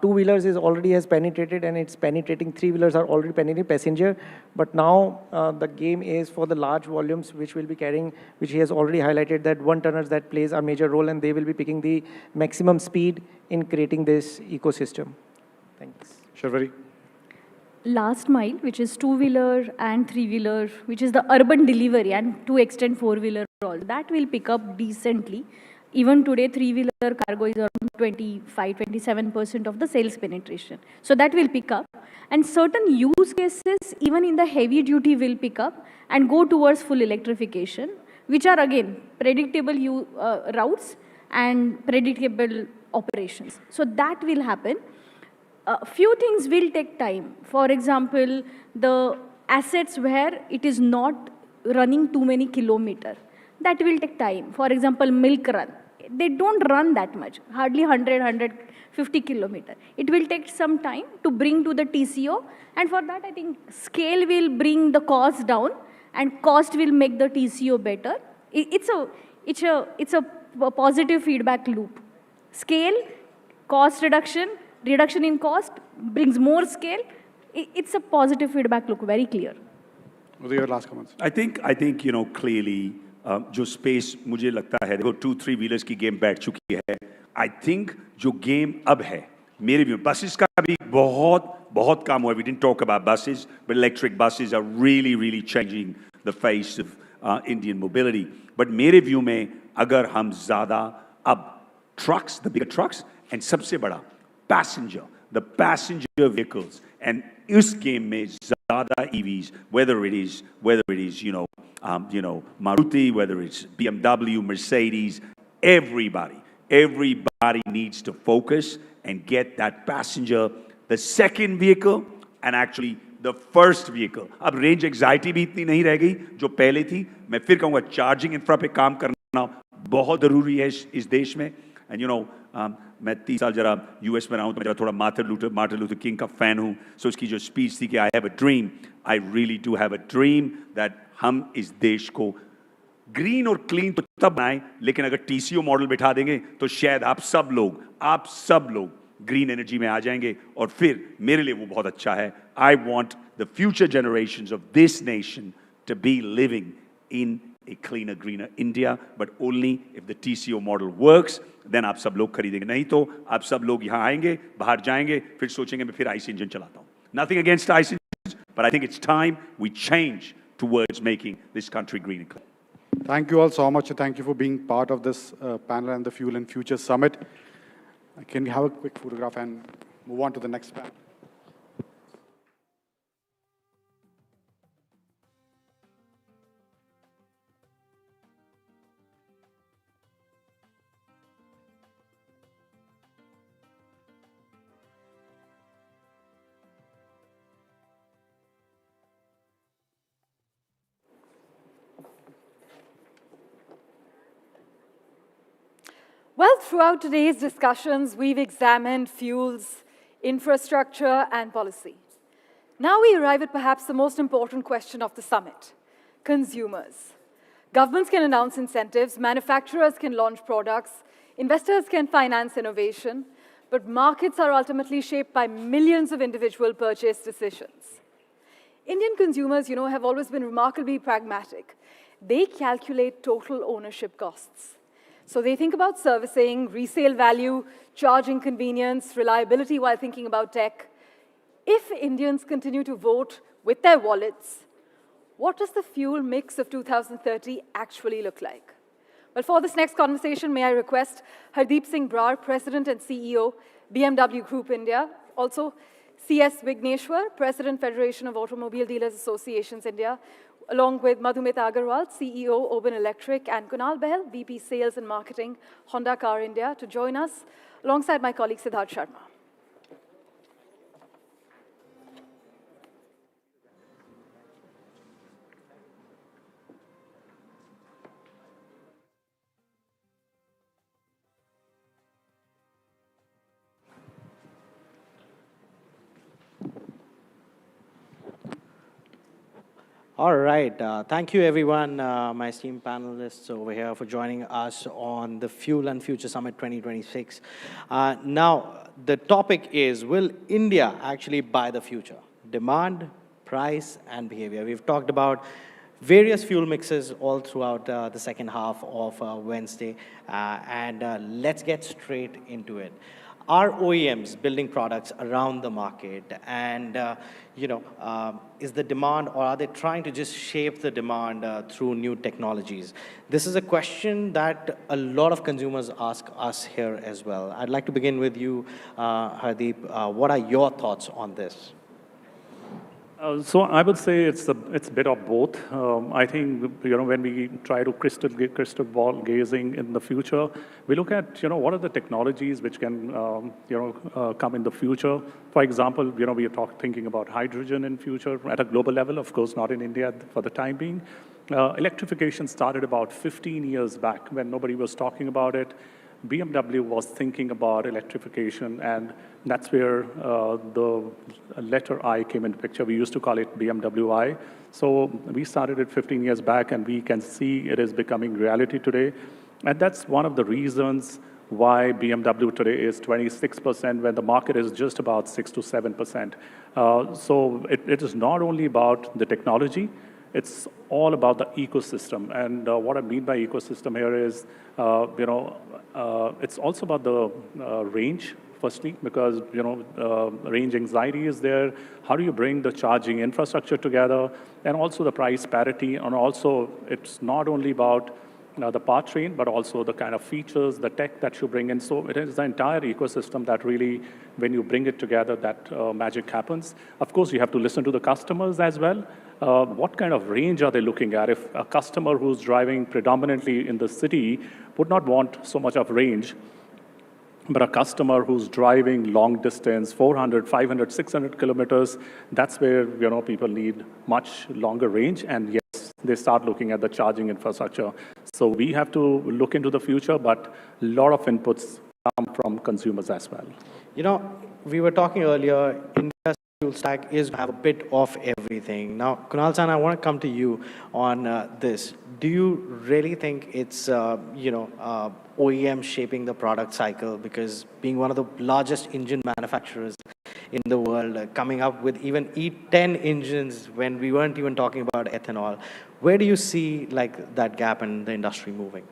Two-wheelers is already has penetrated and it's penetrating. Three-wheelers are already penetrating passenger, but now the game is for the large volumes which will be carrying, which he has already highlighted that 1 tonners that plays a major role, and they will be picking the maximum speed in creating this ecosystem. Thanks. Sharvari. Last mile, which is two-wheeler and three-wheeler, which is the urban delivery, and to extend four-wheeler all, that will pick up decently. Even today, three-wheeler cargo is around 25-27% of the sales penetration. So that will pick up. And certain use cases, even in the heavy duty, will pick up and go towards full electrification, which are again predictable routes and predictable operations. So that will happen. Few things will take time. For example, the assets where it is not running too many kilometers, that will take time. For example, milk run. They don't run that much, hardly 150 kilometers. It will take some time to bring to the TCO, and for that I think scale will bring the cost down, and cost will make the TCO better. It's a positive feedback loop. Scale, cost reduction in cost brings more scale. It's a positive feedback loop, very clear. What are your last comments? I think you know clearly जो space मुझे लगता है देखो 2-3 wheelers की game बैठ चुकी है. I think जो गेम अब है मेरे व्यू बसेस का भी बहुत काम हुआ. We didn't talk about buses but electric buses are really changing the face of Indian mobility. But मेरे व्यू में अगर हम ज़्यादा अब trucks, the bigger trucks, and सबसे बड़ा द पैसेंजर व्हीकल्स, एंड इस गेम में ज़्यादा EVs, whether it is you know Maruti, whether it's BMW, Mercedes, everybody needs to focus and get that passenger, the second vehicle, and actually the first vehicle. अब range anxiety भी इतनी नहीं रह गई जो पहले थी. मैं फिर कहूँगा चार्जिंग इंफ्रा पे काम करना बहुत ज़रूरी है इस देश में. And you know, मैं 30 साल जरा US में रहा हूँ तो मैं थोड़ा मार्टिन लूथर किंग का फैन हूँ. सो उसकी जो स्पीच थी कि I have a dream, I really do have a dream that हम इस देश को ग्रीन और क्लीन तो तब बनाएं, लेकिन अगर TCO मॉडल बिठा देंगे तो शायद आप सब लोग ग्रीन एनर्जी में आ जाएंगे, और फिर मेरे लिए वो बहुत अच्छा है. I want the future generations of this nation to be living in a cleaner, greener India, but only if the TCO model works, then आप सब लोग खरीदेंगे. नहीं तो आप सब लोग यहाँ आएंगे, बाहर जाएंगे, फिर सोचेंगे मैं फिर ICE engine चलाता हूँ. Nothing against ICE engines, but I think it's time we change towards making this country green and clean. Thank you all so much. Thank you for being part of this panel and the Fuel and Future Summit. Can we have a quick photograph and move on to the next panel? Well, throughout today's discussions, we've examined fuels, infrastructure, and policy. Now we arrive at perhaps the most important question of the summit: consumers. Governments can announce incentives, manufacturers can launch products, investors can finance innovation, but markets are ultimately shaped by millions of individual purchase decisions. Indian consumers, have always been remarkably pragmatic. They calculate total ownership costs. So they think about servicing, resale value, charging convenience, reliability while thinking about tech. If Indians continue to vote with their wallets, what does the fuel mix of 2030 actually look like? Well, for this next conversation, may I request Hardeep Singh Brar, President and CEO, BMW Group India, also C.S. Vigneshwar, President, Federation of Automobile Dealers Associations India, along with Madhumita Agarwal, CEO, Oben Electric, and Kunal Behl, VP Sales and Marketing, Honda Car India, to join us, alongside my colleague Siddharth Sharma. All right. Thank you, everyone, my esteemed panelists over here, for joining us on the Fuel and Future Summit 2026. Now, the topic is, will India actually buy the future? Demand, price, and behavior. We've talked about various fuel mixes all throughout the second half of Wednesday, and let's get straight into it. Are OEMs building products around the market? And, is the demand, or are they trying to just shape the demand through new technologies? This is a question that a lot of consumers ask us here as well. I'd like to begin with you, Hardeep. What are your thoughts on this? So I would say it's a bit of both. I think when we try to crystal ball gazing in the future, we look at what are the technologies which can come in the future. For example, we are thinking about hydrogen in future at a global level. Of course, not in India for the time being. Electrification started about 15 years back when nobody was talking about it. BMW was thinking about electrification, and that's where the letter I came into picture. We used to call it BMW I. So we started it 15 years back, and we can see it is becoming reality today. And that's one of the reasons why BMW today is 26% when the market is just about 6 to 7%. So it is not only about the technology, it's all about the ecosystem. And what I mean by ecosystem here is, it's also about the range, firstly, because, range anxiety is there. How do you bring the charging infrastructure together? And also the price parity. And also, it's not only about the powertrain, but also the kind of features, the tech that you bring in. So it is the entire ecosystem that really, when you bring it together, that magic happens. Of course, you have to listen to the customers as well. What kind of range are they looking at? If a customer who's driving predominantly in the city would not want so much of range, but a customer who's driving long distance, 400, 500, 600 kilometers, that's where people need much longer range. And yes, they start looking at the charging infrastructure. So we have to look into the future, but a lot of inputs come from consumers as well. We were talking earlier, India's fuel stack is have a bit of everything. Now, Kunal-san, I want to come to you on this. Do you really think it's, OEM shaping the product cycle? Because being one of the largest engine manufacturers in the world, coming up with even E10 engines when we weren't even talking about ethanol, where do you see that gap in the industry moving?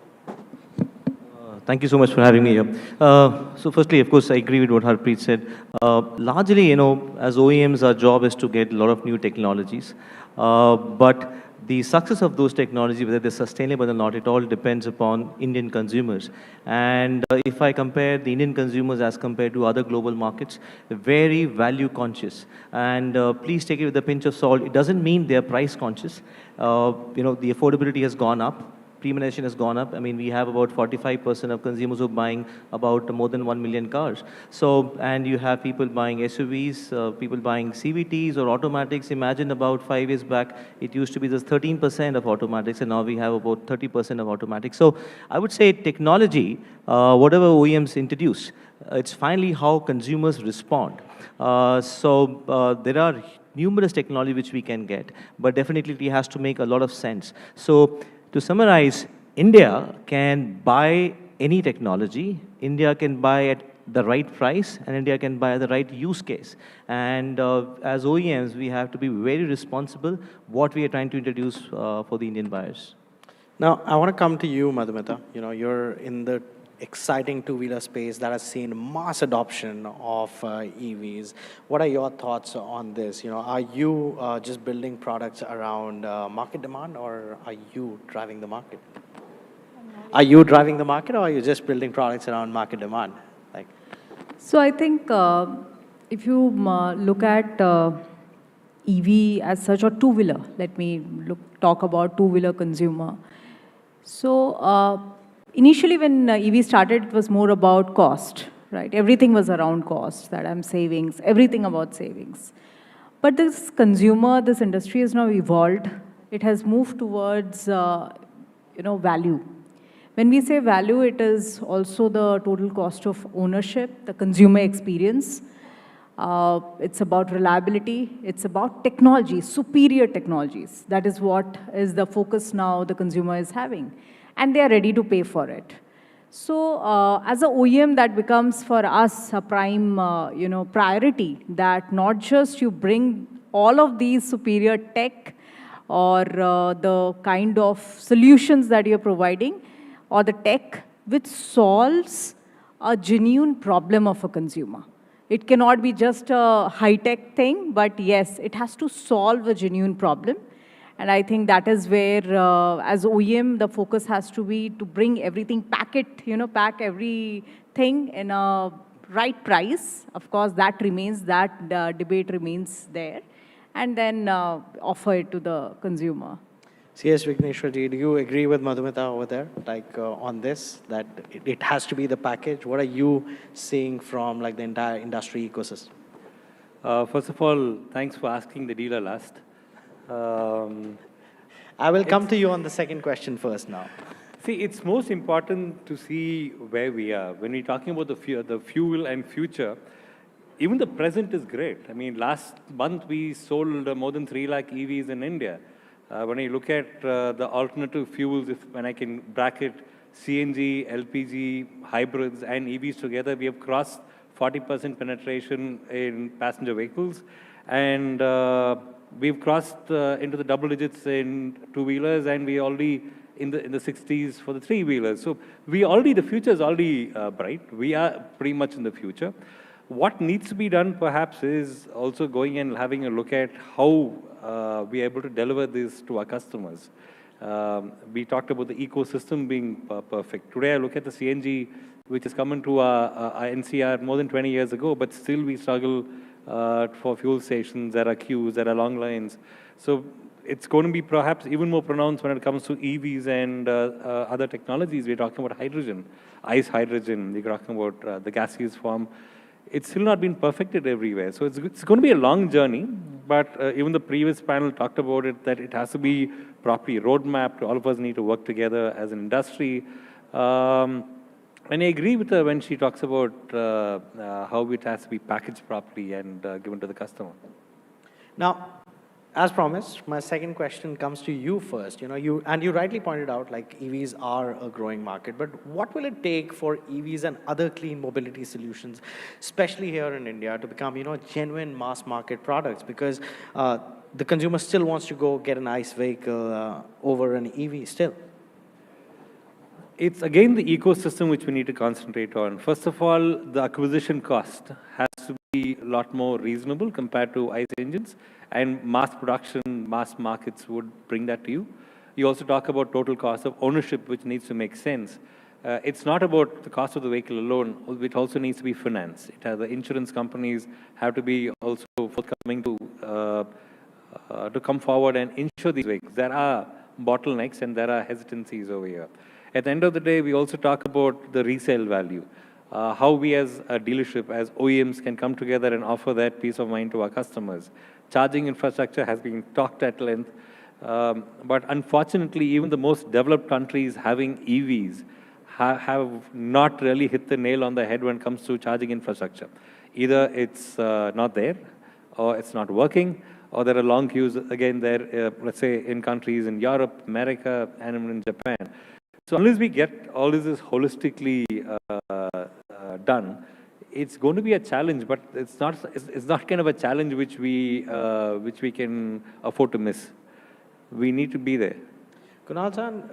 Thank you so much for having me here. So firstly, of course, I agree with what Harpreet said. Largely, as OEMs, our job is to get a lot of new technologies. But the success of those technologies, whether they're sustainable or not, it all depends upon Indian consumers. And if I compare the Indian consumers as compared to other global markets, they're very value conscious. And please take it with a pinch of salt. It doesn't mean they're price conscious. The affordability has gone up. premiumization has gone up. I mean, we have about 45% of consumers who are buying about more than 1 million cars. So, and you have people buying SUVs, people buying CVTs or automatics. Imagine about 5 years back, it used to be just 13% of automatics, and now we have about 30% of automatics. So I would say technology, whatever OEMs introduce, it's finally how consumers respond. There are numerous technology which we can get, but definitely it has to make a lot of sense. So to summarize, India can buy any technology, India can buy at the right price, and India can buy the right use case. And as OEMs, we have to be very responsible what we are trying to introduce for the Indian buyers. Now, I want to come to you, Madhumita. You know, you're in the exciting two-wheeler space that has seen mass adoption of EVs. What are your thoughts on this? You know, are you just building products around market demand, or are you driving the market? Are you driving the market, or are you just building products around market demand? Like, so I think if you look at EV as such, or two-wheeler, let me talk about two-wheeler consumer. So initially when EV started, it was more about cost, right? Everything was around cost, that I'm savings, everything about savings. But this consumer, this industry has now evolved. It has moved towards, value. When we say value, it is also the total cost of ownership, the consumer experience. It's about reliability. It's about technology, superior technologies. That is what is the focus now the consumer is having. And they are ready to pay for it. So as an OEM, that becomes for us a prime priority, that not just you bring all of these superior tech or the kind of solutions that you're providing, or the tech which solves a genuine problem of a consumer. It cannot be just a high-tech thing, but yes, it has to solve a genuine problem. And I think that is where, as OEM, the focus has to be to bring everything, pack everything in a right price. Of course, that remains, that debate remains there. And then offer it to the consumer. CS Vigneshwarji, do you agree with Madhumita over there, like on this, that it has to be the package? What are you seeing from like the entire industry ecosystem? First of all, thanks for asking the dealer last. I will come to you on the second question first now. See, it's most important to see where we are. When we're talking about the fuel and future, even the present is great. I mean, last month we sold more than 3 lakh EVs in India. When I look at the alternative fuels, when I can bracket CNG, LPG, hybrids, and EVs together, we have crossed 40% penetration in passenger vehicles. And we've crossed into the double digits in two-wheelers, and we're already in the 60s for the three-wheelers. So the future is already bright. We are pretty much in the future. What needs to be done, perhaps, is also going and having a look at how we are able to deliver this to our customers. We talked about the ecosystem being perfect. Today, I look at the CNG, which has come into our NCR more than 20 years ago, but still we struggle for fuel stations. There are queues, there are long lines. So it's going to be perhaps even more pronounced when it comes to EVs and other technologies. We're talking about hydrogen, ICE hydrogen. We're talking about the gaseous form. It's still not been perfected everywhere. So it's going to be a long journey, but even the previous panel talked about it, that it has to be properly roadmapped. All of us need to work together as an industry. And I agree with her when she talks about how it has to be packaged properly and given to the customer. Now, as promised, my second question comes to you first. You know, you rightly pointed out, like, EVs are a growing market, but what will it take for EVs and other clean mobility solutions, especially here in India, to become, genuine mass market products? Because the consumer still wants to go get an ICE vehicle over an EV still. It's again the ecosystem which we need to concentrate on. First of all, the acquisition cost has to be a lot more reasonable compared to ICE engines, and mass production, mass markets would bring that to you. You also talk about total cost of ownership, which needs to make sense. It's not about the cost of the vehicle alone, it also needs to be financed. The insurance companies have to be also forthcoming to come forward and insure these vehicles. There are bottlenecks and there are hesitancies over here. At the end of the day, we also talk about the resale value. How we as a dealership, as OEMs can come together and offer that peace of mind to our customers. Charging infrastructure has been talked at length, but unfortunately, even the most developed countries having EVs have not really hit the nail on the head when it comes to charging infrastructure. Either it's not there, or it's not working, or there are long queues again there, let's say in countries in Europe, America, and in Japan. So unless we get all this holistically done, it's going to be a challenge, but it's not kind of a challenge which we can afford to miss. We need to be there. Kunal-san,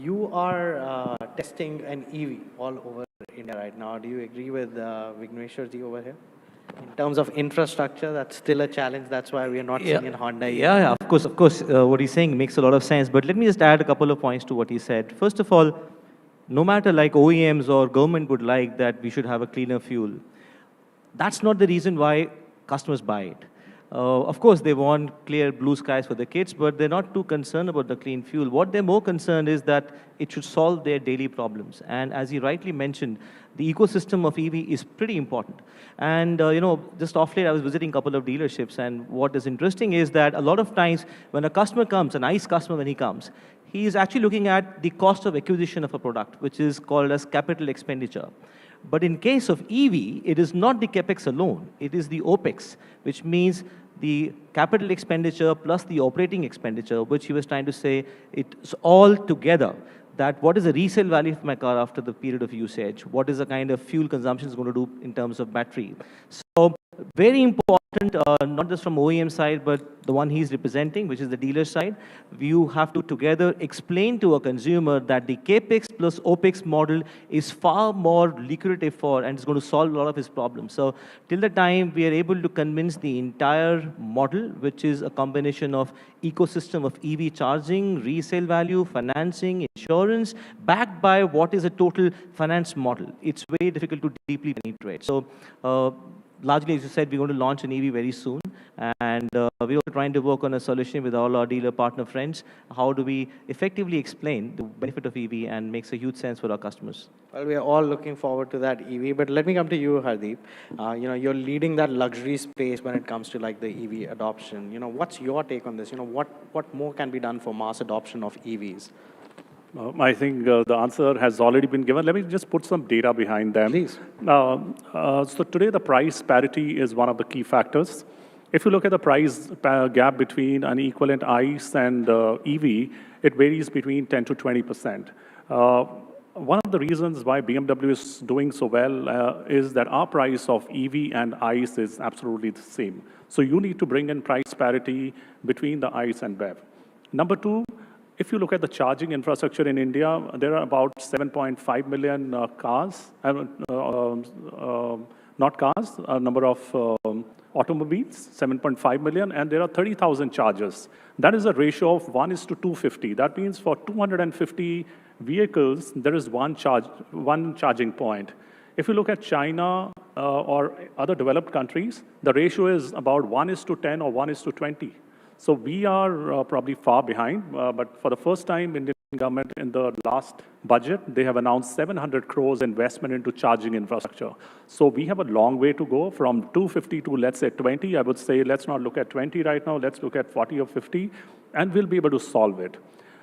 you are testing an EV all over India right now. Do you agree with Vigneshwarji over here? In terms of infrastructure, that's still a challenge. That's why we are not seeing in Honda. Yeah, of course. What he's saying makes a lot of sense. But let me just add a couple of points to what he said. First of all, no matter like OEMs or government would like that we should have a cleaner fuel, that's not the reason why customers buy it. Of course, they want clear blue skies for their kids, but they're not too concerned about the clean fuel. What they're more concerned is that it should solve their daily problems. And as he rightly mentioned, the ecosystem of EV is pretty important. And, just off late, I was visiting a couple of dealerships, and what is interesting is that a lot of times when a customer comes, an ICE customer when he comes, he is actually looking at the cost of acquisition of a product, which is called as capital expenditure. But in case of EV, it is not the CapEx alone. It is the OpEx, which means the capital expenditure plus the operating expenditure, which he was trying to say, it's all together. That what is the resale value of my car after the period of usage? What is the kind of fuel consumption it's going to do in terms of battery? So very important, not just from OEM side, but the one he's representing, which is the dealer side. You have to together explain to a consumer that the CAPEX plus OPEX model is far more lucrative for, and it's going to solve a lot of his problems. So till the time we are able to convince the entire model, which is a combination of ecosystem of EV charging, resale value, financing, insurance, backed by what is a total finance model, it's very difficult to deeply penetrate. So largely, as you said, we're going to launch an EV very soon, and we're also trying to work on a solution with all our dealer partner friends. How do we effectively explain the benefit of EV and makes a huge sense for our customers? Well, we are all looking forward to that EV, but let me come to you, Hardeep. You're leading that luxury space when it comes to like the EV adoption. What's your take on this? What more can be done for mass adoption of EVs? I think the answer has already been given. Let me just put some data behind them. Please. So today, the price parity is one of the key factors. If you look at the price gap between an equivalent ICE and EV, it varies between 10 to 20%. One of the reasons why BMW is doing so well is that our price of EV and ICE is absolutely the same. So you need to bring in price parity between the ICE and BEV. Number two, if you look at the charging infrastructure in India, there are about 7.5 million cars, not cars, a number of automobiles, 7.5 million, and there are 30,000 chargers. That is a ratio of 1:250. That means for 250 vehicles, there is one charging point. If you look at China or other developed countries, the ratio is about 1:10 or 1:20. So we are probably far behind, but for the first time, Indian government in the last budget, they have announced 700 crores investment into charging infrastructure. So we have a long way to go from 250 to, let's say, 20. I would say, let's not look at 20 right now, let's look at 40 or 50, and we'll be able to solve it.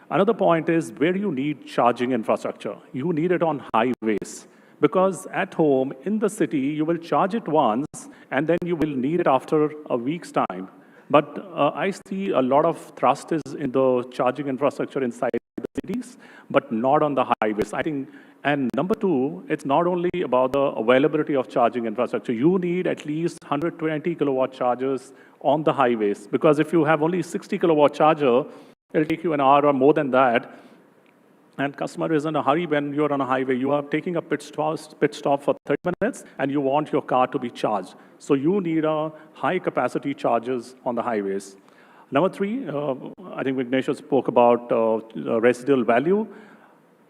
Another point is where you need charging infrastructure. You need it on highways. Because at home, in the city, you will charge it once, and then you will need it after a week's time. But I see a lot of thrust is in the charging infrastructure inside the cities, but not on the highways. I think, and number two, it's not only about the availability of charging infrastructure. You need at least 120 kilowatt chargers on the highways, because if you have only 60 kilowatt charger, it'll take you an hour or more than that. And customer is in a hurry when you're on a highway. You are taking a pit stop for 30 minutes, and you want your car to be charged. So you need a high-capacity chargers on the highways. Number three, I think Vignesh spoke about residual value.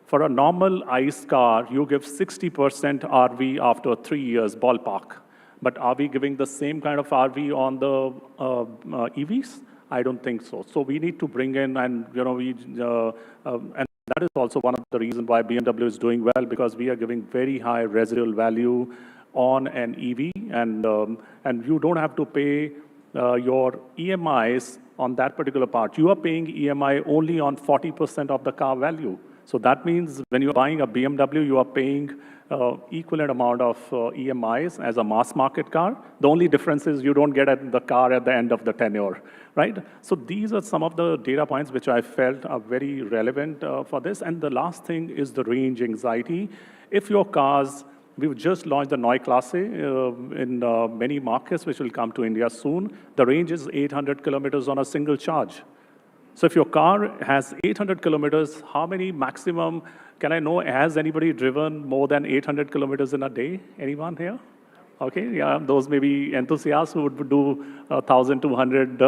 For a normal ICE car, you give 60% RV after 3 years, ballpark. But are we giving the same kind of RV on the EVs? I don't think so. So we need to bring in, and and that is also one of the reasons why BMW is doing well, because we are giving very high residual value on an EV, and you don't have to pay your EMIs on that particular part. You are paying EMI only on 40% of the car value. So that means when you're buying a BMW, you are paying equivalent amount of EMIs as a mass market car. The only difference is you don't get the car at the end of the tenure, right? So these are some of the data points which I felt are very relevant for this. And the last thing is the range anxiety. If your cars, we've just launched the Neue Klasse in many markets, which will come to India soon. The range is 800 kilometers on a single charge. So if your car has 800 kilometers, how many maximum, can I know, has anybody driven more than 800 kilometers in a day? Anyone here? Okay, yeah, those may be enthusiasts who would do 1,200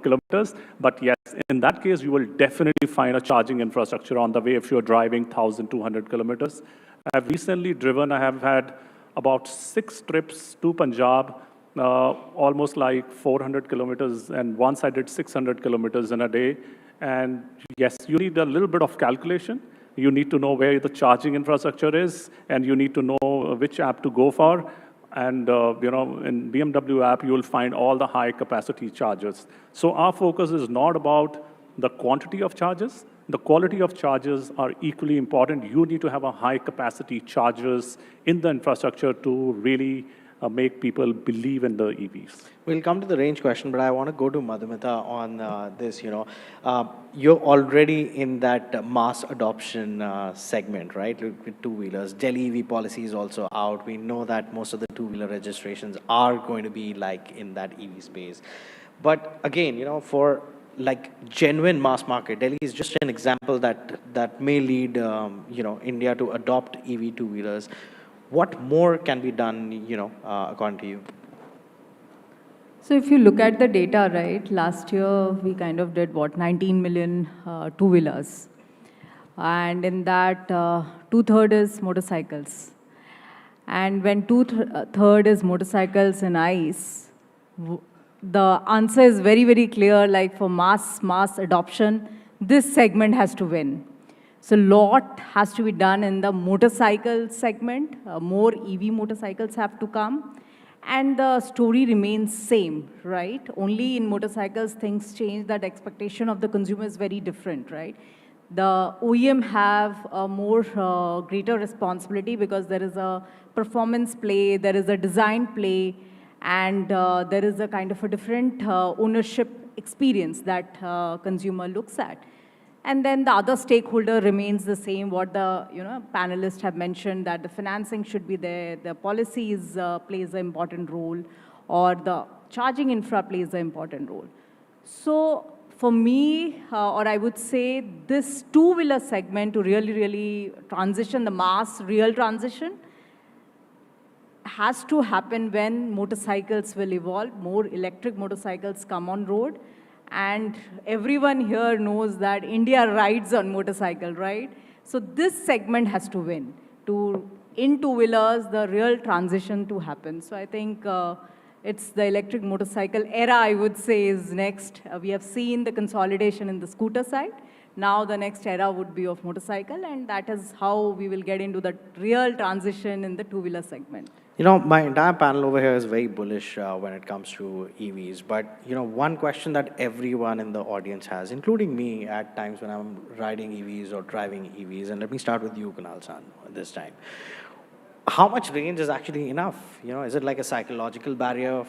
kilometers. But yes, in that case, you will definitely find a charging infrastructure on the way if you're driving 1,200 kilometers. I've recently driven, I have had about 6 trips to Punjab, almost like 400 kilometers, and once I did 600 kilometers in a day. And yes, you need a little bit of calculation. You need to know where the charging infrastructure is, and you need to know which app to go for. And in BMW app, you will find all the high capacity chargers. So our focus is not about the quantity of chargers. The quality of chargers are equally important. You need to have a high capacity chargers in the infrastructure to really make people believe in the EVs. We'll come to the range question, but I want to go to Madhumita on this. You're already in that mass adoption segment, right, with two-wheelers. Delhi EV policy is also out. We know that most of the two-wheeler registrations are going to be like in that EV space. But again, for like genuine mass market, Delhi is just an example that may lead, India to adopt EV two-wheelers. What more can be done, according to you? So if you look at the data, right, last year we kind of did 19 million two-wheelers. And in that, 2/3 is motorcycles. And when 2/3 is motorcycles and ICE, the answer is very, very clear, like for mass adoption, this segment has to win. So a lot has to be done in the motorcycle segment. More EV motorcycles have to come. And the story remains same, right? Only in motorcycles things change, that expectation of the consumer is very different, right? The OEM have a more greater responsibility because there is a performance play, there is a design play, and there is a kind of a different ownership experience that consumer looks at. And then the other stakeholder remains the same, what the panelists have mentioned, that the financing should be there, the policies plays an important role, or the charging infra plays an important role. So for me, or I would say this two-wheeler segment to really, really transition, the mass real transition, has to happen when motorcycles will evolve, more electric motorcycles come on road. And everyone here knows that India rides on motorcycle, right? So this segment has to win in two-wheelers, the real transition to happen. So I think it's the electric motorcycle era, I would say, is next. We have seen the consolidation in the scooter side. Now the next era would be of motorcycle, and that is how we will get into the real transition in the two-wheeler segment. My entire panel over here is very bullish when it comes to EVs. But, one question that everyone in the audience has, including me at times when I'm riding EVs or driving EVs, and let me start with you, Kunal-san, this time. How much range is actually enough? Is it like a psychological barrier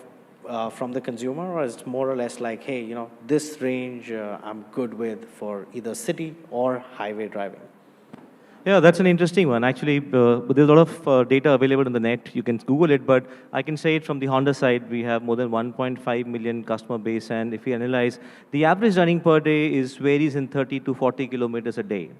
from the consumer, or is it more or less like, hey, this range I'm good with for either city or highway driving? Yeah, that's an interesting one. Actually, there's a lot of data available on the net. You can Google it, but I can say it from the Honda side, we have more than 1.5 million customer base, and if you analyze, the average running per day varies in 30 to 40 kilometers a day.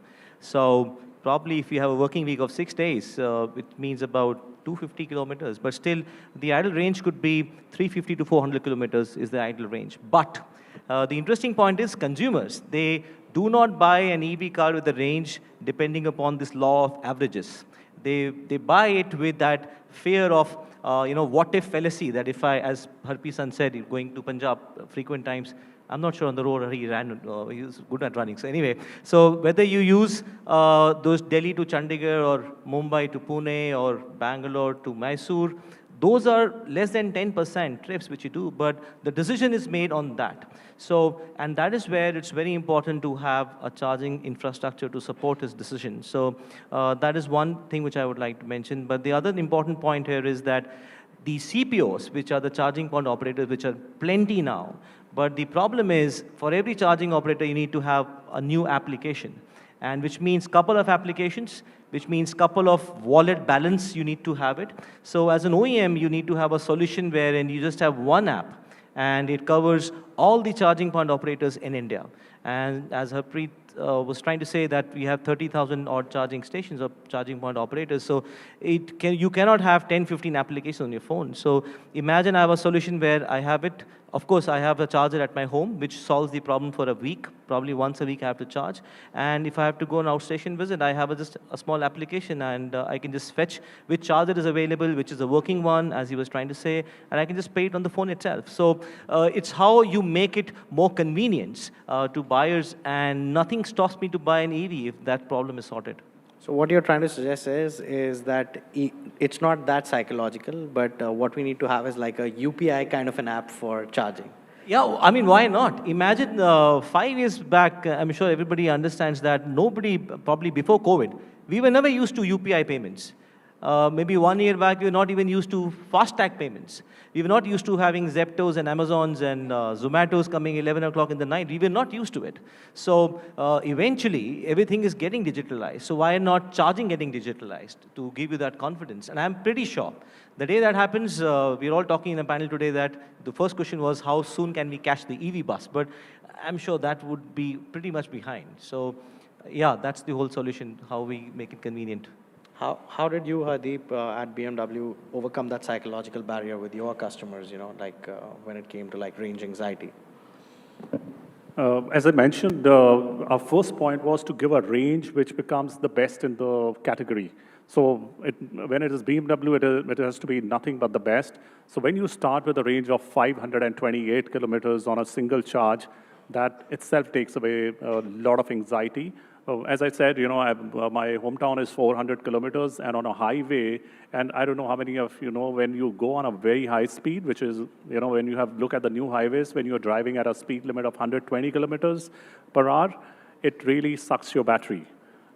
So probably if you have a working week of 6 days, it means about 250 kilometers, but still the idle range could be 350 to 400 kilometers is the idle range. But the interesting point is consumers, they do not buy an EV car with a range depending upon this law of averages. They buy it with that fear of, what if fallacy, that if I, as Harpi-san said, going to Punjab frequent times, I'm not sure on the road he ran, he's good at running. So anyway, so whether you use those Delhi to Chandigarh or Mumbai to Pune or Bangalore to Mysore, those are less than 10% trips which you do, but the decision is made on that. So, and that is where it's very important to have a charging infrastructure to support his decision. So that is one thing which I would like to mention. But the other important point here is that the CPOs, which are the charging point operators, which are plenty now, but the problem is for every charging operator, you need to have a new application, and which means couple of applications, which means couple of wallet balance, you need to have it. So as an OEM, you need to have a solution wherein you just have one app, and it covers all the charging point operators in India. And as Harpreet was trying to say that we have 30,000 odd charging stations or charging point operators. So you cannot have 10, 15 applications on your phone. So imagine I have a solution where I have it. Of course, I have a charger at my home, which solves the problem for a week. Probably once a week I have to charge. And if I have to go on outstation visit, I have just a small application, and I can just fetch which charger is available, which is a working one, as he was trying to say, and I can just pay it on the phone itself. So it's how you make it more convenient to buyers, and nothing stops me to buy an EV if that problem is sorted. So what you're trying to suggest is that it's not that psychological, but what we need to have is like a UPI kind of an app for charging. Yeah, I mean, why not? Imagine 5 years back, I'm sure everybody understands that nobody, probably before COVID, we were never used to UPI payments. Maybe 1 year back, we were not even used to FASTag payments. We were not used to having Zeptos and Amazons and Zomatos coming 11 o'clock in the night. We were not used to it. So eventually, everything is getting digitalized. So why not charging getting digitalized to give you that confidence? And I'm pretty sure the day that happens, we're all talking in a panel today that the first question was how soon can we catch the EV bus? But I'm sure that would be pretty much behind. So yeah, that's the whole solution, how we make it convenient. How did you, Hardeep, at BMW overcome that psychological barrier with your customers, when it came to like range anxiety? As I mentioned, our first point was to give a range which becomes the best in the category. So when it is BMW, it has to be nothing but the best. So when you start with a range of 528 kilometers on a single charge, that itself takes away a lot of anxiety. As I said, my hometown is 400 kilometers, and on a highway, and I don't know how many of you know, when you go on a very high speed, which is, when you look at the new highways, when you're driving at a speed limit of 120 kilometers per hour, it really sucks your battery.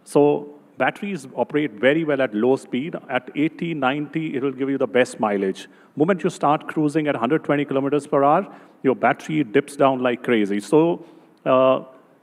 So batteries operate very well at low speed. At 80, 90, it will give you the best mileage. Moment you start cruising at 120 kilometers per hour, your battery dips down like crazy.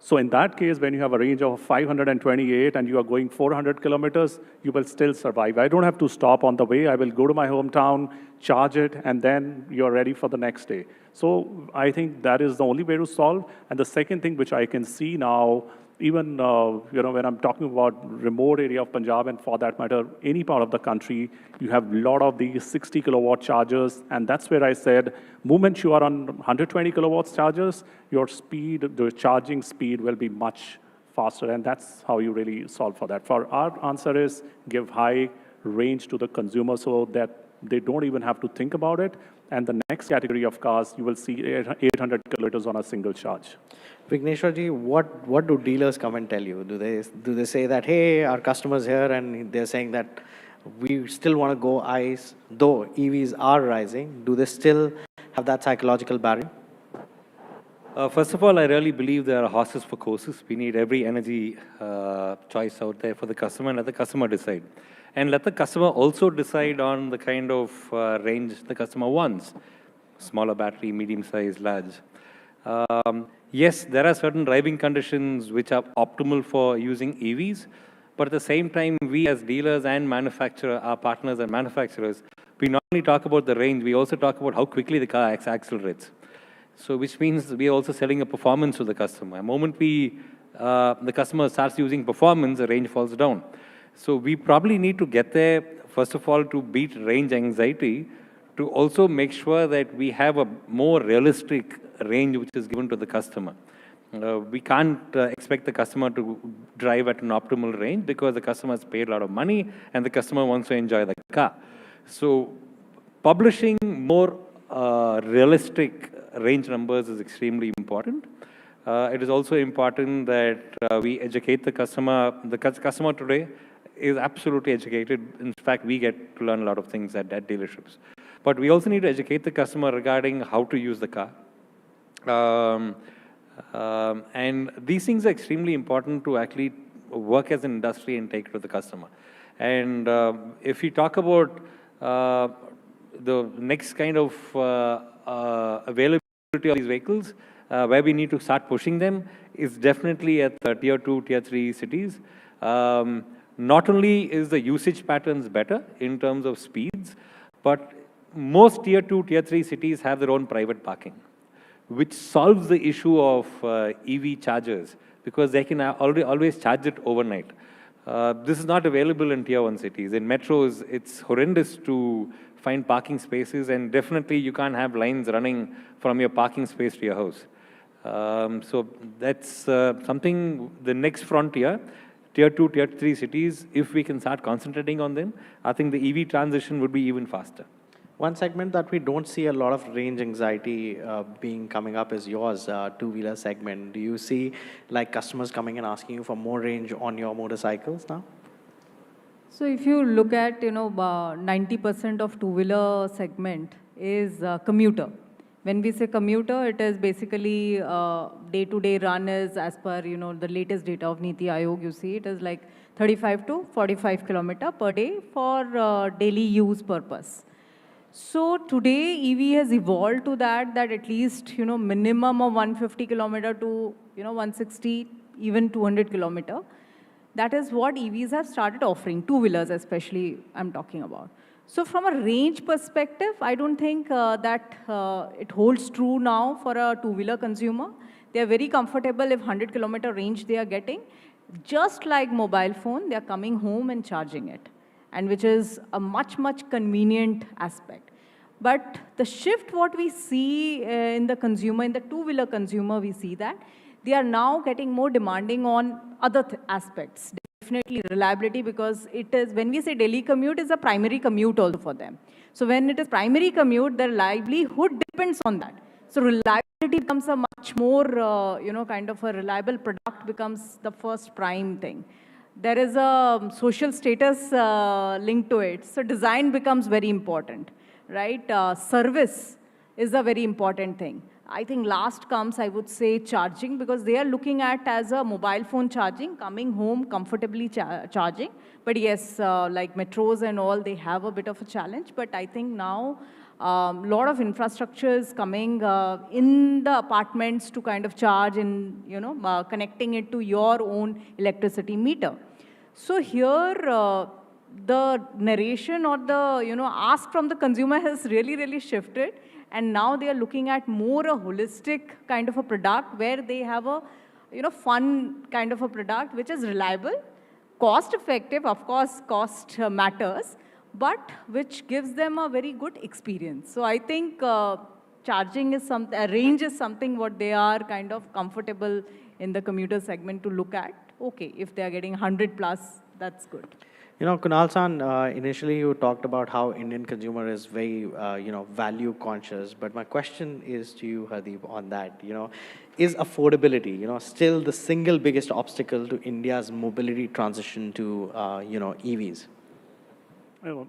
So in that case, when you have a range of 528 and you are going 400 kilometers, you will still survive. I don't have to stop on the way. I will go to my hometown, charge it, and then you're ready for the next day. So I think that is the only way to solve. And the second thing which I can see now, even when I'm talking about remote area of Punjab, and for that matter, any part of the country, you have a lot of these 60 kilowatt chargers, and that's where I said, moment you are on 120 kilowatts chargers, your speed, the charging speed will be much faster, and that's how you really solve for that. For our answer is give high range to the consumer so that they don't even have to think about it. And the next category of cars, you will see 800 kilometers on a single charge. Vigneshwarji, what do dealers come and tell you? Do they say that, hey, our customer's here, and they're saying that we still want to go ICE, though EVs are rising? Do they still have that psychological barrier? First of all, I really believe there are horses for courses. We need every energy choice out there for the customer, and let the customer decide. And let the customer also decide on the kind of range the customer wants. Smaller battery, medium size, large. Yes, there are certain driving conditions which are optimal for using EVs, but at the same time, we as dealers and manufacturers, our partners and manufacturers, we not only talk about the range, we also talk about how quickly the car accelerates. So which means we are also selling a performance to the customer. The moment the customer starts using performance, the range falls down. So we probably need to get there, first of all, to beat range anxiety, to also make sure that we have a more realistic range which is given to the customer. We can't expect the customer to drive at an optimal range because the customer has paid a lot of money and the customer wants to enjoy the car. So publishing more realistic range numbers is extremely important. important. It is also important that we educate the customer. The customer today is absolutely educated. In fact, we get to learn a lot of things at dealerships. But we also need to educate the customer regarding how to use the car. And these things are extremely important to actually work as an industry and take to the customer. And if you talk about the next kind of availability of these vehicles, where we need to start pushing them is definitely at the tier 2, tier 3 cities. Not only is the usage patterns better in terms of speeds, but most tier 2, tier 3 cities have their own private parking, which solves the issue of EV chargers because they can always charge it overnight. This is not available in tier 1 cities. In metros, it's horrendous to find parking spaces, and definitely you can't have lines running from your parking space to your house. So that's something, the next frontier, tier 2, tier 3 cities, if we can start concentrating on them, I think the EV transition would be even faster. One segment that we don't see a lot of range anxiety coming up is yours, two-wheeler segment. Do you see like customers coming and asking you for more range on your motorcycles now? So if you look at, 90% of two-wheeler segment is commuter. When we say commuter, it is basically day-to-day run is as per, the latest data of Niti Aayog, you see, it is like 35 to 45 kilometer per day for daily use purpose. So today EV has evolved to that at least, minimum of 150 kilometer to, 160, even 200 kilometer. That is what EVs have started offering, two-wheelers especially I'm talking about. So from a range perspective, I don't think that it holds true now for a two-wheeler consumer. They are very comfortable if 100 kilometer range they are getting. Just like mobile phone, they are coming home and charging it, and which is a much convenient aspect. But the shift what we see in the consumer, in the two-wheeler consumer, we see that they are now getting more demanding on other aspects. Definitely reliability, because it is, when we say daily commute, is a primary commute also for them. So when it is primary commute, their livelihood depends on that. So reliability becomes a much more, kind of a reliable product becomes the first prime thing. There is a social status linked to it. So design becomes very important, right? Service is a very important thing. I think last comes, I would say, charging, because they are looking at as a mobile phone charging, coming home comfortably charging. But yes, like metros and all, they have a bit of a challenge. But I think now a lot of infrastructure is coming in the apartments to kind of charge and, connecting it to your own electricity meter. So here, the narration or the, ask from the consumer has really shifted. And now they are looking at more a holistic kind of a product where they have a, fun kind of a product which is reliable, cost effective, of course, cost matters, but which gives them a very good experience. So I think charging is something, range is something what they are kind of comfortable in the commuter segment to look at. Okay, if they are getting 100 plus, that's good. Kunal-san, initially you talked about how Indian consumer is very, value conscious. But my question is to you, Hardeep, on that. Is affordability, still the single biggest obstacle to India's mobility transition to, EVs?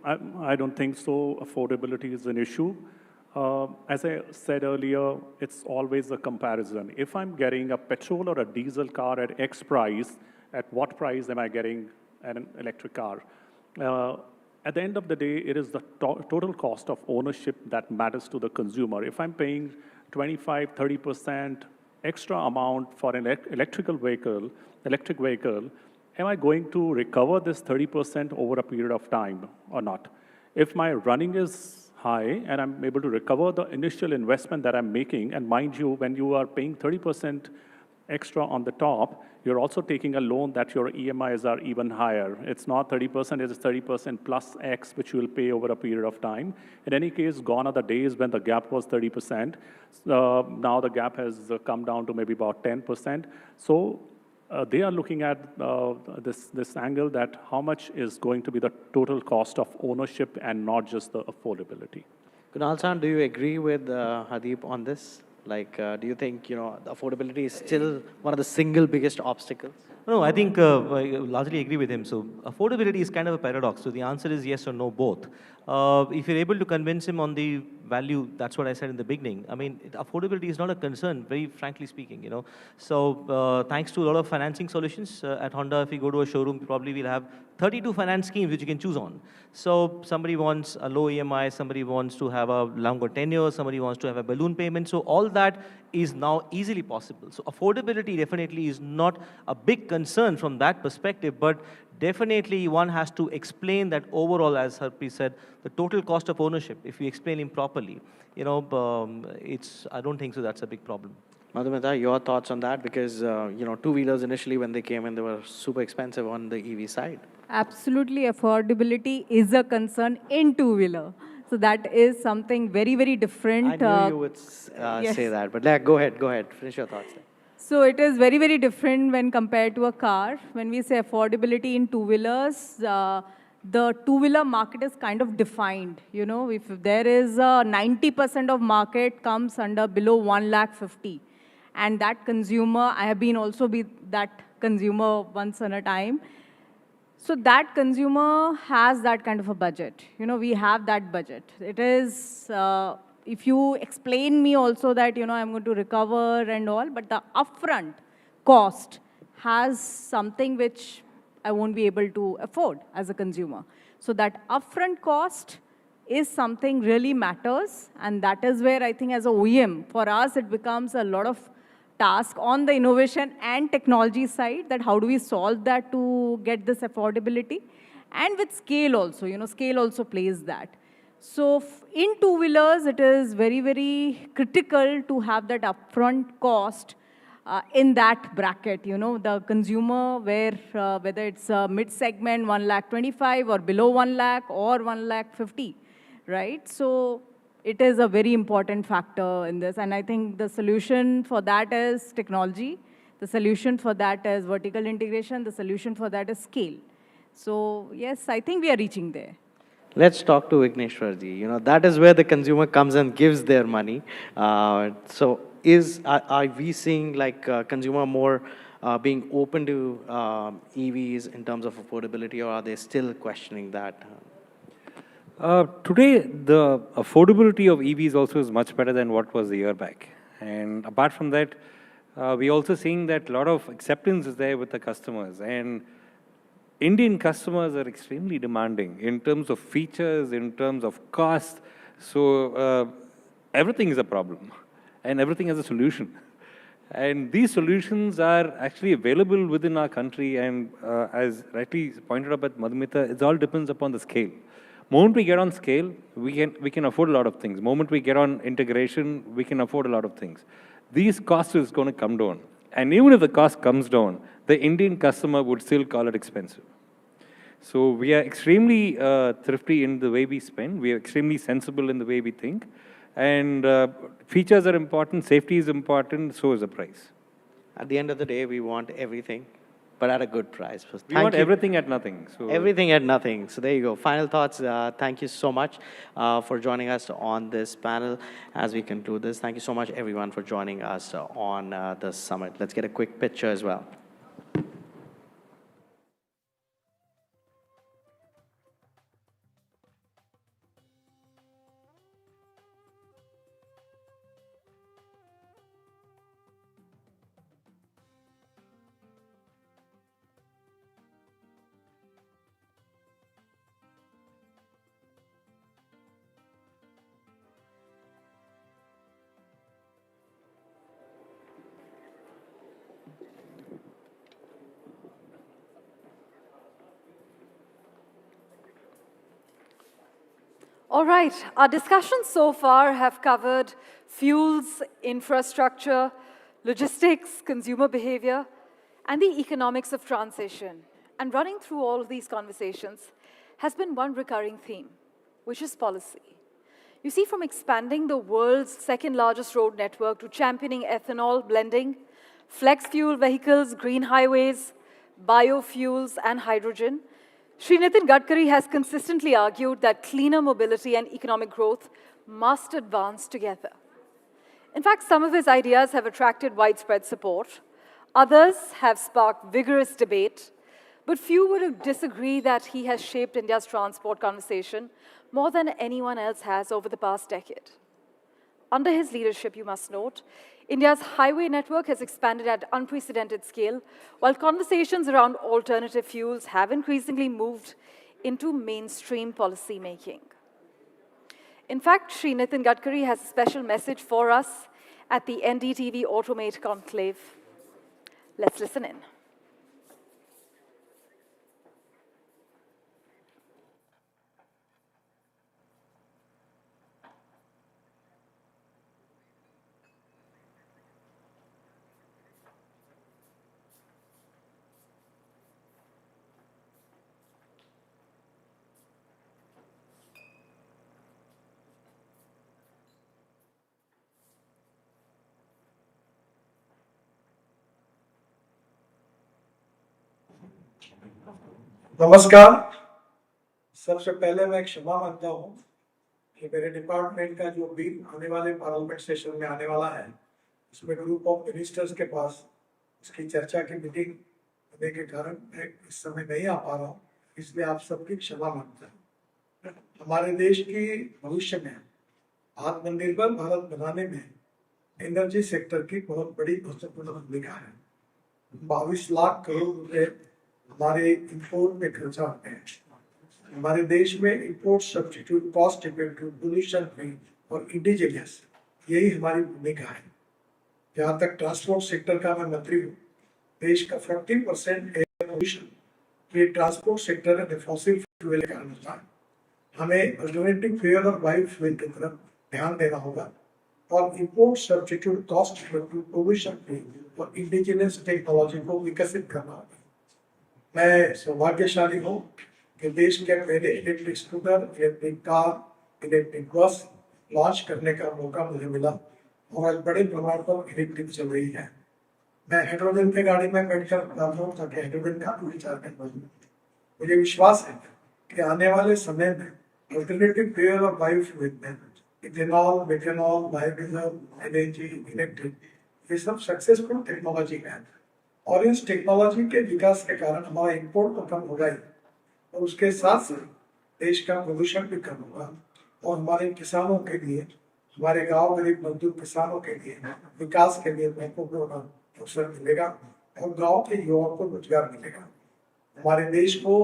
I don't think so. Affordability is an issue. As I said earlier, it's always a comparison. If I'm getting a petrol or a diesel car at X price, at what price am I getting an electric car? At the end of the day, it is the total cost of ownership that matters to the consumer. If I'm paying 25, 30% extra amount for an electric vehicle, am I going to recover this 30% over a period of time or not? If my running is high and I'm able to recover the initial investment that I'm making, and mind you, when you are paying 30% extra on the top, you're also taking a loan that your EMIs are even higher. It's not 30%, it's 30% plus X, which you will pay over a period of time. In any case, gone are the days when the gap was 30%. Now the gap has come down to maybe about 10%. So they are looking at this angle that how much is going to be the total cost of ownership and not just the affordability. Kunal-san, do you agree with Hardeep on this? Like, do you think, the affordability is still one of the single biggest obstacles? No, I think I largely agree with him. So affordability is kind of a paradox. So the answer is yes or no, both. If you're able to convince him on the value, that's what I said in the beginning. I mean, affordability is not a concern, very frankly speaking. So thanks to a lot of financing solutions at Honda, if you go to a showroom, probably we'll have 32 finance schemes which you can choose on. So somebody wants a low EMI, somebody wants to have a longer tenure, somebody wants to have a balloon payment. So all that is now easily possible. So affordability definitely is not a big concern from that perspective, but definitely one has to explain that overall, as Harpreet said, the total cost of ownership, if you explain him properly, I don't think so that's a big problem. Madhumita, your thoughts on that? Because, two-wheelers initially when they came in, they were super expensive on the EV side. Absolutely, affordability is a concern in two-wheeler. So that is something very, very different. I knew you would say that, but go ahead, finish your thoughts there. So it is very, very different when compared to a car. When we say affordability in two-wheelers, the two-wheeler market is kind of defined. If there is a 90% of market comes under below 1,50,000, and that consumer, I have been also that consumer once on a time. So that consumer has that kind of a budget. We have that budget. It is, if you explain me also that, I'm going to recover and all, but the upfront cost has something which I won't be able to afford as a consumer. So that upfront cost is something really matters. And that is where I think as a OEM, for us, it becomes a lot of task on the innovation and technology side, that how do we solve that to get this affordability? And with scale also, scale also plays that. So in two-wheelers, it is very, very critical to have that upfront cost in that bracket, the consumer, where whether it's a mid-segment, 1,25,000 or below 1 lakh or 1,50,000, right? So it is a very important factor in this. And I think the solution for that is technology. The solution for that is vertical integration. The solution for that is scale. So yes, I think we are reaching there. Let's talk to Vigneshwarji. That is where the consumer comes and gives their money. So are we seeing like consumer more being open to EVs in terms of affordability, or are they still questioning that? Today, the affordability of EVs also is much better than what was a year back. And apart from that, we're also seeing that a lot of acceptance is there with the customers. And Indian customers are extremely demanding in terms of features, in terms of cost. So everything is a problem, and everything has a solution. And these solutions are actually available within our country. And as rightly pointed out by Madhumita, it all depends upon the scale. Moment we get on scale, we can afford a lot of things. Moment we get on integration, we can afford a lot of things. These costs is going to come down. And even if the cost comes down, the Indian customer would still call it expensive. So we are extremely thrifty in the way we spend. We are extremely sensible in the way we think. And features are important, safety is important, so is the price. At the end of the day, we want everything, but at a good price. So we want everything at nothing. So everything at nothing. So there you go. Final thoughts. Thank you so much for joining us on this panel as we conclude this. Thank you so much, everyone, for joining us on the summit. Let's get a quick picture as well. All right, our discussions so far have covered fuels, infrastructure, logistics, consumer behavior, and the economics of transition. And running through all of these conversations has been one recurring theme, which is policy. You see, from expanding the world's second largest road network to championing ethanol blending, flex fuel vehicles, green highways, biofuels, and hydrogen, Shri Nitin Gadkari has consistently argued that cleaner mobility and economic growth must advance together. In fact, some of his ideas have attracted widespread support. Others have sparked vigorous debate. But few would disagree that he has shaped India's transport conversation more than anyone else has over the past decade. Under his leadership, you must note, India's highway network has expanded at unprecedented scale, while conversations around alternative fuels have increasingly moved into mainstream policy making. In fact, Shri Nitin Gadkari has a special message for us at the NDTV AutoMate conclave. Let's listen in. नमस्कार। सबसे पहले मैं क्षमा मांगता हूँ कि मेरे department का जो बिल आने वाले पार्लियामेंट सेशन में आने वाला है, उसमें ग्रुप ऑफ मिनिस्टर्स के पास उसकी चर्चा की मीटिंग होने के कारण मैं इस समय नहीं आ पा रहा हूँ, इसलिए आप सबकी क्षमा मांगता हूँ। हमारे देश की भविष्य में आत्मनिर्भर भारत बनाने में एनर्जी सेक्टर की बहुत बड़ी महत्वपूर्ण भूमिका है। 22 लाख करोड़ रुपए हमारे इंपोर्ट में खर्चा होते हैं। हमारे देश में import substitute, cost effective, pollution free और इंडिजिनियस, यही हमारी भूमिका है। जहाँ तक ट्रांसपोर्ट सेक्टर का मैं मंत्री हूँ, देश का 40% एयर पोल्यूशन ये transport sector and fossil fuel के कारण होता है। हमें अल्टरनेटिव फ्यूल और बायोफ्यूल की तरफ ध्यान देना होगा और import substitute, cost effective, pollution free और इंडिजिनियस टेक्नोलॉजी को विकसित करना होगा। मैं सौभाग्यशाली हूँ कि देश के पहले electric scooter, electric car, electric bus launch करने का मौका मुझे मिला और आज बड़े प्रमाण पर इलेक्ट्रिक चल रही है। मैं हाइड्रोजन की गाड़ी में बैठकर बताता हूँ ताकि हाइड्रोजन का विचार कर पाऊँ। मुझे विश्वास है कि आने वाले समय में अल्टरनेटिव फ्यूल और बायोफ्यूल में ethanol, methanol, biodiesel, LNG, electric, ये सब सक्सेसफुल टेक्नोलॉजी है और इस टेक्नोलॉजी के विकास के कारण हमारा इंपोर्ट तो कम होगा ही और उसके साथ साथ देश का प्रदूषण भी कम होगा और हमारे किसानों के लिए, हमारे गांव गरीब मजदूर किसानों के लिए विकास के लिए महत्वपूर्ण अवसर मिलेगा और गांव के युवाओं को रोजगार मिलेगा। हमारे देश को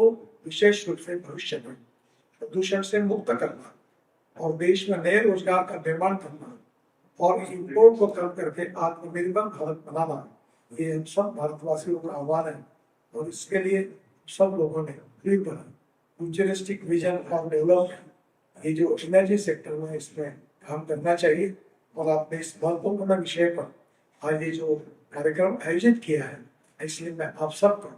विशेष रूप से भविष्य में प्रदूषण से मुक्त करना और देश में नए रोजगार का निर्माण करना और इंपोर्ट को कम करके आत्मनिर्भर भारत बनाना, ये हम सब भारतवासियों का आह्वान है और इसके लिए सब लोगों ने फ्यूचरिस्टिक विजन ऑफ डेवलपमेंट, ये जो एनर्जी सेक्टर में इसमें काम करना चाहिए और आपने इस महत्वपूर्ण विषय पर आज ये जो कार्यक्रम आयोजित किया है, इसलिए मैं आप सबको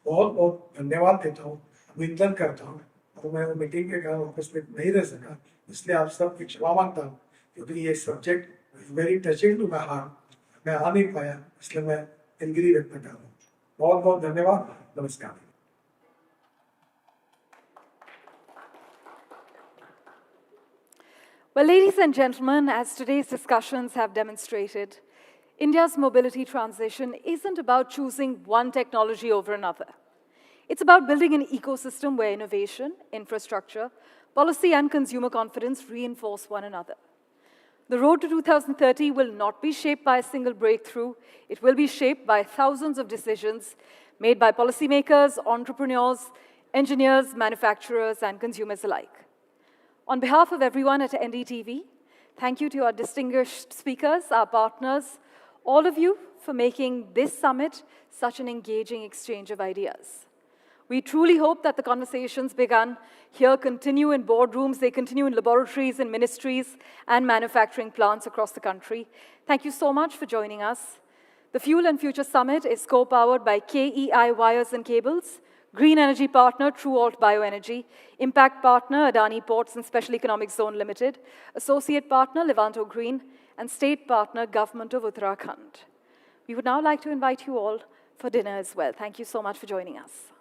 बहुत बहुत धन्यवाद देता हूँ, अभिनंदन करता हूँ और मैं वो मीटिंग के कारण उपस्थित नहीं रह सका, इसलिए आप सबकी क्षमा मांगता हूँ क्योंकि ये subject very touching to my heart, मैं आ नहीं पाया, इसलिए मैं दिलगिरी व्यक्त कर रहा हूँ। बहुत बहुत धन्यवाद, नमस्कार। Well, ladies and gentlemen, as today's discussions have demonstrated, India's mobility transition isn't about choosing one technology over another. It's about building an ecosystem where innovation, infrastructure, policy, and consumer confidence reinforce one another. The road to 2030 will not be shaped by a single breakthrough. It will be shaped by thousands of decisions made by policymakers, entrepreneurs, engineers, manufacturers, and consumers alike. On behalf of everyone at NDTV, thank you to our distinguished speakers, our partners, all of you for making this summit such an engaging exchange of ideas. We truly hope that the conversations begun here continue in boardrooms, they continue in laboratories, in ministries, and manufacturing plants across the country. Thank you so much for joining us. The Fuel and Future Summit is co-powered by KEI Wires and Cables, Green Energy Partner, TrueAlt Bioenergy, Impact Partner, Adani Ports and Special Economic Zone Limited, Associate Partner, Levanto Green, and State Partner, Government of Uttarakhand. We would now like to invite you all for dinner as well. Thank you so much for joining us.